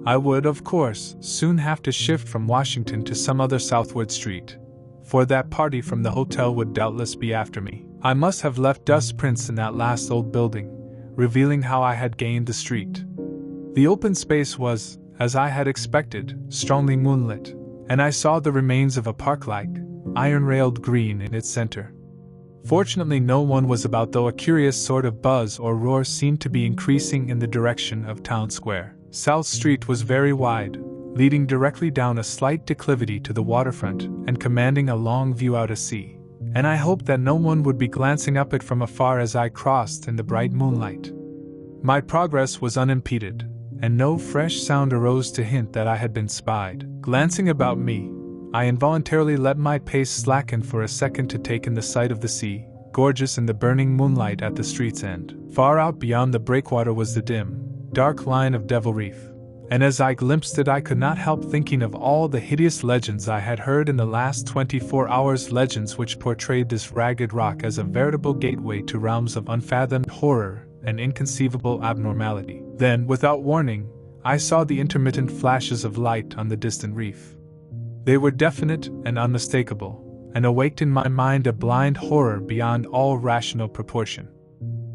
I would, of course, soon have to shift from Washington to some other southward street, for that party from the hotel would doubtless be after me. I must have left dust prints in that last old building, revealing how I had gained the street. The open space was, as I had expected, strongly moonlit, and I saw the remains of a park-like, iron-railed green in its center. Fortunately, no one was about, though a curious sort of buzz or roar seemed to be increasing in the direction of Town Square. South Street was very wide, leading directly down a slight declivity to the waterfront and commanding a long view out to sea, and I hoped that no one would be glancing up it from afar as I crossed in the bright moonlight. My progress was unimpeded, and no fresh sound arose to hint that I had been spied. Glancing about me, I involuntarily let my pace slacken for a second to take in the sight of the sea, gorgeous in the burning moonlight at the street's end. Far out beyond the breakwater was the dim, dark line of Devil Reef, and as I glimpsed it I could not help thinking of all the hideous legends I had heard in the last 24 hours, legends which portrayed this ragged rock as a veritable gateway to realms of unfathomed horror and inconceivable abnormality. Then, without warning, I saw the intermittent flashes of light on the distant reef. They were definite and unmistakable, and awaked in my mind a blind horror beyond all rational proportion.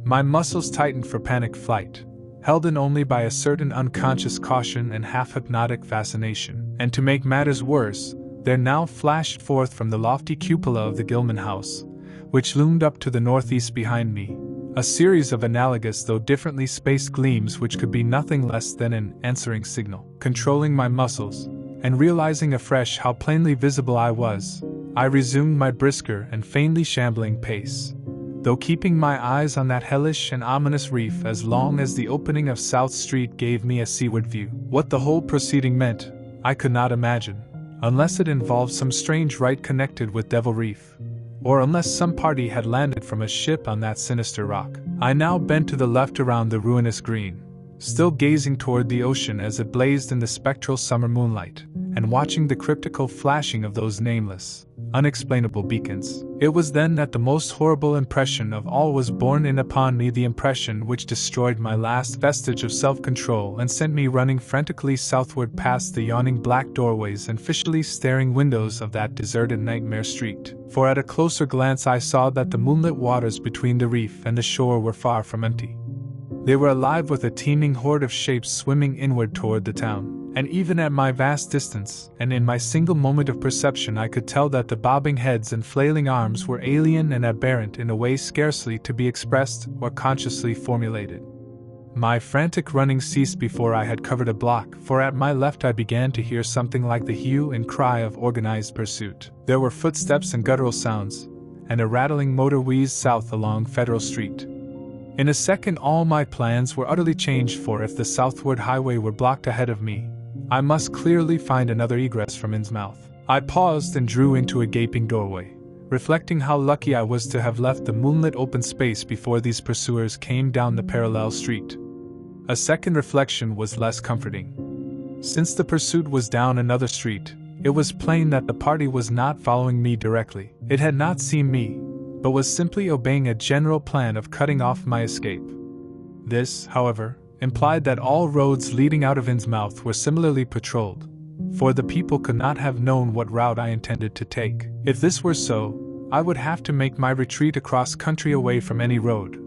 My muscles tightened for panic flight, held in only by a certain unconscious caution and half-hypnotic fascination. And to make matters worse, there now flashed forth from the lofty cupola of the Gilman House, which loomed up to the northeast behind me, a series of analogous though differently spaced gleams which could be nothing less than an answering signal. Controlling my muscles, and realizing afresh how plainly visible I was, I resumed my brisker and faintly shambling pace, though keeping my eyes on that hellish and ominous reef as long as the opening of South Street gave me a seaward view. What the whole proceeding meant, I could not imagine, unless it involved some strange rite connected with Devil Reef, or unless some party had landed from a ship on that sinister rock. I now bent to the left around the ruinous green, still gazing toward the ocean as it blazed in the spectral summer moonlight, and watching the cryptical flashing of those nameless, unexplainable beacons. It was then that the most horrible impression of all was borne in upon me, the impression which destroyed my last vestige of self-control and sent me running frantically southward past the yawning black doorways and fishily staring windows of that deserted nightmare street. For at a closer glance I saw that the moonlit waters between the reef and the shore were far from empty. They were alive with a teeming horde of shapes swimming inward toward the town, and even at my vast distance, and in my single moment of perception, I could tell that the bobbing heads and flailing arms were alien and aberrant in a way scarcely to be expressed or consciously formulated. My frantic running ceased before I had covered a block, for at my left I began to hear something like the hue and cry of organized pursuit. There were footsteps and guttural sounds, and a rattling motor wheezed south along Federal Street. In a second all my plans were utterly changed, for if the southward highway were blocked ahead of me, I must clearly find another egress from Innsmouth. I paused and drew into a gaping doorway, reflecting how lucky I was to have left the moonlit open space before these pursuers came down the parallel street. A second reflection was less comforting. Since the pursuit was down another street, it was plain that the party was not following me directly. It had not seen me, but was simply obeying a general plan of cutting off my escape. This, however, implied that all roads leading out of Innsmouth were similarly patrolled, for the people could not have known what route I intended to take. If this were so, I would have to make my retreat across country away from any road.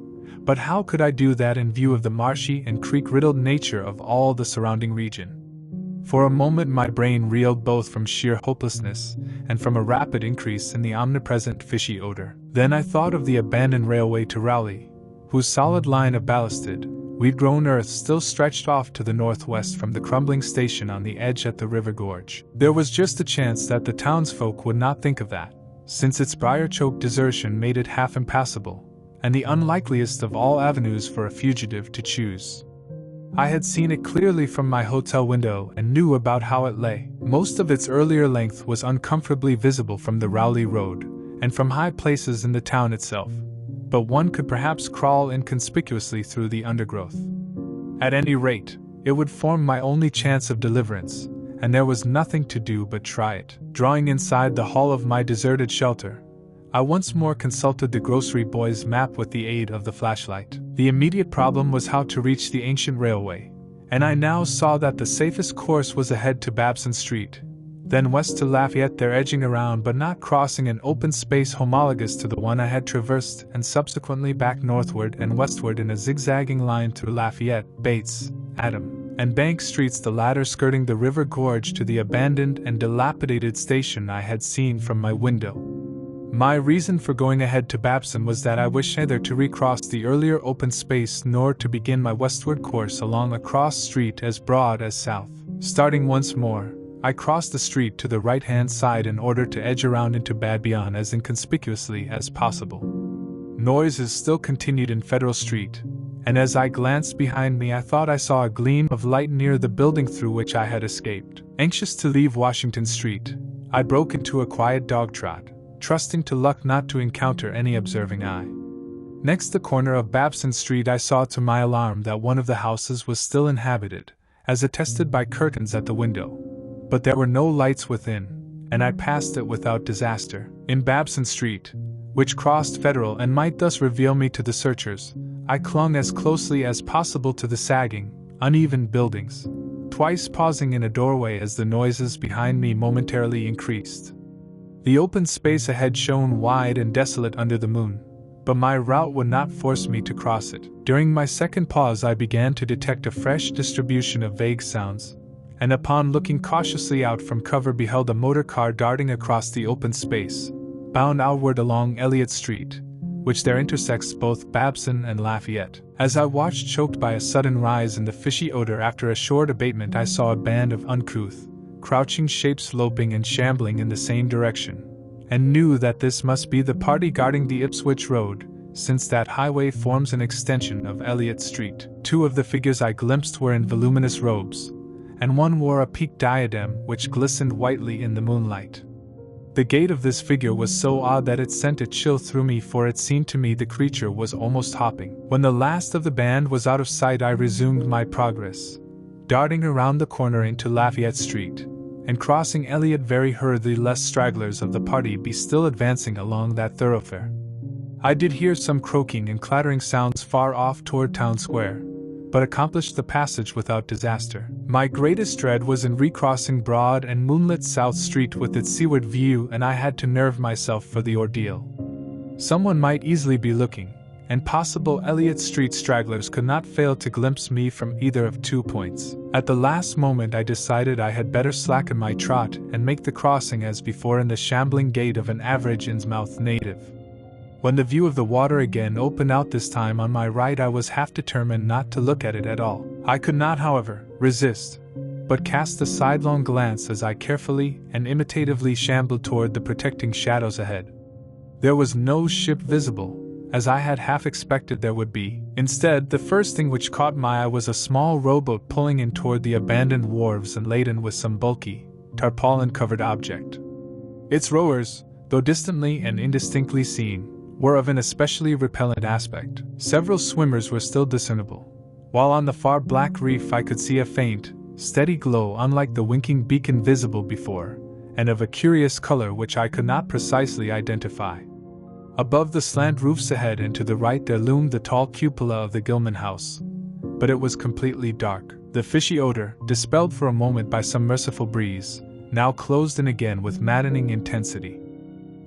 But how could I do that in view of the marshy and creek-riddled nature of all the surrounding region? For a moment my brain reeled, both from sheer hopelessness and from a rapid increase in the omnipresent fishy odor. Then I thought of the abandoned railway to Rowley, whose solid line of ballasted, weed-grown earth still stretched off to the northwest from the crumbling station on the edge at the river gorge. There was just a chance that the townsfolk would not think of that, since its briar-choked desertion made it half impassable, and the unlikeliest of all avenues for a fugitive to choose. I had seen it clearly from my hotel window and knew about how it lay. Most of its earlier length was uncomfortably visible from the Rowley Road and from high places in the town itself, but one could perhaps crawl inconspicuously through the undergrowth. At any rate, it would form my only chance of deliverance, and there was nothing to do but try it. Drawing inside the hall of my deserted shelter, I once more consulted the grocery boy's map with the aid of the flashlight. The immediate problem was how to reach the ancient railway, and I now saw that the safest course was ahead to Babson Street, then west to Lafayette, there edging around but not crossing an open space homologous to the one I had traversed, and subsequently back northward and westward in a zigzagging line through Lafayette, Bates, Adam, and Bank Streets, the latter skirting the river gorge to the abandoned and dilapidated station I had seen from my window. My reason for going ahead to Babson was that I wished neither to recross the earlier open space nor to begin my westward course along a cross street as broad as south. Starting once more, I crossed the street to the right-hand side in order to edge around into Badbion as inconspicuously as possible. Noises still continued in Federal Street, and as I glanced behind me I thought I saw a gleam of light near the building through which I had escaped. Anxious to leave Washington Street, I broke into a quiet dog trot, trusting to luck not to encounter any observing eye. Next the corner of Babson Street I saw to my alarm that one of the houses was still inhabited, as attested by curtains at the window, but there were no lights within, and I passed it without disaster. In Babson Street, which crossed Federal and might thus reveal me to the searchers, I clung as closely as possible to the sagging, uneven buildings, twice pausing in a doorway as the noises behind me momentarily increased. The open space ahead shone wide and desolate under the moon, but my route would not force me to cross it. During my second pause I began to detect a fresh distribution of vague sounds, and upon looking cautiously out from cover beheld a motor car darting across the open space, bound outward along Elliott Street, which there intersects both Babson and Lafayette. As I watched, choked by a sudden rise in the fishy odor after a short abatement, I saw a band of uncouth, crouching shapes loping and shambling in the same direction, and knew that this must be the party guarding the Ipswich Road, since that highway forms an extension of Elliott Street. Two of the figures I glimpsed were in voluminous robes, and one wore a peaked diadem which glistened whitely in the moonlight. The gait of this figure was so odd that it sent a chill through me, for it seemed to me the creature was almost hopping. When the last of the band was out of sight I resumed my progress, darting around the corner into Lafayette Street, and crossing Elliott very hurriedly lest stragglers of the party be still advancing along that thoroughfare. I did hear some croaking and clattering sounds far off toward Town Square, but accomplished the passage without disaster. My greatest dread was in recrossing broad and moonlit South Street with its seaward view, and I had to nerve myself for the ordeal. Someone might easily be looking, and possible Elliott Street stragglers could not fail to glimpse me from either of 2 points. At the last moment I decided I had better slacken my trot and make the crossing as before in the shambling gait of an average Innsmouth native. When the view of the water again opened out, this time on my right, I was half determined not to look at it at all. I could not, however, resist, but cast a sidelong glance as I carefully and imitatively shambled toward the protecting shadows ahead. There was no ship visible, as I had half expected there would be. Instead, the first thing which caught my eye was a small rowboat pulling in toward the abandoned wharves and laden with some bulky, tarpaulin-covered object. Its rowers, though distantly and indistinctly seen, were of an especially repellent aspect. Several swimmers were still discernible, while on the far black reef I could see a faint, steady glow unlike the winking beacon visible before, and of a curious color which I could not precisely identify. Above the slant roofs ahead and to the right there loomed the tall cupola of the Gilman House, but it was completely dark. The fishy odor, dispelled for a moment by some merciful breeze, now closed in again with maddening intensity.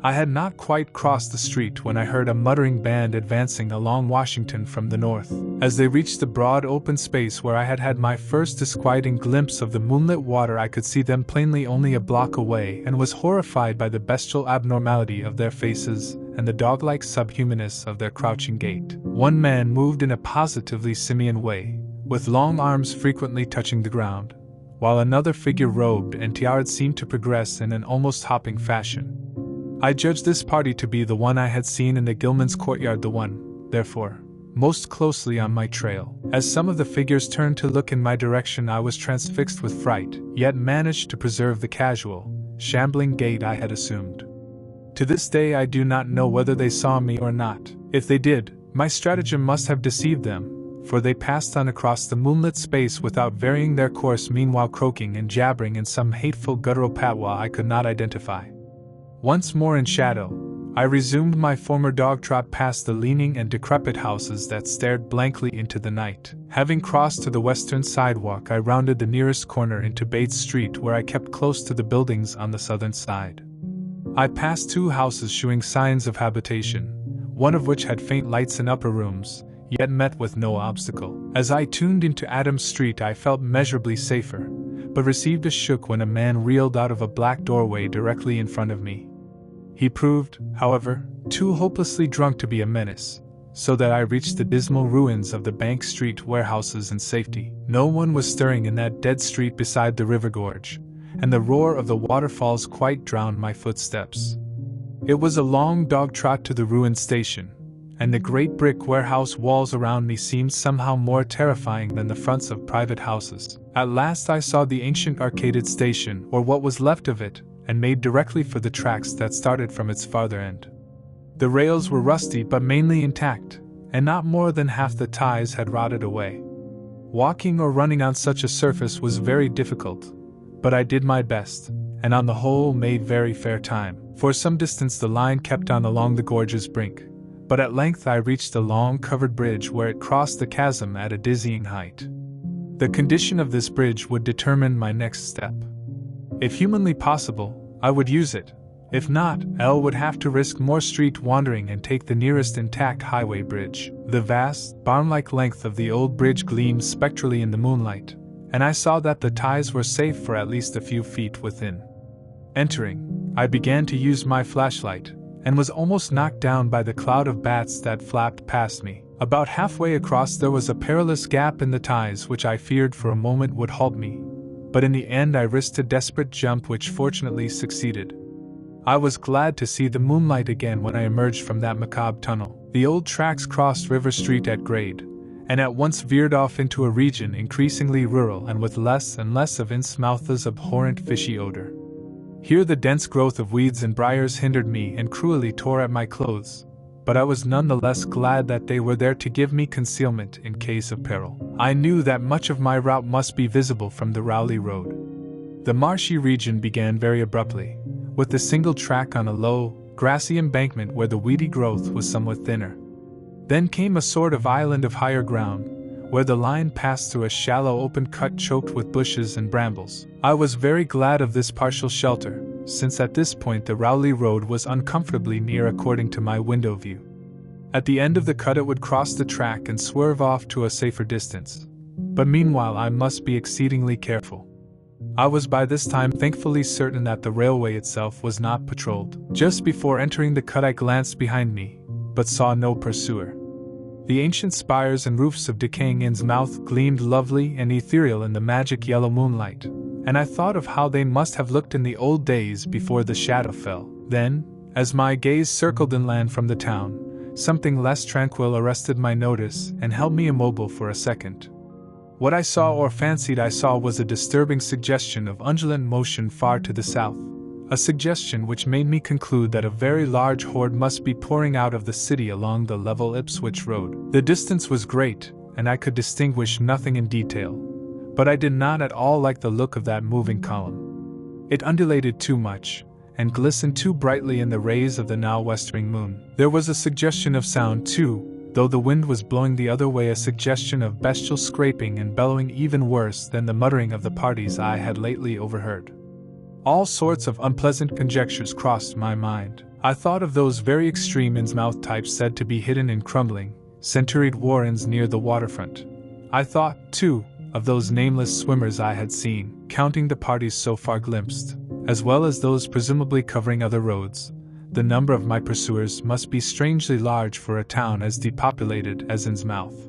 I had not quite crossed the street when I heard a muttering band advancing along Washington from the north. As they reached the broad open space where I had had my first disquieting glimpse of the moonlit water, I could see them plainly only a block away, and was horrified by the bestial abnormality of their faces and the dog-like subhumanness of their crouching gait. One man moved in a positively simian way, with long arms frequently touching the ground, while another figure robed and tiaraed seemed to progress in an almost hopping fashion. I judged this party to be the one I had seen in the Gilman's courtyard, the one, therefore, most closely on my trail. As some of the figures turned to look in my direction, I was transfixed with fright, yet managed to preserve the casual, shambling gait I had assumed. To this day I do not know whether they saw me or not. If they did, my stratagem must have deceived them, for they passed on across the moonlit space without varying their course, meanwhile croaking and jabbering in some hateful guttural patois I could not identify. Once more in shadow, I resumed my former dog trot past the leaning and decrepit houses that stared blankly into the night. Having crossed to the western sidewalk, I rounded the nearest corner into Bates Street, where I kept close to the buildings on the southern side. I passed 2 houses showing signs of habitation, one of which had faint lights in upper rooms, yet met with no obstacle. As I tuned into Adams Street I felt measurably safer, but received a shock when a man reeled out of a black doorway directly in front of me. He proved, however, too hopelessly drunk to be a menace, so that I reached the dismal ruins of the Bank Street warehouses in safety. No one was stirring in that dead street beside the river gorge, and the roar of the waterfalls quite drowned my footsteps. It was a long dog trot to the ruined station, and the great brick warehouse walls around me seemed somehow more terrifying than the fronts of private houses. At last I saw the ancient arcaded station, or what was left of it, and made directly for the tracks that started from its farther end. The rails were rusty but mainly intact, and not more than half the ties had rotted away. Walking or running on such a surface was very difficult, but I did my best, and on the whole made very fair time. For some distance the line kept on along the gorge's brink, but at length I reached a long covered bridge where it crossed the chasm at a dizzying height. The condition of this bridge would determine my next step. If humanly possible, I would use it. If not, L would have to risk more street wandering and take the nearest intact highway bridge. The vast, barn-like length of the old bridge gleamed spectrally in the moonlight, and I saw that the ties were safe for at least a few feet within. Entering, I began to use my flashlight, and was almost knocked down by the cloud of bats that flapped past me. About halfway across there was a perilous gap in the ties which I feared for a moment would halt me, but in the end I risked a desperate jump which fortunately succeeded. I was glad to see the moonlight again when I emerged from that macabre tunnel. The old tracks crossed River Street at grade, and at once veered off into a region increasingly rural and with less and less of Innsmouth's abhorrent fishy odor. Here the dense growth of weeds and briars hindered me and cruelly tore at my clothes, but I was none the less glad that they were there to give me concealment in case of peril. I knew that much of my route must be visible from the Rowley Road. The marshy region began very abruptly, with a single track on a low, grassy embankment where the weedy growth was somewhat thinner. Then came a sort of island of higher ground, where the line passed through a shallow open cut choked with bushes and brambles. I was very glad of this partial shelter, since at this point the Rowley Road was uncomfortably near according to my window view. At the end of the cut it would cross the track and swerve off to a safer distance, but meanwhile I must be exceedingly careful. I was by this time thankfully certain that the railway itself was not patrolled. Just before entering the cut I glanced behind me, but saw no pursuer. The ancient spires and roofs of decaying Innsmouth gleamed lovely and ethereal in the magic yellow moonlight, and I thought of how they must have looked in the old days before the shadow fell. Then, as my gaze circled inland from the town, something less tranquil arrested my notice and held me immobile for a second. What I saw or fancied I saw was a disturbing suggestion of undulant motion far to the south, a suggestion which made me conclude that a very large horde must be pouring out of the city along the level Ipswich Road. The distance was great, and I could distinguish nothing in detail, but I did not at all like the look of that moving column. It undulated too much, and glistened too brightly in the rays of the now westering moon. There was a suggestion of sound too, though the wind was blowing the other way, a suggestion of bestial scraping and bellowing even worse than the muttering of the parties I had lately overheard. All sorts of unpleasant conjectures crossed my mind. I thought of those very extreme Innsmouth types said to be hidden in crumbling, centuried warrens near the waterfront. I thought, too, of those nameless swimmers I had seen, counting the parties so far glimpsed, as well as those presumably covering other roads. The number of my pursuers must be strangely large for a town as depopulated as Innsmouth.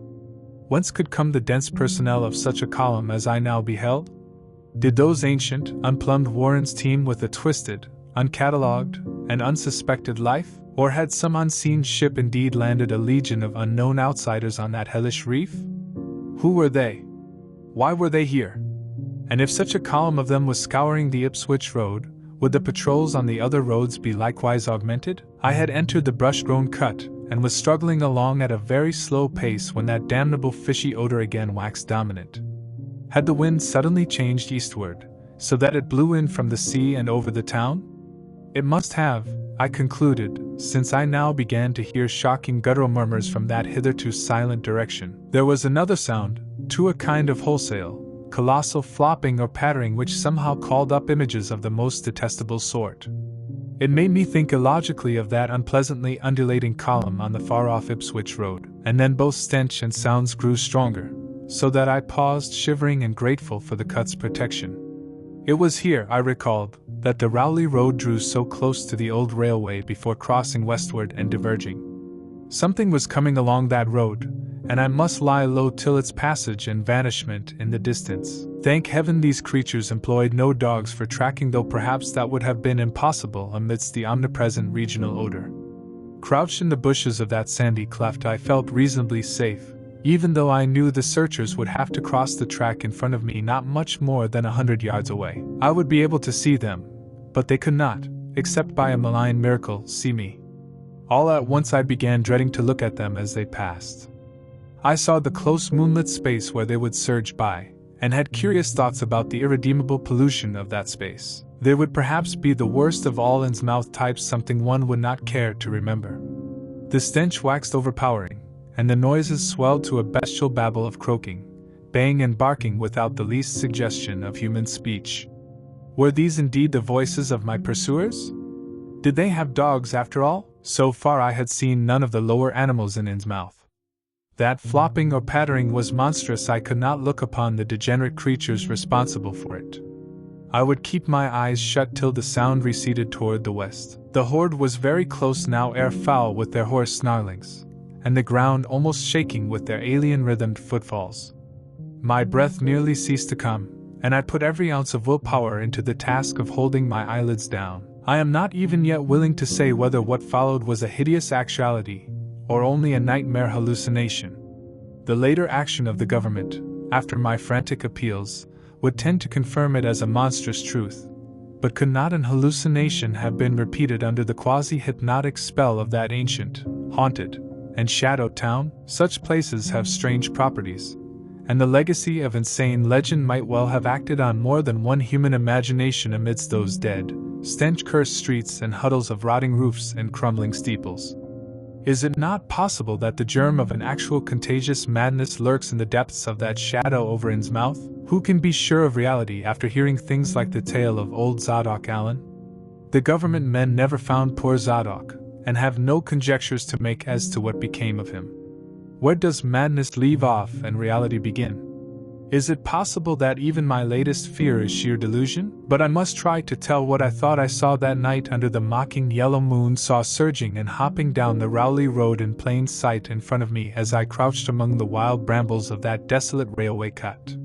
Whence could come the dense personnel of such a column as I now beheld? Did those ancient, unplumbed warrens teem with a twisted, uncatalogued, and unsuspected life? Or had some unseen ship indeed landed a legion of unknown outsiders on that hellish reef? Who were they? Why were they here? And if such a column of them was scouring the Ipswich Road, would the patrols on the other roads be likewise augmented? I had entered the brush-grown cut, and was struggling along at a very slow pace when that damnable fishy odor again waxed dominant. Had the wind suddenly changed eastward, so that it blew in from the sea and over the town? It must have, I concluded, since I now began to hear shocking guttural murmurs from that hitherto silent direction. There was another sound, too, a kind of wholesale, colossal flopping or pattering which somehow called up images of the most detestable sort. It made me think illogically of that unpleasantly undulating column on the far-off Ipswich Road, and then both stench and sounds grew stronger, so that I paused shivering and grateful for the cut's protection. It was here, I recalled, that the Rowley Road drew so close to the old railway before crossing westward and diverging. Something was coming along that road, and I must lie low till its passage and vanishment in the distance. Thank heaven these creatures employed no dogs for tracking, though perhaps that would have been impossible amidst the omnipresent regional odor. Crouched in the bushes of that sandy cleft, I felt reasonably safe, even though I knew the searchers would have to cross the track in front of me not much more than 100 yards away. I would be able to see them, but they could not, except by a malign miracle, see me. All at once I began dreading to look at them as they passed. I saw the close moonlit space where they would surge by, and had curious thoughts about the irredeemable pollution of that space. They would perhaps be the worst of all Innsmouth types, something one would not care to remember. The stench waxed overpowering, and the noises swelled to a bestial babble of croaking, baying and barking without the least suggestion of human speech. Were these indeed the voices of my pursuers? Did they have dogs after all? So far I had seen none of the lower animals in Innsmouth. That flopping or pattering was monstrous. I could not look upon the degenerate creatures responsible for it. I would keep my eyes shut till the sound receded toward the west. The horde was very close now, air foul with their hoarse snarlings, and the ground almost shaking with their alien rhythmed footfalls. My breath nearly ceased to come, and I put every ounce of willpower into the task of holding my eyelids down. I am not even yet willing to say whether what followed was a hideous actuality, or only a nightmare hallucination. The later action of the government, after my frantic appeals, would tend to confirm it as a monstrous truth. But could not an hallucination have been repeated under the quasi-hypnotic spell of that ancient, haunted, and shadowed town? Such places have strange properties, and the legacy of insane legend might well have acted on more than one human imagination amidst those dead, stench-cursed streets and huddles of rotting roofs and crumbling steeples. Is it not possible that the germ of an actual contagious madness lurks in the depths of that shadow over Innsmouth? Who can be sure of reality after hearing things like the tale of old Zadok Allen? The government men never found poor Zadok, and have no conjectures to make as to what became of him. Where does madness leave off and reality begin? Is it possible that even my latest fear is sheer delusion? But I must try to tell what I thought I saw that night under the mocking yellow moon, saw surging and hopping down the Rowley Road in plain sight in front of me as I crouched among the wild brambles of that desolate railway cut.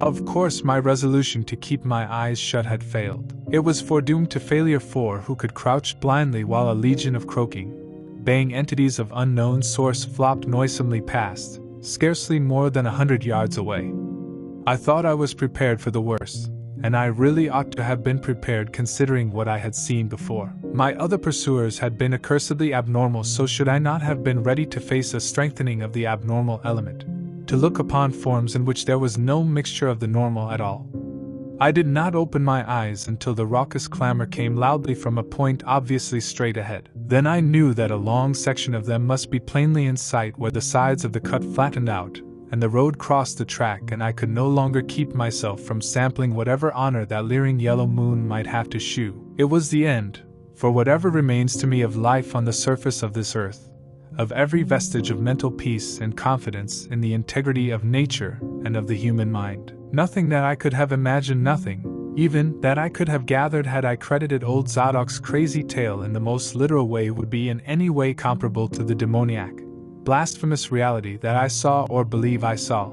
Of course my resolution to keep my eyes shut had failed. It was foredoomed to failure, for who could crouch blindly while a legion of croaking, baying entities of unknown source flopped noisomely past, scarcely more than 100 yards away? I thought I was prepared for the worst, and I really ought to have been prepared considering what I had seen before. My other pursuers had been accursedly abnormal, so should I not have been ready to face a strengthening of the abnormal element, to look upon forms in which there was no mixture of the normal at all? I did not open my eyes until the raucous clamor came loudly from a point obviously straight ahead. Then I knew that a long section of them must be plainly in sight where the sides of the cut flattened out, and the road crossed the track, and I could no longer keep myself from sampling whatever honor that leering yellow moon might have to shew. It was the end, for whatever remains to me of life on the surface of this earth, of every vestige of mental peace and confidence in the integrity of nature and of the human mind. Nothing that I could have imagined, nothing, even, that I could have gathered had I credited old Zadok's crazy tale in the most literal way, would be in any way comparable to the demoniac, blasphemous reality that I saw or believe I saw.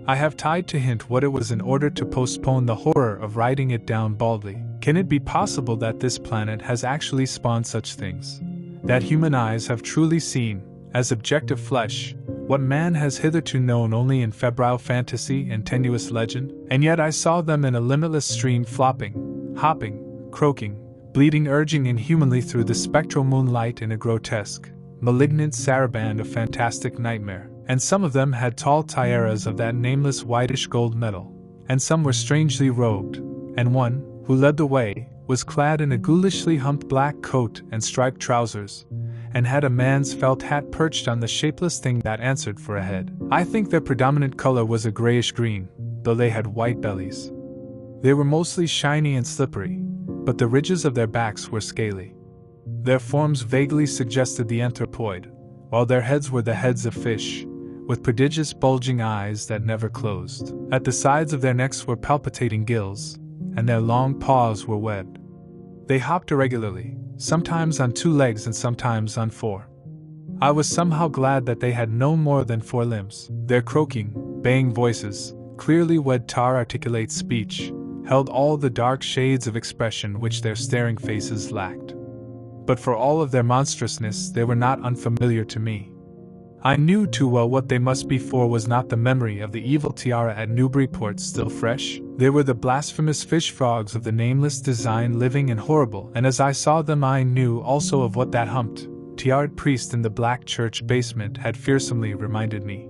I have tried to hint what it was in order to postpone the horror of writing it down baldly. Can it be possible that this planet has actually spawned such things, that human eyes have truly seen, as objective flesh, what man has hitherto known only in febrile fantasy and tenuous legend? And yet I saw them in a limitless stream, flopping, hopping, croaking, bleating, urging inhumanly through the spectral moonlight in a grotesque, malignant saraband of fantastic nightmare. And some of them had tall tiaras of that nameless whitish gold metal, and some were strangely robed, and one, who led the way, was clad in a ghoulishly humped black coat and striped trousers, and had a man's felt hat perched on the shapeless thing that answered for a head. I think their predominant color was a grayish green, though they had white bellies. They were mostly shiny and slippery, but the ridges of their backs were scaly. Their forms vaguely suggested the anthropoid, while their heads were the heads of fish, with prodigious bulging eyes that never closed. At the sides of their necks were palpitating gills, and their long paws were webbed. They hopped irregularly, sometimes on 2 legs and sometimes on 4. I was somehow glad that they had no more than 4 limbs. Their croaking, baying voices, clearly wed articulate speech, held all the dark shades of expression which their staring faces lacked. But for all of their monstrousness, they were not unfamiliar to me. I knew too well what they must be, for was not the memory of the evil tiara at Newburyport still fresh? They were the blasphemous fish frogs of the nameless design, living and horrible, and as I saw them I knew also of what that humped, tiared priest in the black church basement had fearsomely reminded me.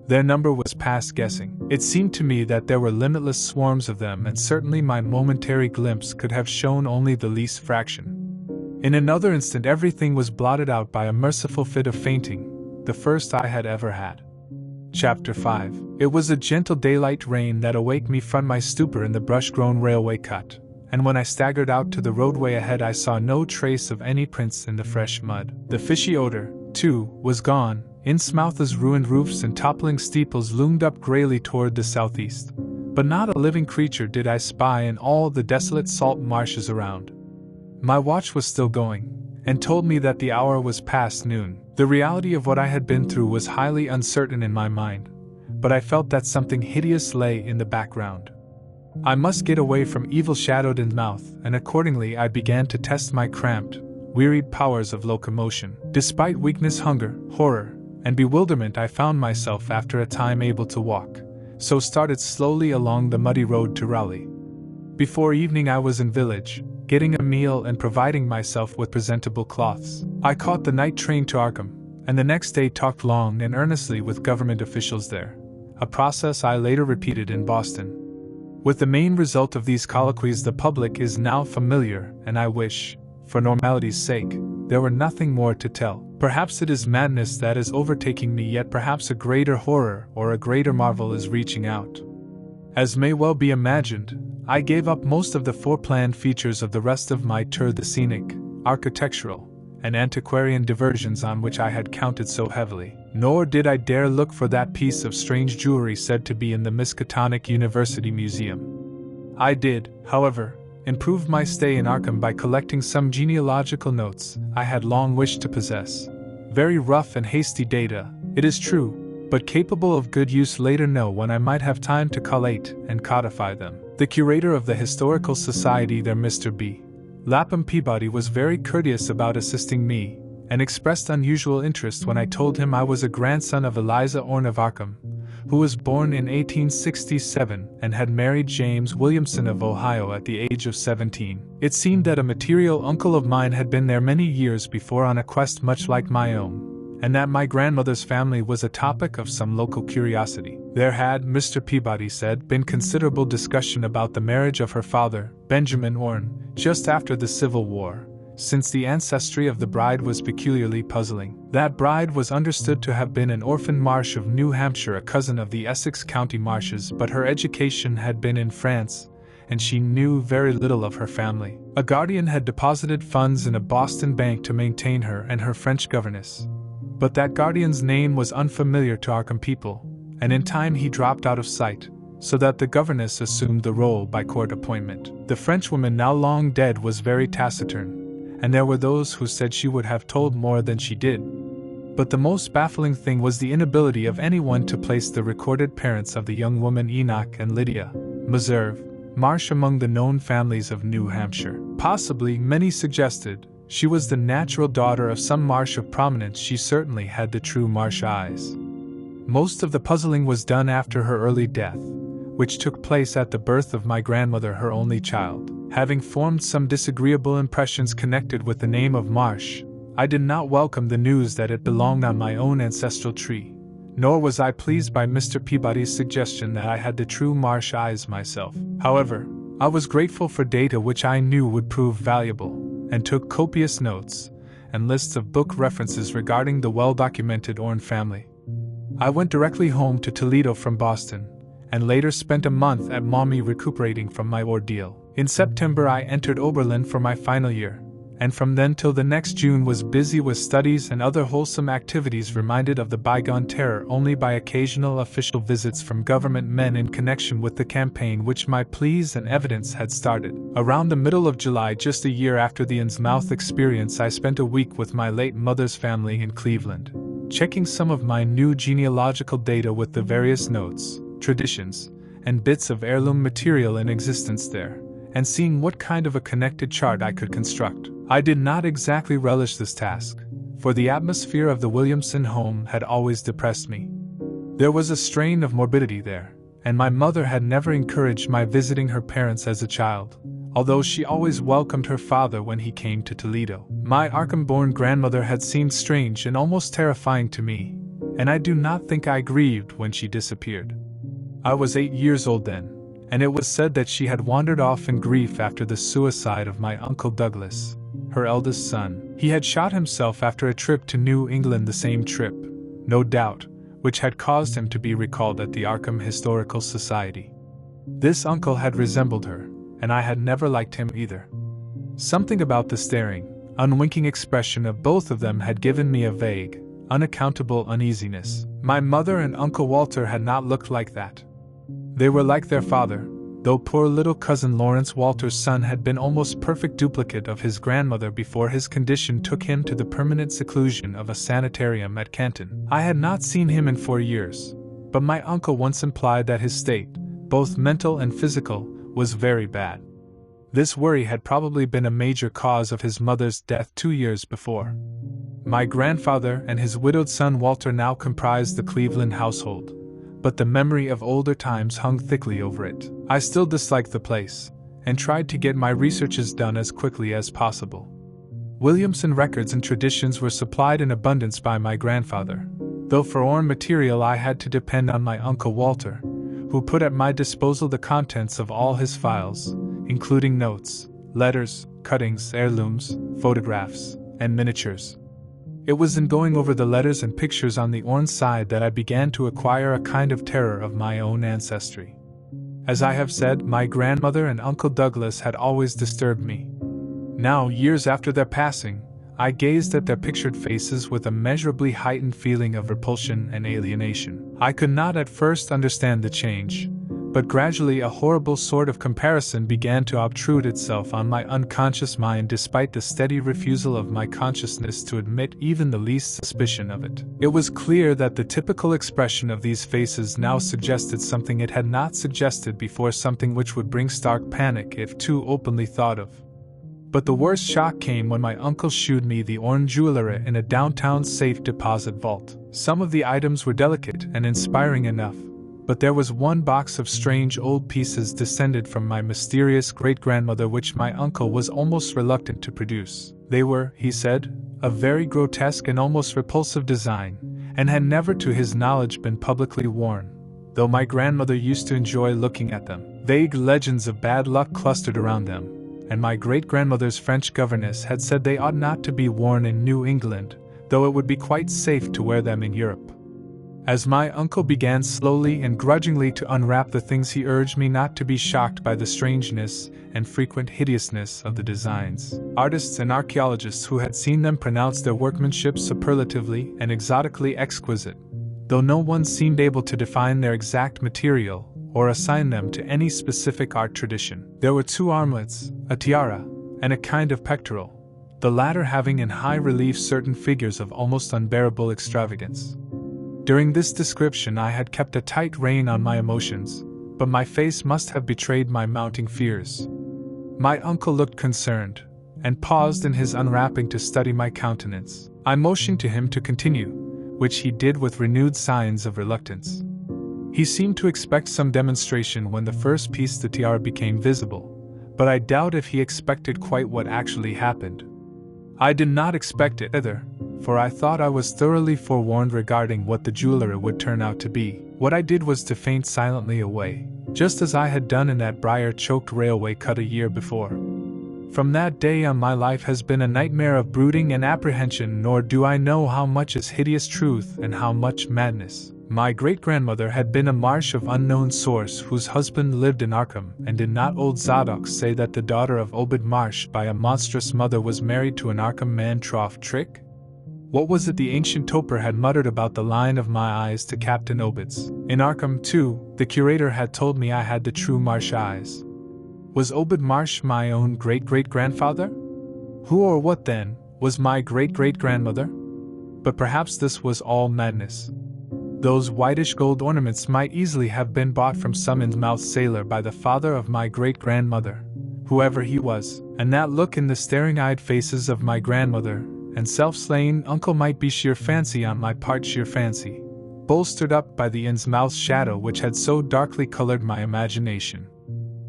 Their number was past guessing. It seemed to me that there were limitless swarms of them, and certainly my momentary glimpse could have shown only the least fraction. In another instant everything was blotted out by a merciful fit of fainting, the first I had ever had. Chapter 5. It was a gentle daylight rain that awoke me from my stupor in the brush-grown railway cut, and when I staggered out to the roadway ahead I saw no trace of any prints in the fresh mud. The fishy odor, too, was gone. Innsmouth's ruined roofs and toppling steeples loomed up greyly toward the southeast, but not a living creature did I spy in all the desolate salt marshes around. My watch was still going, and told me that the hour was past noon. The reality of what I had been through was highly uncertain in my mind, but I felt that something hideous lay in the background. I must get away from evil-shadowed Innsmouth, and accordingly I began to test my cramped, wearied powers of locomotion. Despite weakness, hunger, horror, and bewilderment, I found myself after a time able to walk, so started slowly along the muddy road to Raleigh. Before evening I was in village, getting a meal and providing myself with presentable cloths. I caught the night train to Arkham, and the next day talked long and earnestly with government officials there, a process I later repeated in Boston. With the main result of these colloquies the public is now familiar, and I wish, for normality's sake, there were nothing more to tell. Perhaps it is madness that is overtaking me, yet perhaps a greater horror or a greater marvel is reaching out. As may well be imagined, I gave up most of the foreplanned features of the rest of my tour, the scenic, architectural, and antiquarian diversions on which I had counted so heavily. Nor did I dare look for that piece of strange jewelry said to be in the Miskatonic University Museum. I did, however, improve my stay in Arkham by collecting some genealogical notes I had long wished to possess. Very rough and hasty data, it is true, but capable of good use later when I might have time to collate and codify them. The curator of the Historical Society there, Mr. B. Lapham Peabody, was very courteous about assisting me, and expressed unusual interest when I told him I was a grandson of Eliza Orne of Arkham, who was born in 1867 and had married James Williamson of Ohio at the age of 17. It seemed that a material uncle of mine had been there many years before on a quest much like my own, and that my grandmother's family was a topic of some local curiosity. There had, Mr. Peabody said, been considerable discussion about the marriage of her father, Benjamin Orne, just after the Civil War, since the ancestry of the bride was peculiarly puzzling. That bride was understood to have been an orphan Marsh of New Hampshire, a cousin of the Essex County Marshes, but her education had been in France, and she knew very little of her family. A guardian had deposited funds in a Boston bank to maintain her and her French governess, but that guardian's name was unfamiliar to Arkham people, and in time he dropped out of sight, so that the governess assumed the role by court appointment. The Frenchwoman, now long dead, was very taciturn, and there were those who said she would have told more than she did. But the most baffling thing was the inability of anyone to place the recorded parents of the young woman Enoch and Lydia Meserve Marsh among the known families of New Hampshire. Possibly, many suggested, she was the natural daughter of some Marsh of prominence. She certainly had the true Marsh eyes. Most of the puzzling was done after her early death, which took place at the birth of my grandmother, her only child. Having formed some disagreeable impressions connected with the name of Marsh, I did not welcome the news that it belonged on my own ancestral tree, nor was I pleased by Mr. Peabody's suggestion that I had the true Marsh eyes myself. However, I was grateful for data which I knew would prove valuable, and took copious notes and lists of book references regarding the well-documented Orne family. I went directly home to Toledo from Boston, and later spent a month at Maumee recuperating from my ordeal. In September I entered Oberlin for my final year, and from then till the next June was busy with studies and other wholesome activities, reminded of the bygone terror only by occasional official visits from government men in connection with the campaign which my pleas and evidence had started. Around the middle of July, just a year after the Innsmouth experience, I spent a week with my late mother's family in Cleveland, checking some of my new genealogical data with the various notes, traditions, and bits of heirloom material in existence there, and seeing what kind of a connected chart I could construct. I did not exactly relish this task, for the atmosphere of the Williamson home had always depressed me. There was a strain of morbidity there, and my mother had never encouraged my visiting her parents as a child, although she always welcomed her father when he came to Toledo. My Arkham-born grandmother had seemed strange and almost terrifying to me, and I do not think I grieved when she disappeared. I was 8 years old then, and it was said that she had wandered off in grief after the suicide of my Uncle Douglas, her eldest son. He had shot himself after a trip to New England, the same trip, no doubt, which had caused him to be recalled at the Arkham Historical Society. This uncle had resembled her, and I had never liked him either. Something about the staring, unwinking expression of both of them had given me a vague, unaccountable uneasiness. My mother and Uncle Walter had not looked like that. They were like their father, though poor little cousin Lawrence Walter's son had been almost perfect duplicate of his grandmother before his condition took him to the permanent seclusion of a sanitarium at Canton. I had not seen him in 4 years, but my uncle once implied that his state, both mental and physical, was very bad. This worry had probably been a major cause of his mother's death 2 years before. My grandfather and his widowed son Walter now comprised the Cleveland household, but the memory of older times hung thickly over it. I still disliked the place, and tried to get my researches done as quickly as possible. Williamson records and traditions were supplied in abundance by my grandfather, though for oral material I had to depend on my Uncle Walter, who put at my disposal the contents of all his files, including notes, letters, cuttings, heirlooms, photographs, and miniatures. It was in going over the letters and pictures on the orange side that I began to acquire a kind of terror of my own ancestry. As I have said, my grandmother and Uncle Douglas had always disturbed me. Now, years after their passing, I gazed at their pictured faces with a measurably heightened feeling of repulsion and alienation. I could not at first understand the change, but gradually a horrible sort of comparison began to obtrude itself on my unconscious mind despite the steady refusal of my consciousness to admit even the least suspicion of it. It was clear that the typical expression of these faces now suggested something it had not suggested before, something which would bring stark panic if too openly thought of. But the worst shock came when my uncle shewed me the orange jewelry in a downtown safe deposit vault. Some of the items were delicate and inspiring enough, but there was one box of strange old pieces descended from my mysterious great-grandmother which my uncle was almost reluctant to produce. They were, he said, of very grotesque and almost repulsive design, and had never to his knowledge been publicly worn, though my grandmother used to enjoy looking at them. Vague legends of bad luck clustered around them, and my great-grandmother's French governess had said they ought not to be worn in New England, though it would be quite safe to wear them in Europe. As my uncle began slowly and grudgingly to unwrap the things, he urged me not to be shocked by the strangeness and frequent hideousness of the designs. Artists and archaeologists who had seen them pronounced their workmanship superlatively and exotically exquisite, though no one seemed able to define their exact material or assign them to any specific art tradition. There were 2 armlets, a tiara, and a kind of pectoral, the latter having in high relief certain figures of almost unbearable extravagance. During this description I had kept a tight rein on my emotions, but my face must have betrayed my mounting fears. My uncle looked concerned, and paused in his unwrapping to study my countenance. I motioned to him to continue, which he did with renewed signs of reluctance. He seemed to expect some demonstration when the first piece, the tiara, became visible, but I doubt if he expected quite what actually happened. I did not expect it either, for I thought I was thoroughly forewarned regarding what the jewelry would turn out to be. What I did was to faint silently away, just as I had done in that briar-choked railway cut a year before. From that day on my life has been a nightmare of brooding and apprehension, nor do I know how much is hideous truth and how much madness. My great-grandmother had been a marsh of unknown source whose husband lived in Arkham, and did not old Zadok say that the daughter of Obed Marsh by a monstrous mother was married to an Arkham man? Trough trick? What was it the ancient toper had muttered about the line of my eyes to Captain Obed's? In Arkham, too, the curator had told me I had the true Marsh eyes. Was Obed Marsh my own great-great-grandfather? Who or what, then, was my great-great-grandmother? But perhaps this was all madness. Those whitish gold ornaments might easily have been bought from some Innsmouth sailor by the father of my great-grandmother, whoever he was, and that look in the staring-eyed faces of my grandmother and self-slaying uncle might be sheer fancy on my part, sheer fancy, bolstered up by the Innsmouth shadow which had so darkly colored my imagination.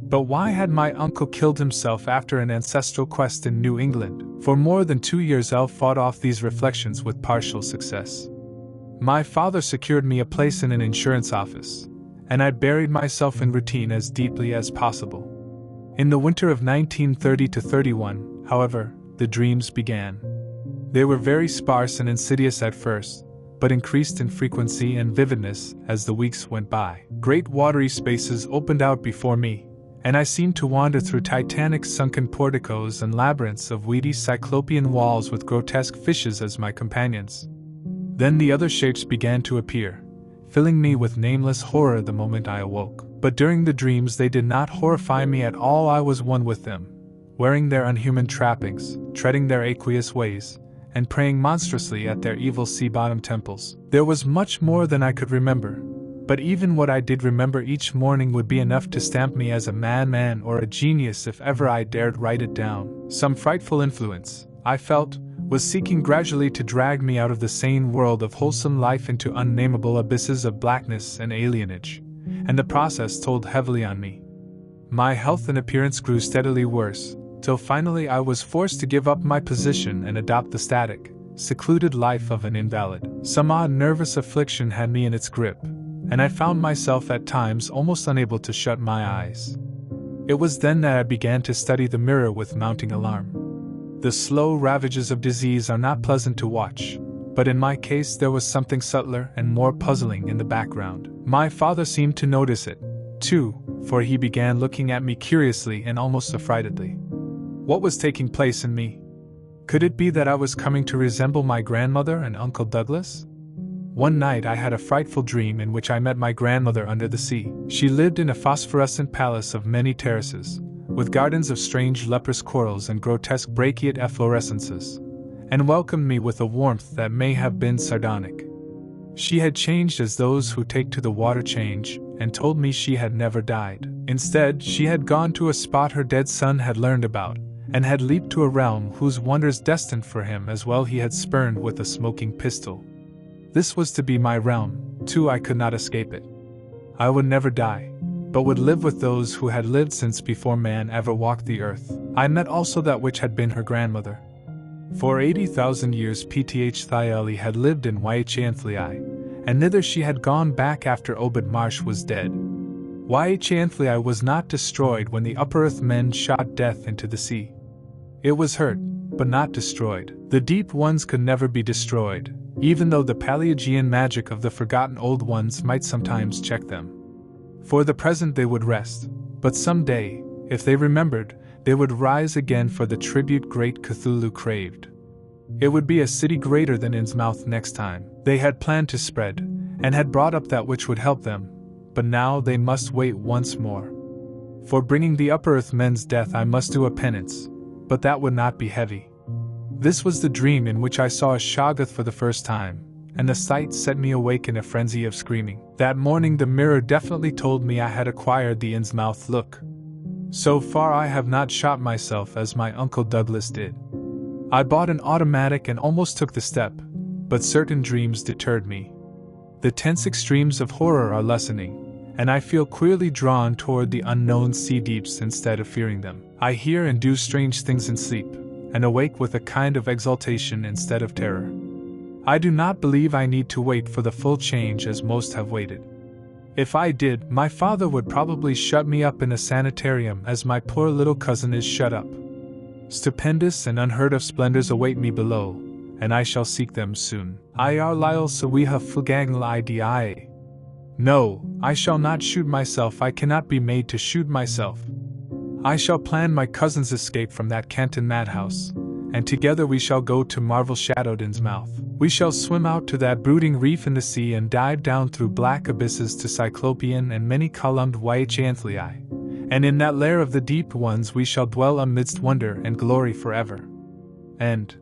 But why had my uncle killed himself after an ancestral quest in New England? For more than 2 years I fought off these reflections with partial success. My father secured me a place in an insurance office, and I buried myself in routine as deeply as possible. In the winter of 1930-31, however, the dreams began. They were very sparse and insidious at first, but increased in frequency and vividness as the weeks went by. Great watery spaces opened out before me, and I seemed to wander through titanic sunken porticos and labyrinths of weedy cyclopean walls with grotesque fishes as my companions. Then the other shapes began to appear, filling me with nameless horror the moment I awoke. But during the dreams they did not horrify me at all. I was one with them, wearing their unhuman trappings, treading their aqueous ways, and praying monstrously at their evil sea-bottom temples. There was much more than I could remember, but even what I did remember each morning would be enough to stamp me as a madman or a genius if ever I dared write it down. Some frightful influence, I felt, was seeking gradually to drag me out of the sane world of wholesome life into unnameable abysses of blackness and alienage, and the process told heavily on me. My health and appearance grew steadily worse, till finally I was forced to give up my position and adopt the static, secluded life of an invalid. Some odd nervous affliction had me in its grip, and I found myself at times almost unable to shut my eyes. It was then that I began to study the mirror with mounting alarm. The slow ravages of disease are not pleasant to watch, but in my case there was something subtler and more puzzling in the background. My father seemed to notice it, too, for he began looking at me curiously and almost affrightedly. What was taking place in me? Could it be that I was coming to resemble my grandmother and Uncle Douglas? One night I had a frightful dream in which I met my grandmother under the sea. She lived in a phosphorescent palace of many terraces, with gardens of strange leprous corals and grotesque brachiate efflorescences, and welcomed me with a warmth that may have been sardonic. She had changed as those who take to the water change, and told me she had never died. Instead, she had gone to a spot her dead son had learned about, and had leaped to a realm whose wonders destined for him as well he had spurned with a smoking pistol. This was to be my realm, too. I could not escape it. I would never die, but would live with those who had lived since before man ever walked the earth. I met also that which had been her grandmother. For 80,000 years Pthiali had lived in Yhthlii, and thither she had gone back after Obed Marsh was dead. Yhthlii was not destroyed when the upper earth men shot death into the sea. It was hurt, but not destroyed. The deep ones could never be destroyed, even though the Paleogean magic of the forgotten old ones might sometimes check them. For the present they would rest, but some day, if they remembered, they would rise again for the tribute great Cthulhu craved. It would be a city greater than Innsmouth next time. They had planned to spread, and had brought up that which would help them, but now they must wait once more. For bringing the upper earth men's death I must do a penance, but that would not be heavy. This was the dream in which I saw a Shoggoth for the first time, and the sight set me awake in a frenzy of screaming. That morning the mirror definitely told me I had acquired the Innsmouth look. So far I have not shot myself as my Uncle Douglas did. I bought an automatic and almost took the step, but certain dreams deterred me. The tense extremes of horror are lessening, and I feel queerly drawn toward the unknown sea deeps instead of fearing them. I hear and do strange things in sleep, and awake with a kind of exultation instead of terror. I do not believe I need to wait for the full change as most have waited. If I did, my father would probably shut me up in a sanitarium as my poor little cousin is shut up. Stupendous and unheard of splendors await me below, and I shall seek them soon. Ir lyle sawiha fugang idi. No, I shall not shoot myself. I cannot be made to shoot myself. I shall plan my cousin's escape from that Canton madhouse, and together we shall go to marvel-shadowed Innsmouth. We shall swim out to that brooding reef in the sea and dive down through black abysses to cyclopean and many-columned white Antlii, and in that lair of the deep ones we shall dwell amidst wonder and glory forever. And,